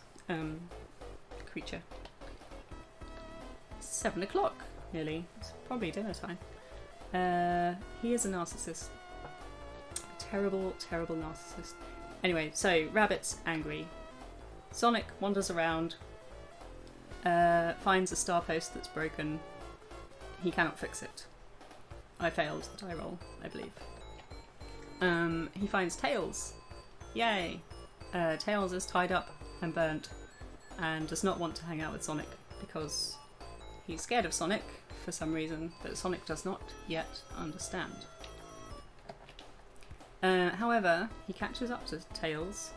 creature. 7 o'clock, nearly. It's probably dinner time. He is a narcissist. A terrible, terrible narcissist. Anyway, so Rabbit's angry. Sonic wanders around, finds a star post that's broken. He cannot fix it. I failed the die roll, I believe. He finds Tails. Yay! Tails is tied up and burnt and does not want to hang out with Sonic because he's scared of Sonic for some reason that Sonic does not yet understand. However, he catches up to Tails.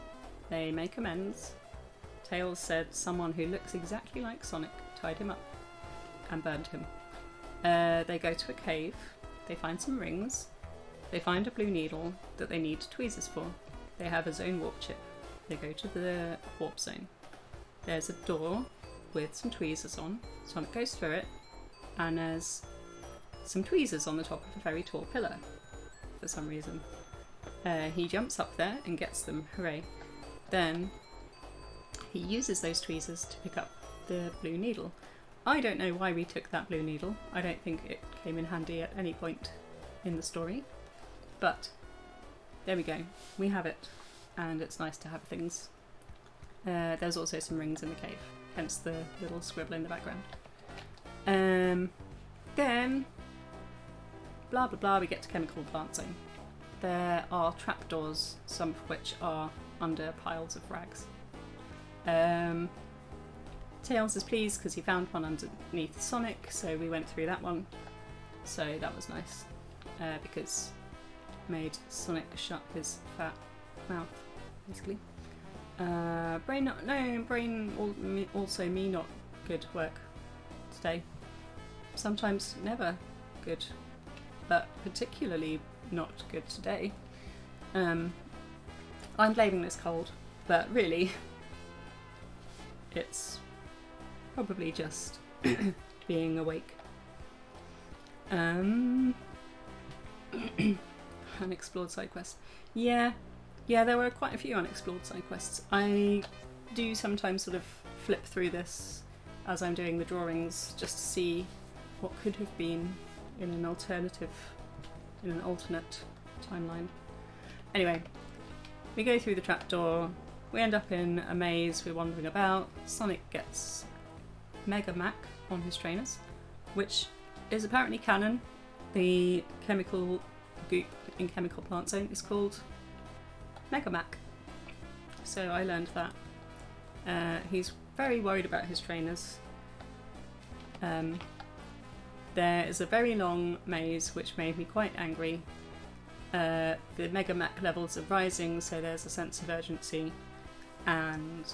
They make amends. Tails said someone who looks exactly like Sonic tied him up and burned him. They go to a cave. They find some rings. They find a blue needle that they need tweezers for. They have a zone warp chip. They go to the warp zone. There's a door with some tweezers on. Sonic goes through it, and there's some tweezers on the top of a very tall pillar for some reason. He jumps up there and gets them, hooray. Then he uses those tweezers to pick up the blue needle. I don't know why we took that blue needle. I don't think it came in handy at any point in the story. But there we go. We have it. And it's nice to have things. There's also some rings in the cave. Hence the little scribble in the background. Then, blah blah blah, we get to Chemical Plant Zone. There are trapdoors, some of which are under piles of rags. Tails is pleased because he found one underneath Sonic, so we went through that one. So that was nice, because it made Sonic shut his fat mouth, basically. Brain also me not good work today. Sometimes never good, but particularly not good today. I'm blaming this cold, but really it's probably just being awake. Unexplored side quests. Yeah, there were quite a few unexplored side quests. I do sometimes sort of flip through this as I'm doing the drawings just to see what could have been in an alternate timeline. Anyway, we go through the trapdoor, we end up in a maze, we're wandering about. Sonic gets Mega Mac on his trainers, which is apparently canon. The chemical goop in Chemical Plant Zone is called Mega Mac. So I learned that. He's very worried about his trainers. There is a very long maze which made me quite angry. The Mega Mech levels are rising, so there's a sense of urgency, and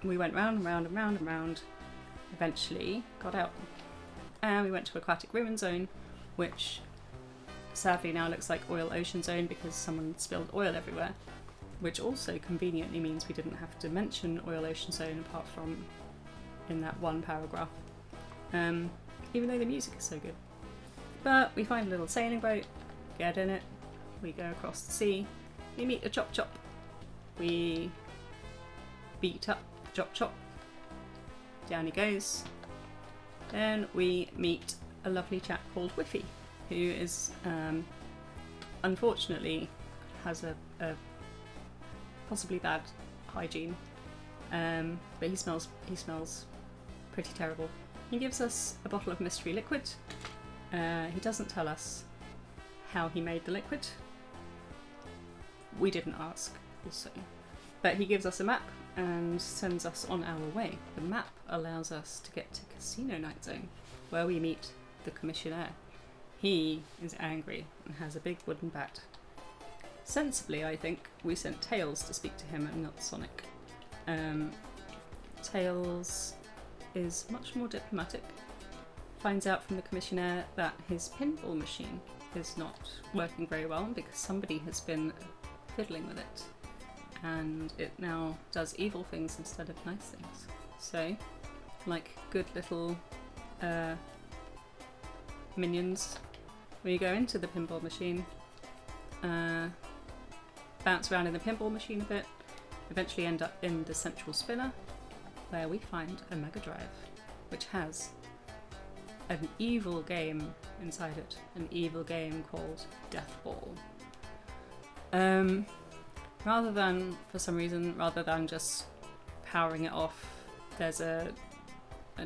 we went round and round and round and round, eventually got out, and we went to Aquatic Ruin Zone, which sadly now looks like Oil Ocean Zone because someone spilled oil everywhere, which also conveniently means we didn't have to mention Oil Ocean Zone apart from in that one paragraph, even though the music is so good. But we find a little sailing boat, get in it, we go across the sea, we meet a Chop Chop, we beat up Chop Chop, down he goes. Then we meet a lovely chap called Whiffy, who is unfortunately has a possibly bad hygiene, but he smells pretty terrible. He gives us a bottle of mystery liquid. He doesn't tell us how he made the liquid. We didn't ask also, but he gives us a map and sends us on our way. The map allows us to get to Casino Night Zone, where we meet the Commissioner. He is angry and has a big wooden bat. Sensibly, I think, we sent Tails to speak to him and not Sonic. Tails is much more diplomatic, finds out from the Commissioner that his pinball machine is not working very well because somebody has been fiddling with it, and it now does evil things instead of nice things. So, like good little minions, we go into the pinball machine, bounce around in the pinball machine a bit, eventually end up in the central spinner, where we find a Mega Drive, which has an evil game inside it, an evil game called Death Ball. Rather than just powering it off, there's a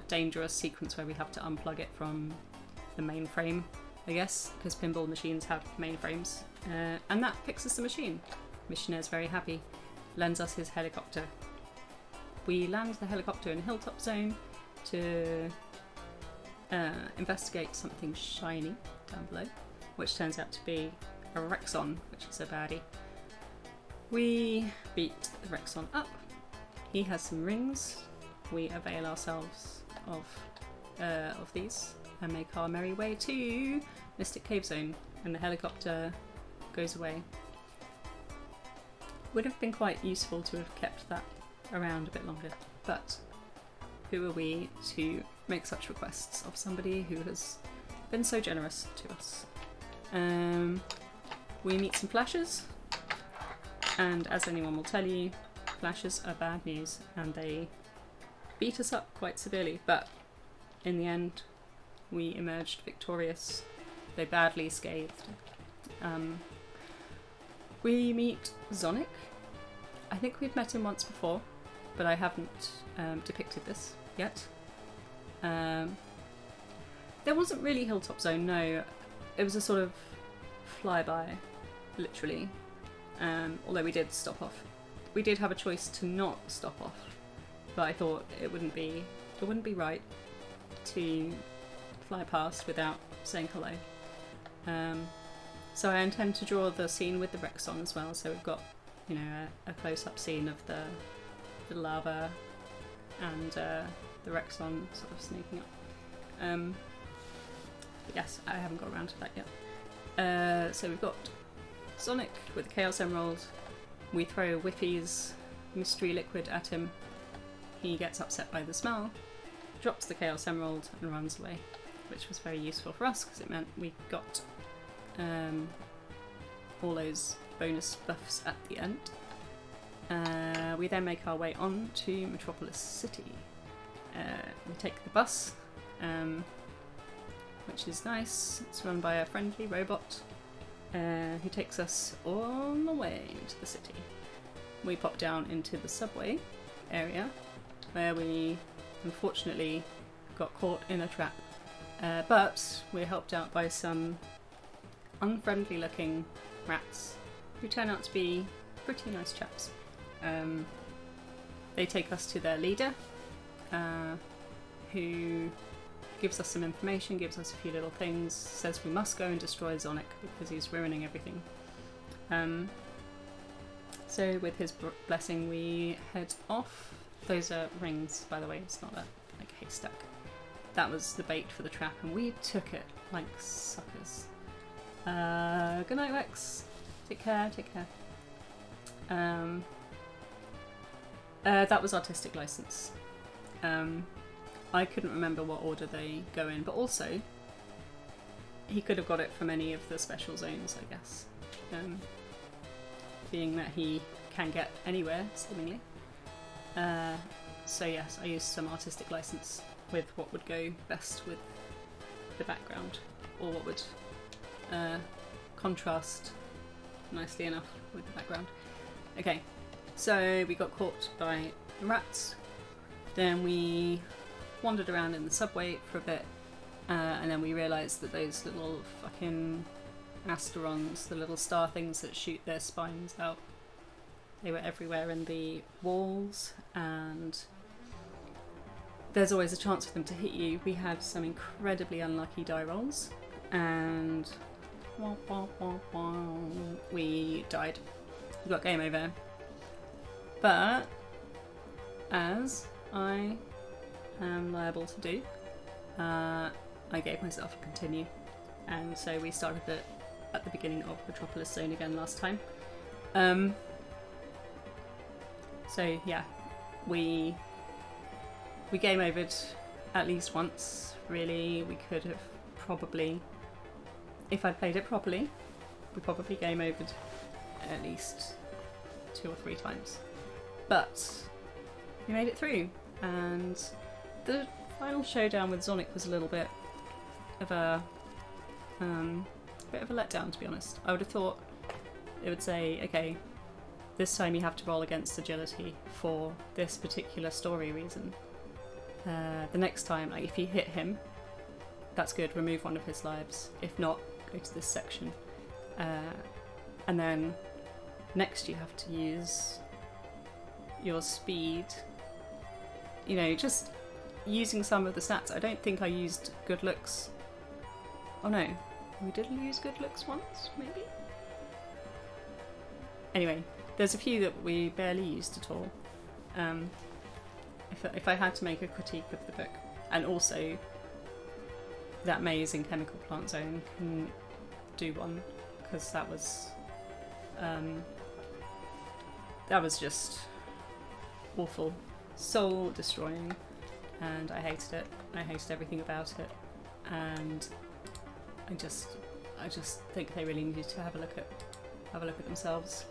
dangerous sequence where we have to unplug it from the mainframe, I guess, because pinball machines have mainframes, and that fixes the machine. Missionaire's very happy, lends us his helicopter. We land the helicopter in Hilltop Zone to investigate something shiny down below, which turns out to be a Rexon, which is a baddie. We beat the Rexon up. He has some rings. We avail ourselves of these and make our merry way to Mystic Cave Zone, and the helicopter goes away. Would have been quite useful to have kept that around a bit longer, but who are we to make such requests of somebody who has been so generous to us? We meet some flashes, and as anyone will tell you, flashes are bad news and they beat us up quite severely, but in the end we emerged victorious, though badly scathed. We meet Zonik. I think we've met him once before, but I haven't depicted this yet. There wasn't really Hilltop Zone, no. It was a sort of flyby, literally. Although we did stop off. We did have a choice to not stop off, but I thought it wouldn't be right to fly past without saying hello. So I intend to draw the scene with the Rexon as well. So we've got, you know, a close-up scene of the lava and the Rexon sort of sneaking up. But yes, I haven't got around to that yet. So we've got Sonic with the Chaos Emerald. We throw Whiffy's mystery liquid at him. He gets upset by the smell, drops the Chaos Emerald and runs away, which was very useful for us because it meant we got all those bonus buffs at the end. We then make our way on to Metropolis City. We take the bus, which is nice. It's run by a friendly robot who takes us on the way to the city. We pop down into the subway area where we unfortunately got caught in a trap, but we're helped out by some unfriendly looking rats who turn out to be pretty nice chaps. they take us to their leader, who gives us some information, gives us a few little things, says we must go and destroy Zonik because he's ruining everything. So with his blessing we head off. Those are rings, by the way, it's not a haystack. That was the bait for the trap and we took it like suckers. Good night, Rex. Take care, take care. That was artistic license. I couldn't remember what order they go in, but also he could have got it from any of the special zones, I guess. Being that he can get anywhere, seemingly. So yes, I used some artistic license with what would go best with the background, or what would contrast nicely enough with the background. Okay, so we got caught by the rats, then we wandered around in the subway for a bit, and then we realised that those little fucking asterons, the little star things that shoot their spines out, they were everywhere in the walls, and there's always a chance for them to hit you. We had some incredibly unlucky die rolls, and we died. We got game over. But, as I am liable to do, I gave myself a continue, and so we started it at the beginning of Metropolis Zone again last time. So yeah, we game overed at least once, really. We could have probably, if I'd played it properly, we probably game overed at least 2 or 3 times. But we made it through, and the final showdown with Zonik was a little bit of a letdown, to be honest. I would have thought it would say, okay, this time you have to roll against agility for this particular story reason. The next time, like, if you hit him, that's good, remove one of his lives. If not, go to this section. And then next you have to use your speed. You know, just using some of the stats. I don't think I used good looks. Oh no, we didn't use good looks once, maybe? Anyway, there's a few that we barely used at all. If I had to make a critique of the book, and also that maze in Chemical Plant Zone can do one, because that was just awful, soul destroying, and I hated it. I hated everything about it, and I just think they really needed to have a look at themselves,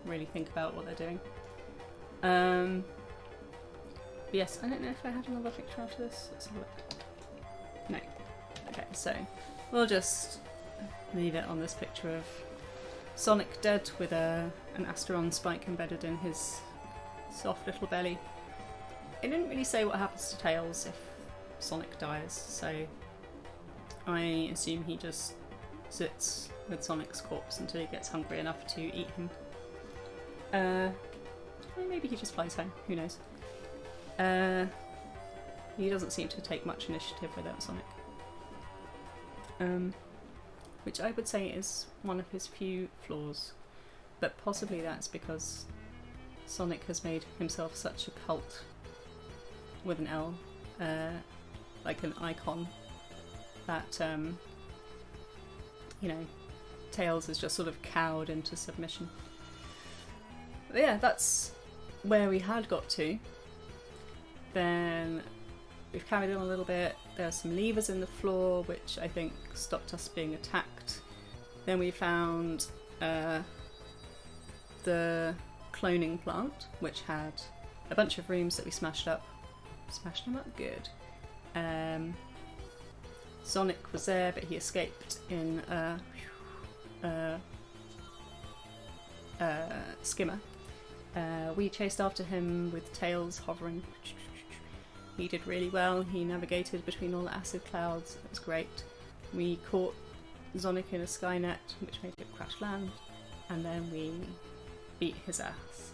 really think about what they're doing. But yes, I don't know if I had another picture after this. Let's have a look. No. Okay, so we'll just leave it on this picture of Sonic dead with an Asteron spike embedded in his soft little belly. It didn't really say what happens to Tails if Sonic dies, so I assume he just sits with Sonic's corpse until he gets hungry enough to eat him. Maybe he just flies home, who knows. He doesn't seem to take much initiative without Sonic. Which I would say is one of his few flaws, but possibly that's because Sonic has made himself such a cult with an L, like an icon, that you know, Tails is just sort of cowed into submission. But yeah, that's where we had got to. Then we've carried on a little bit. There are some levers in the floor which I think stopped us being attacked. Then we found the cloning plant, which had a bunch of rooms that we smashed up. Smashed them up? Good. Sonic was there, but he escaped in a skimmer. We chased after him with Tails hovering. He did really well. He navigated between all the acid clouds. It was great. We caught Zonik in a Skynet, which made it crash land, and then we beat his ass.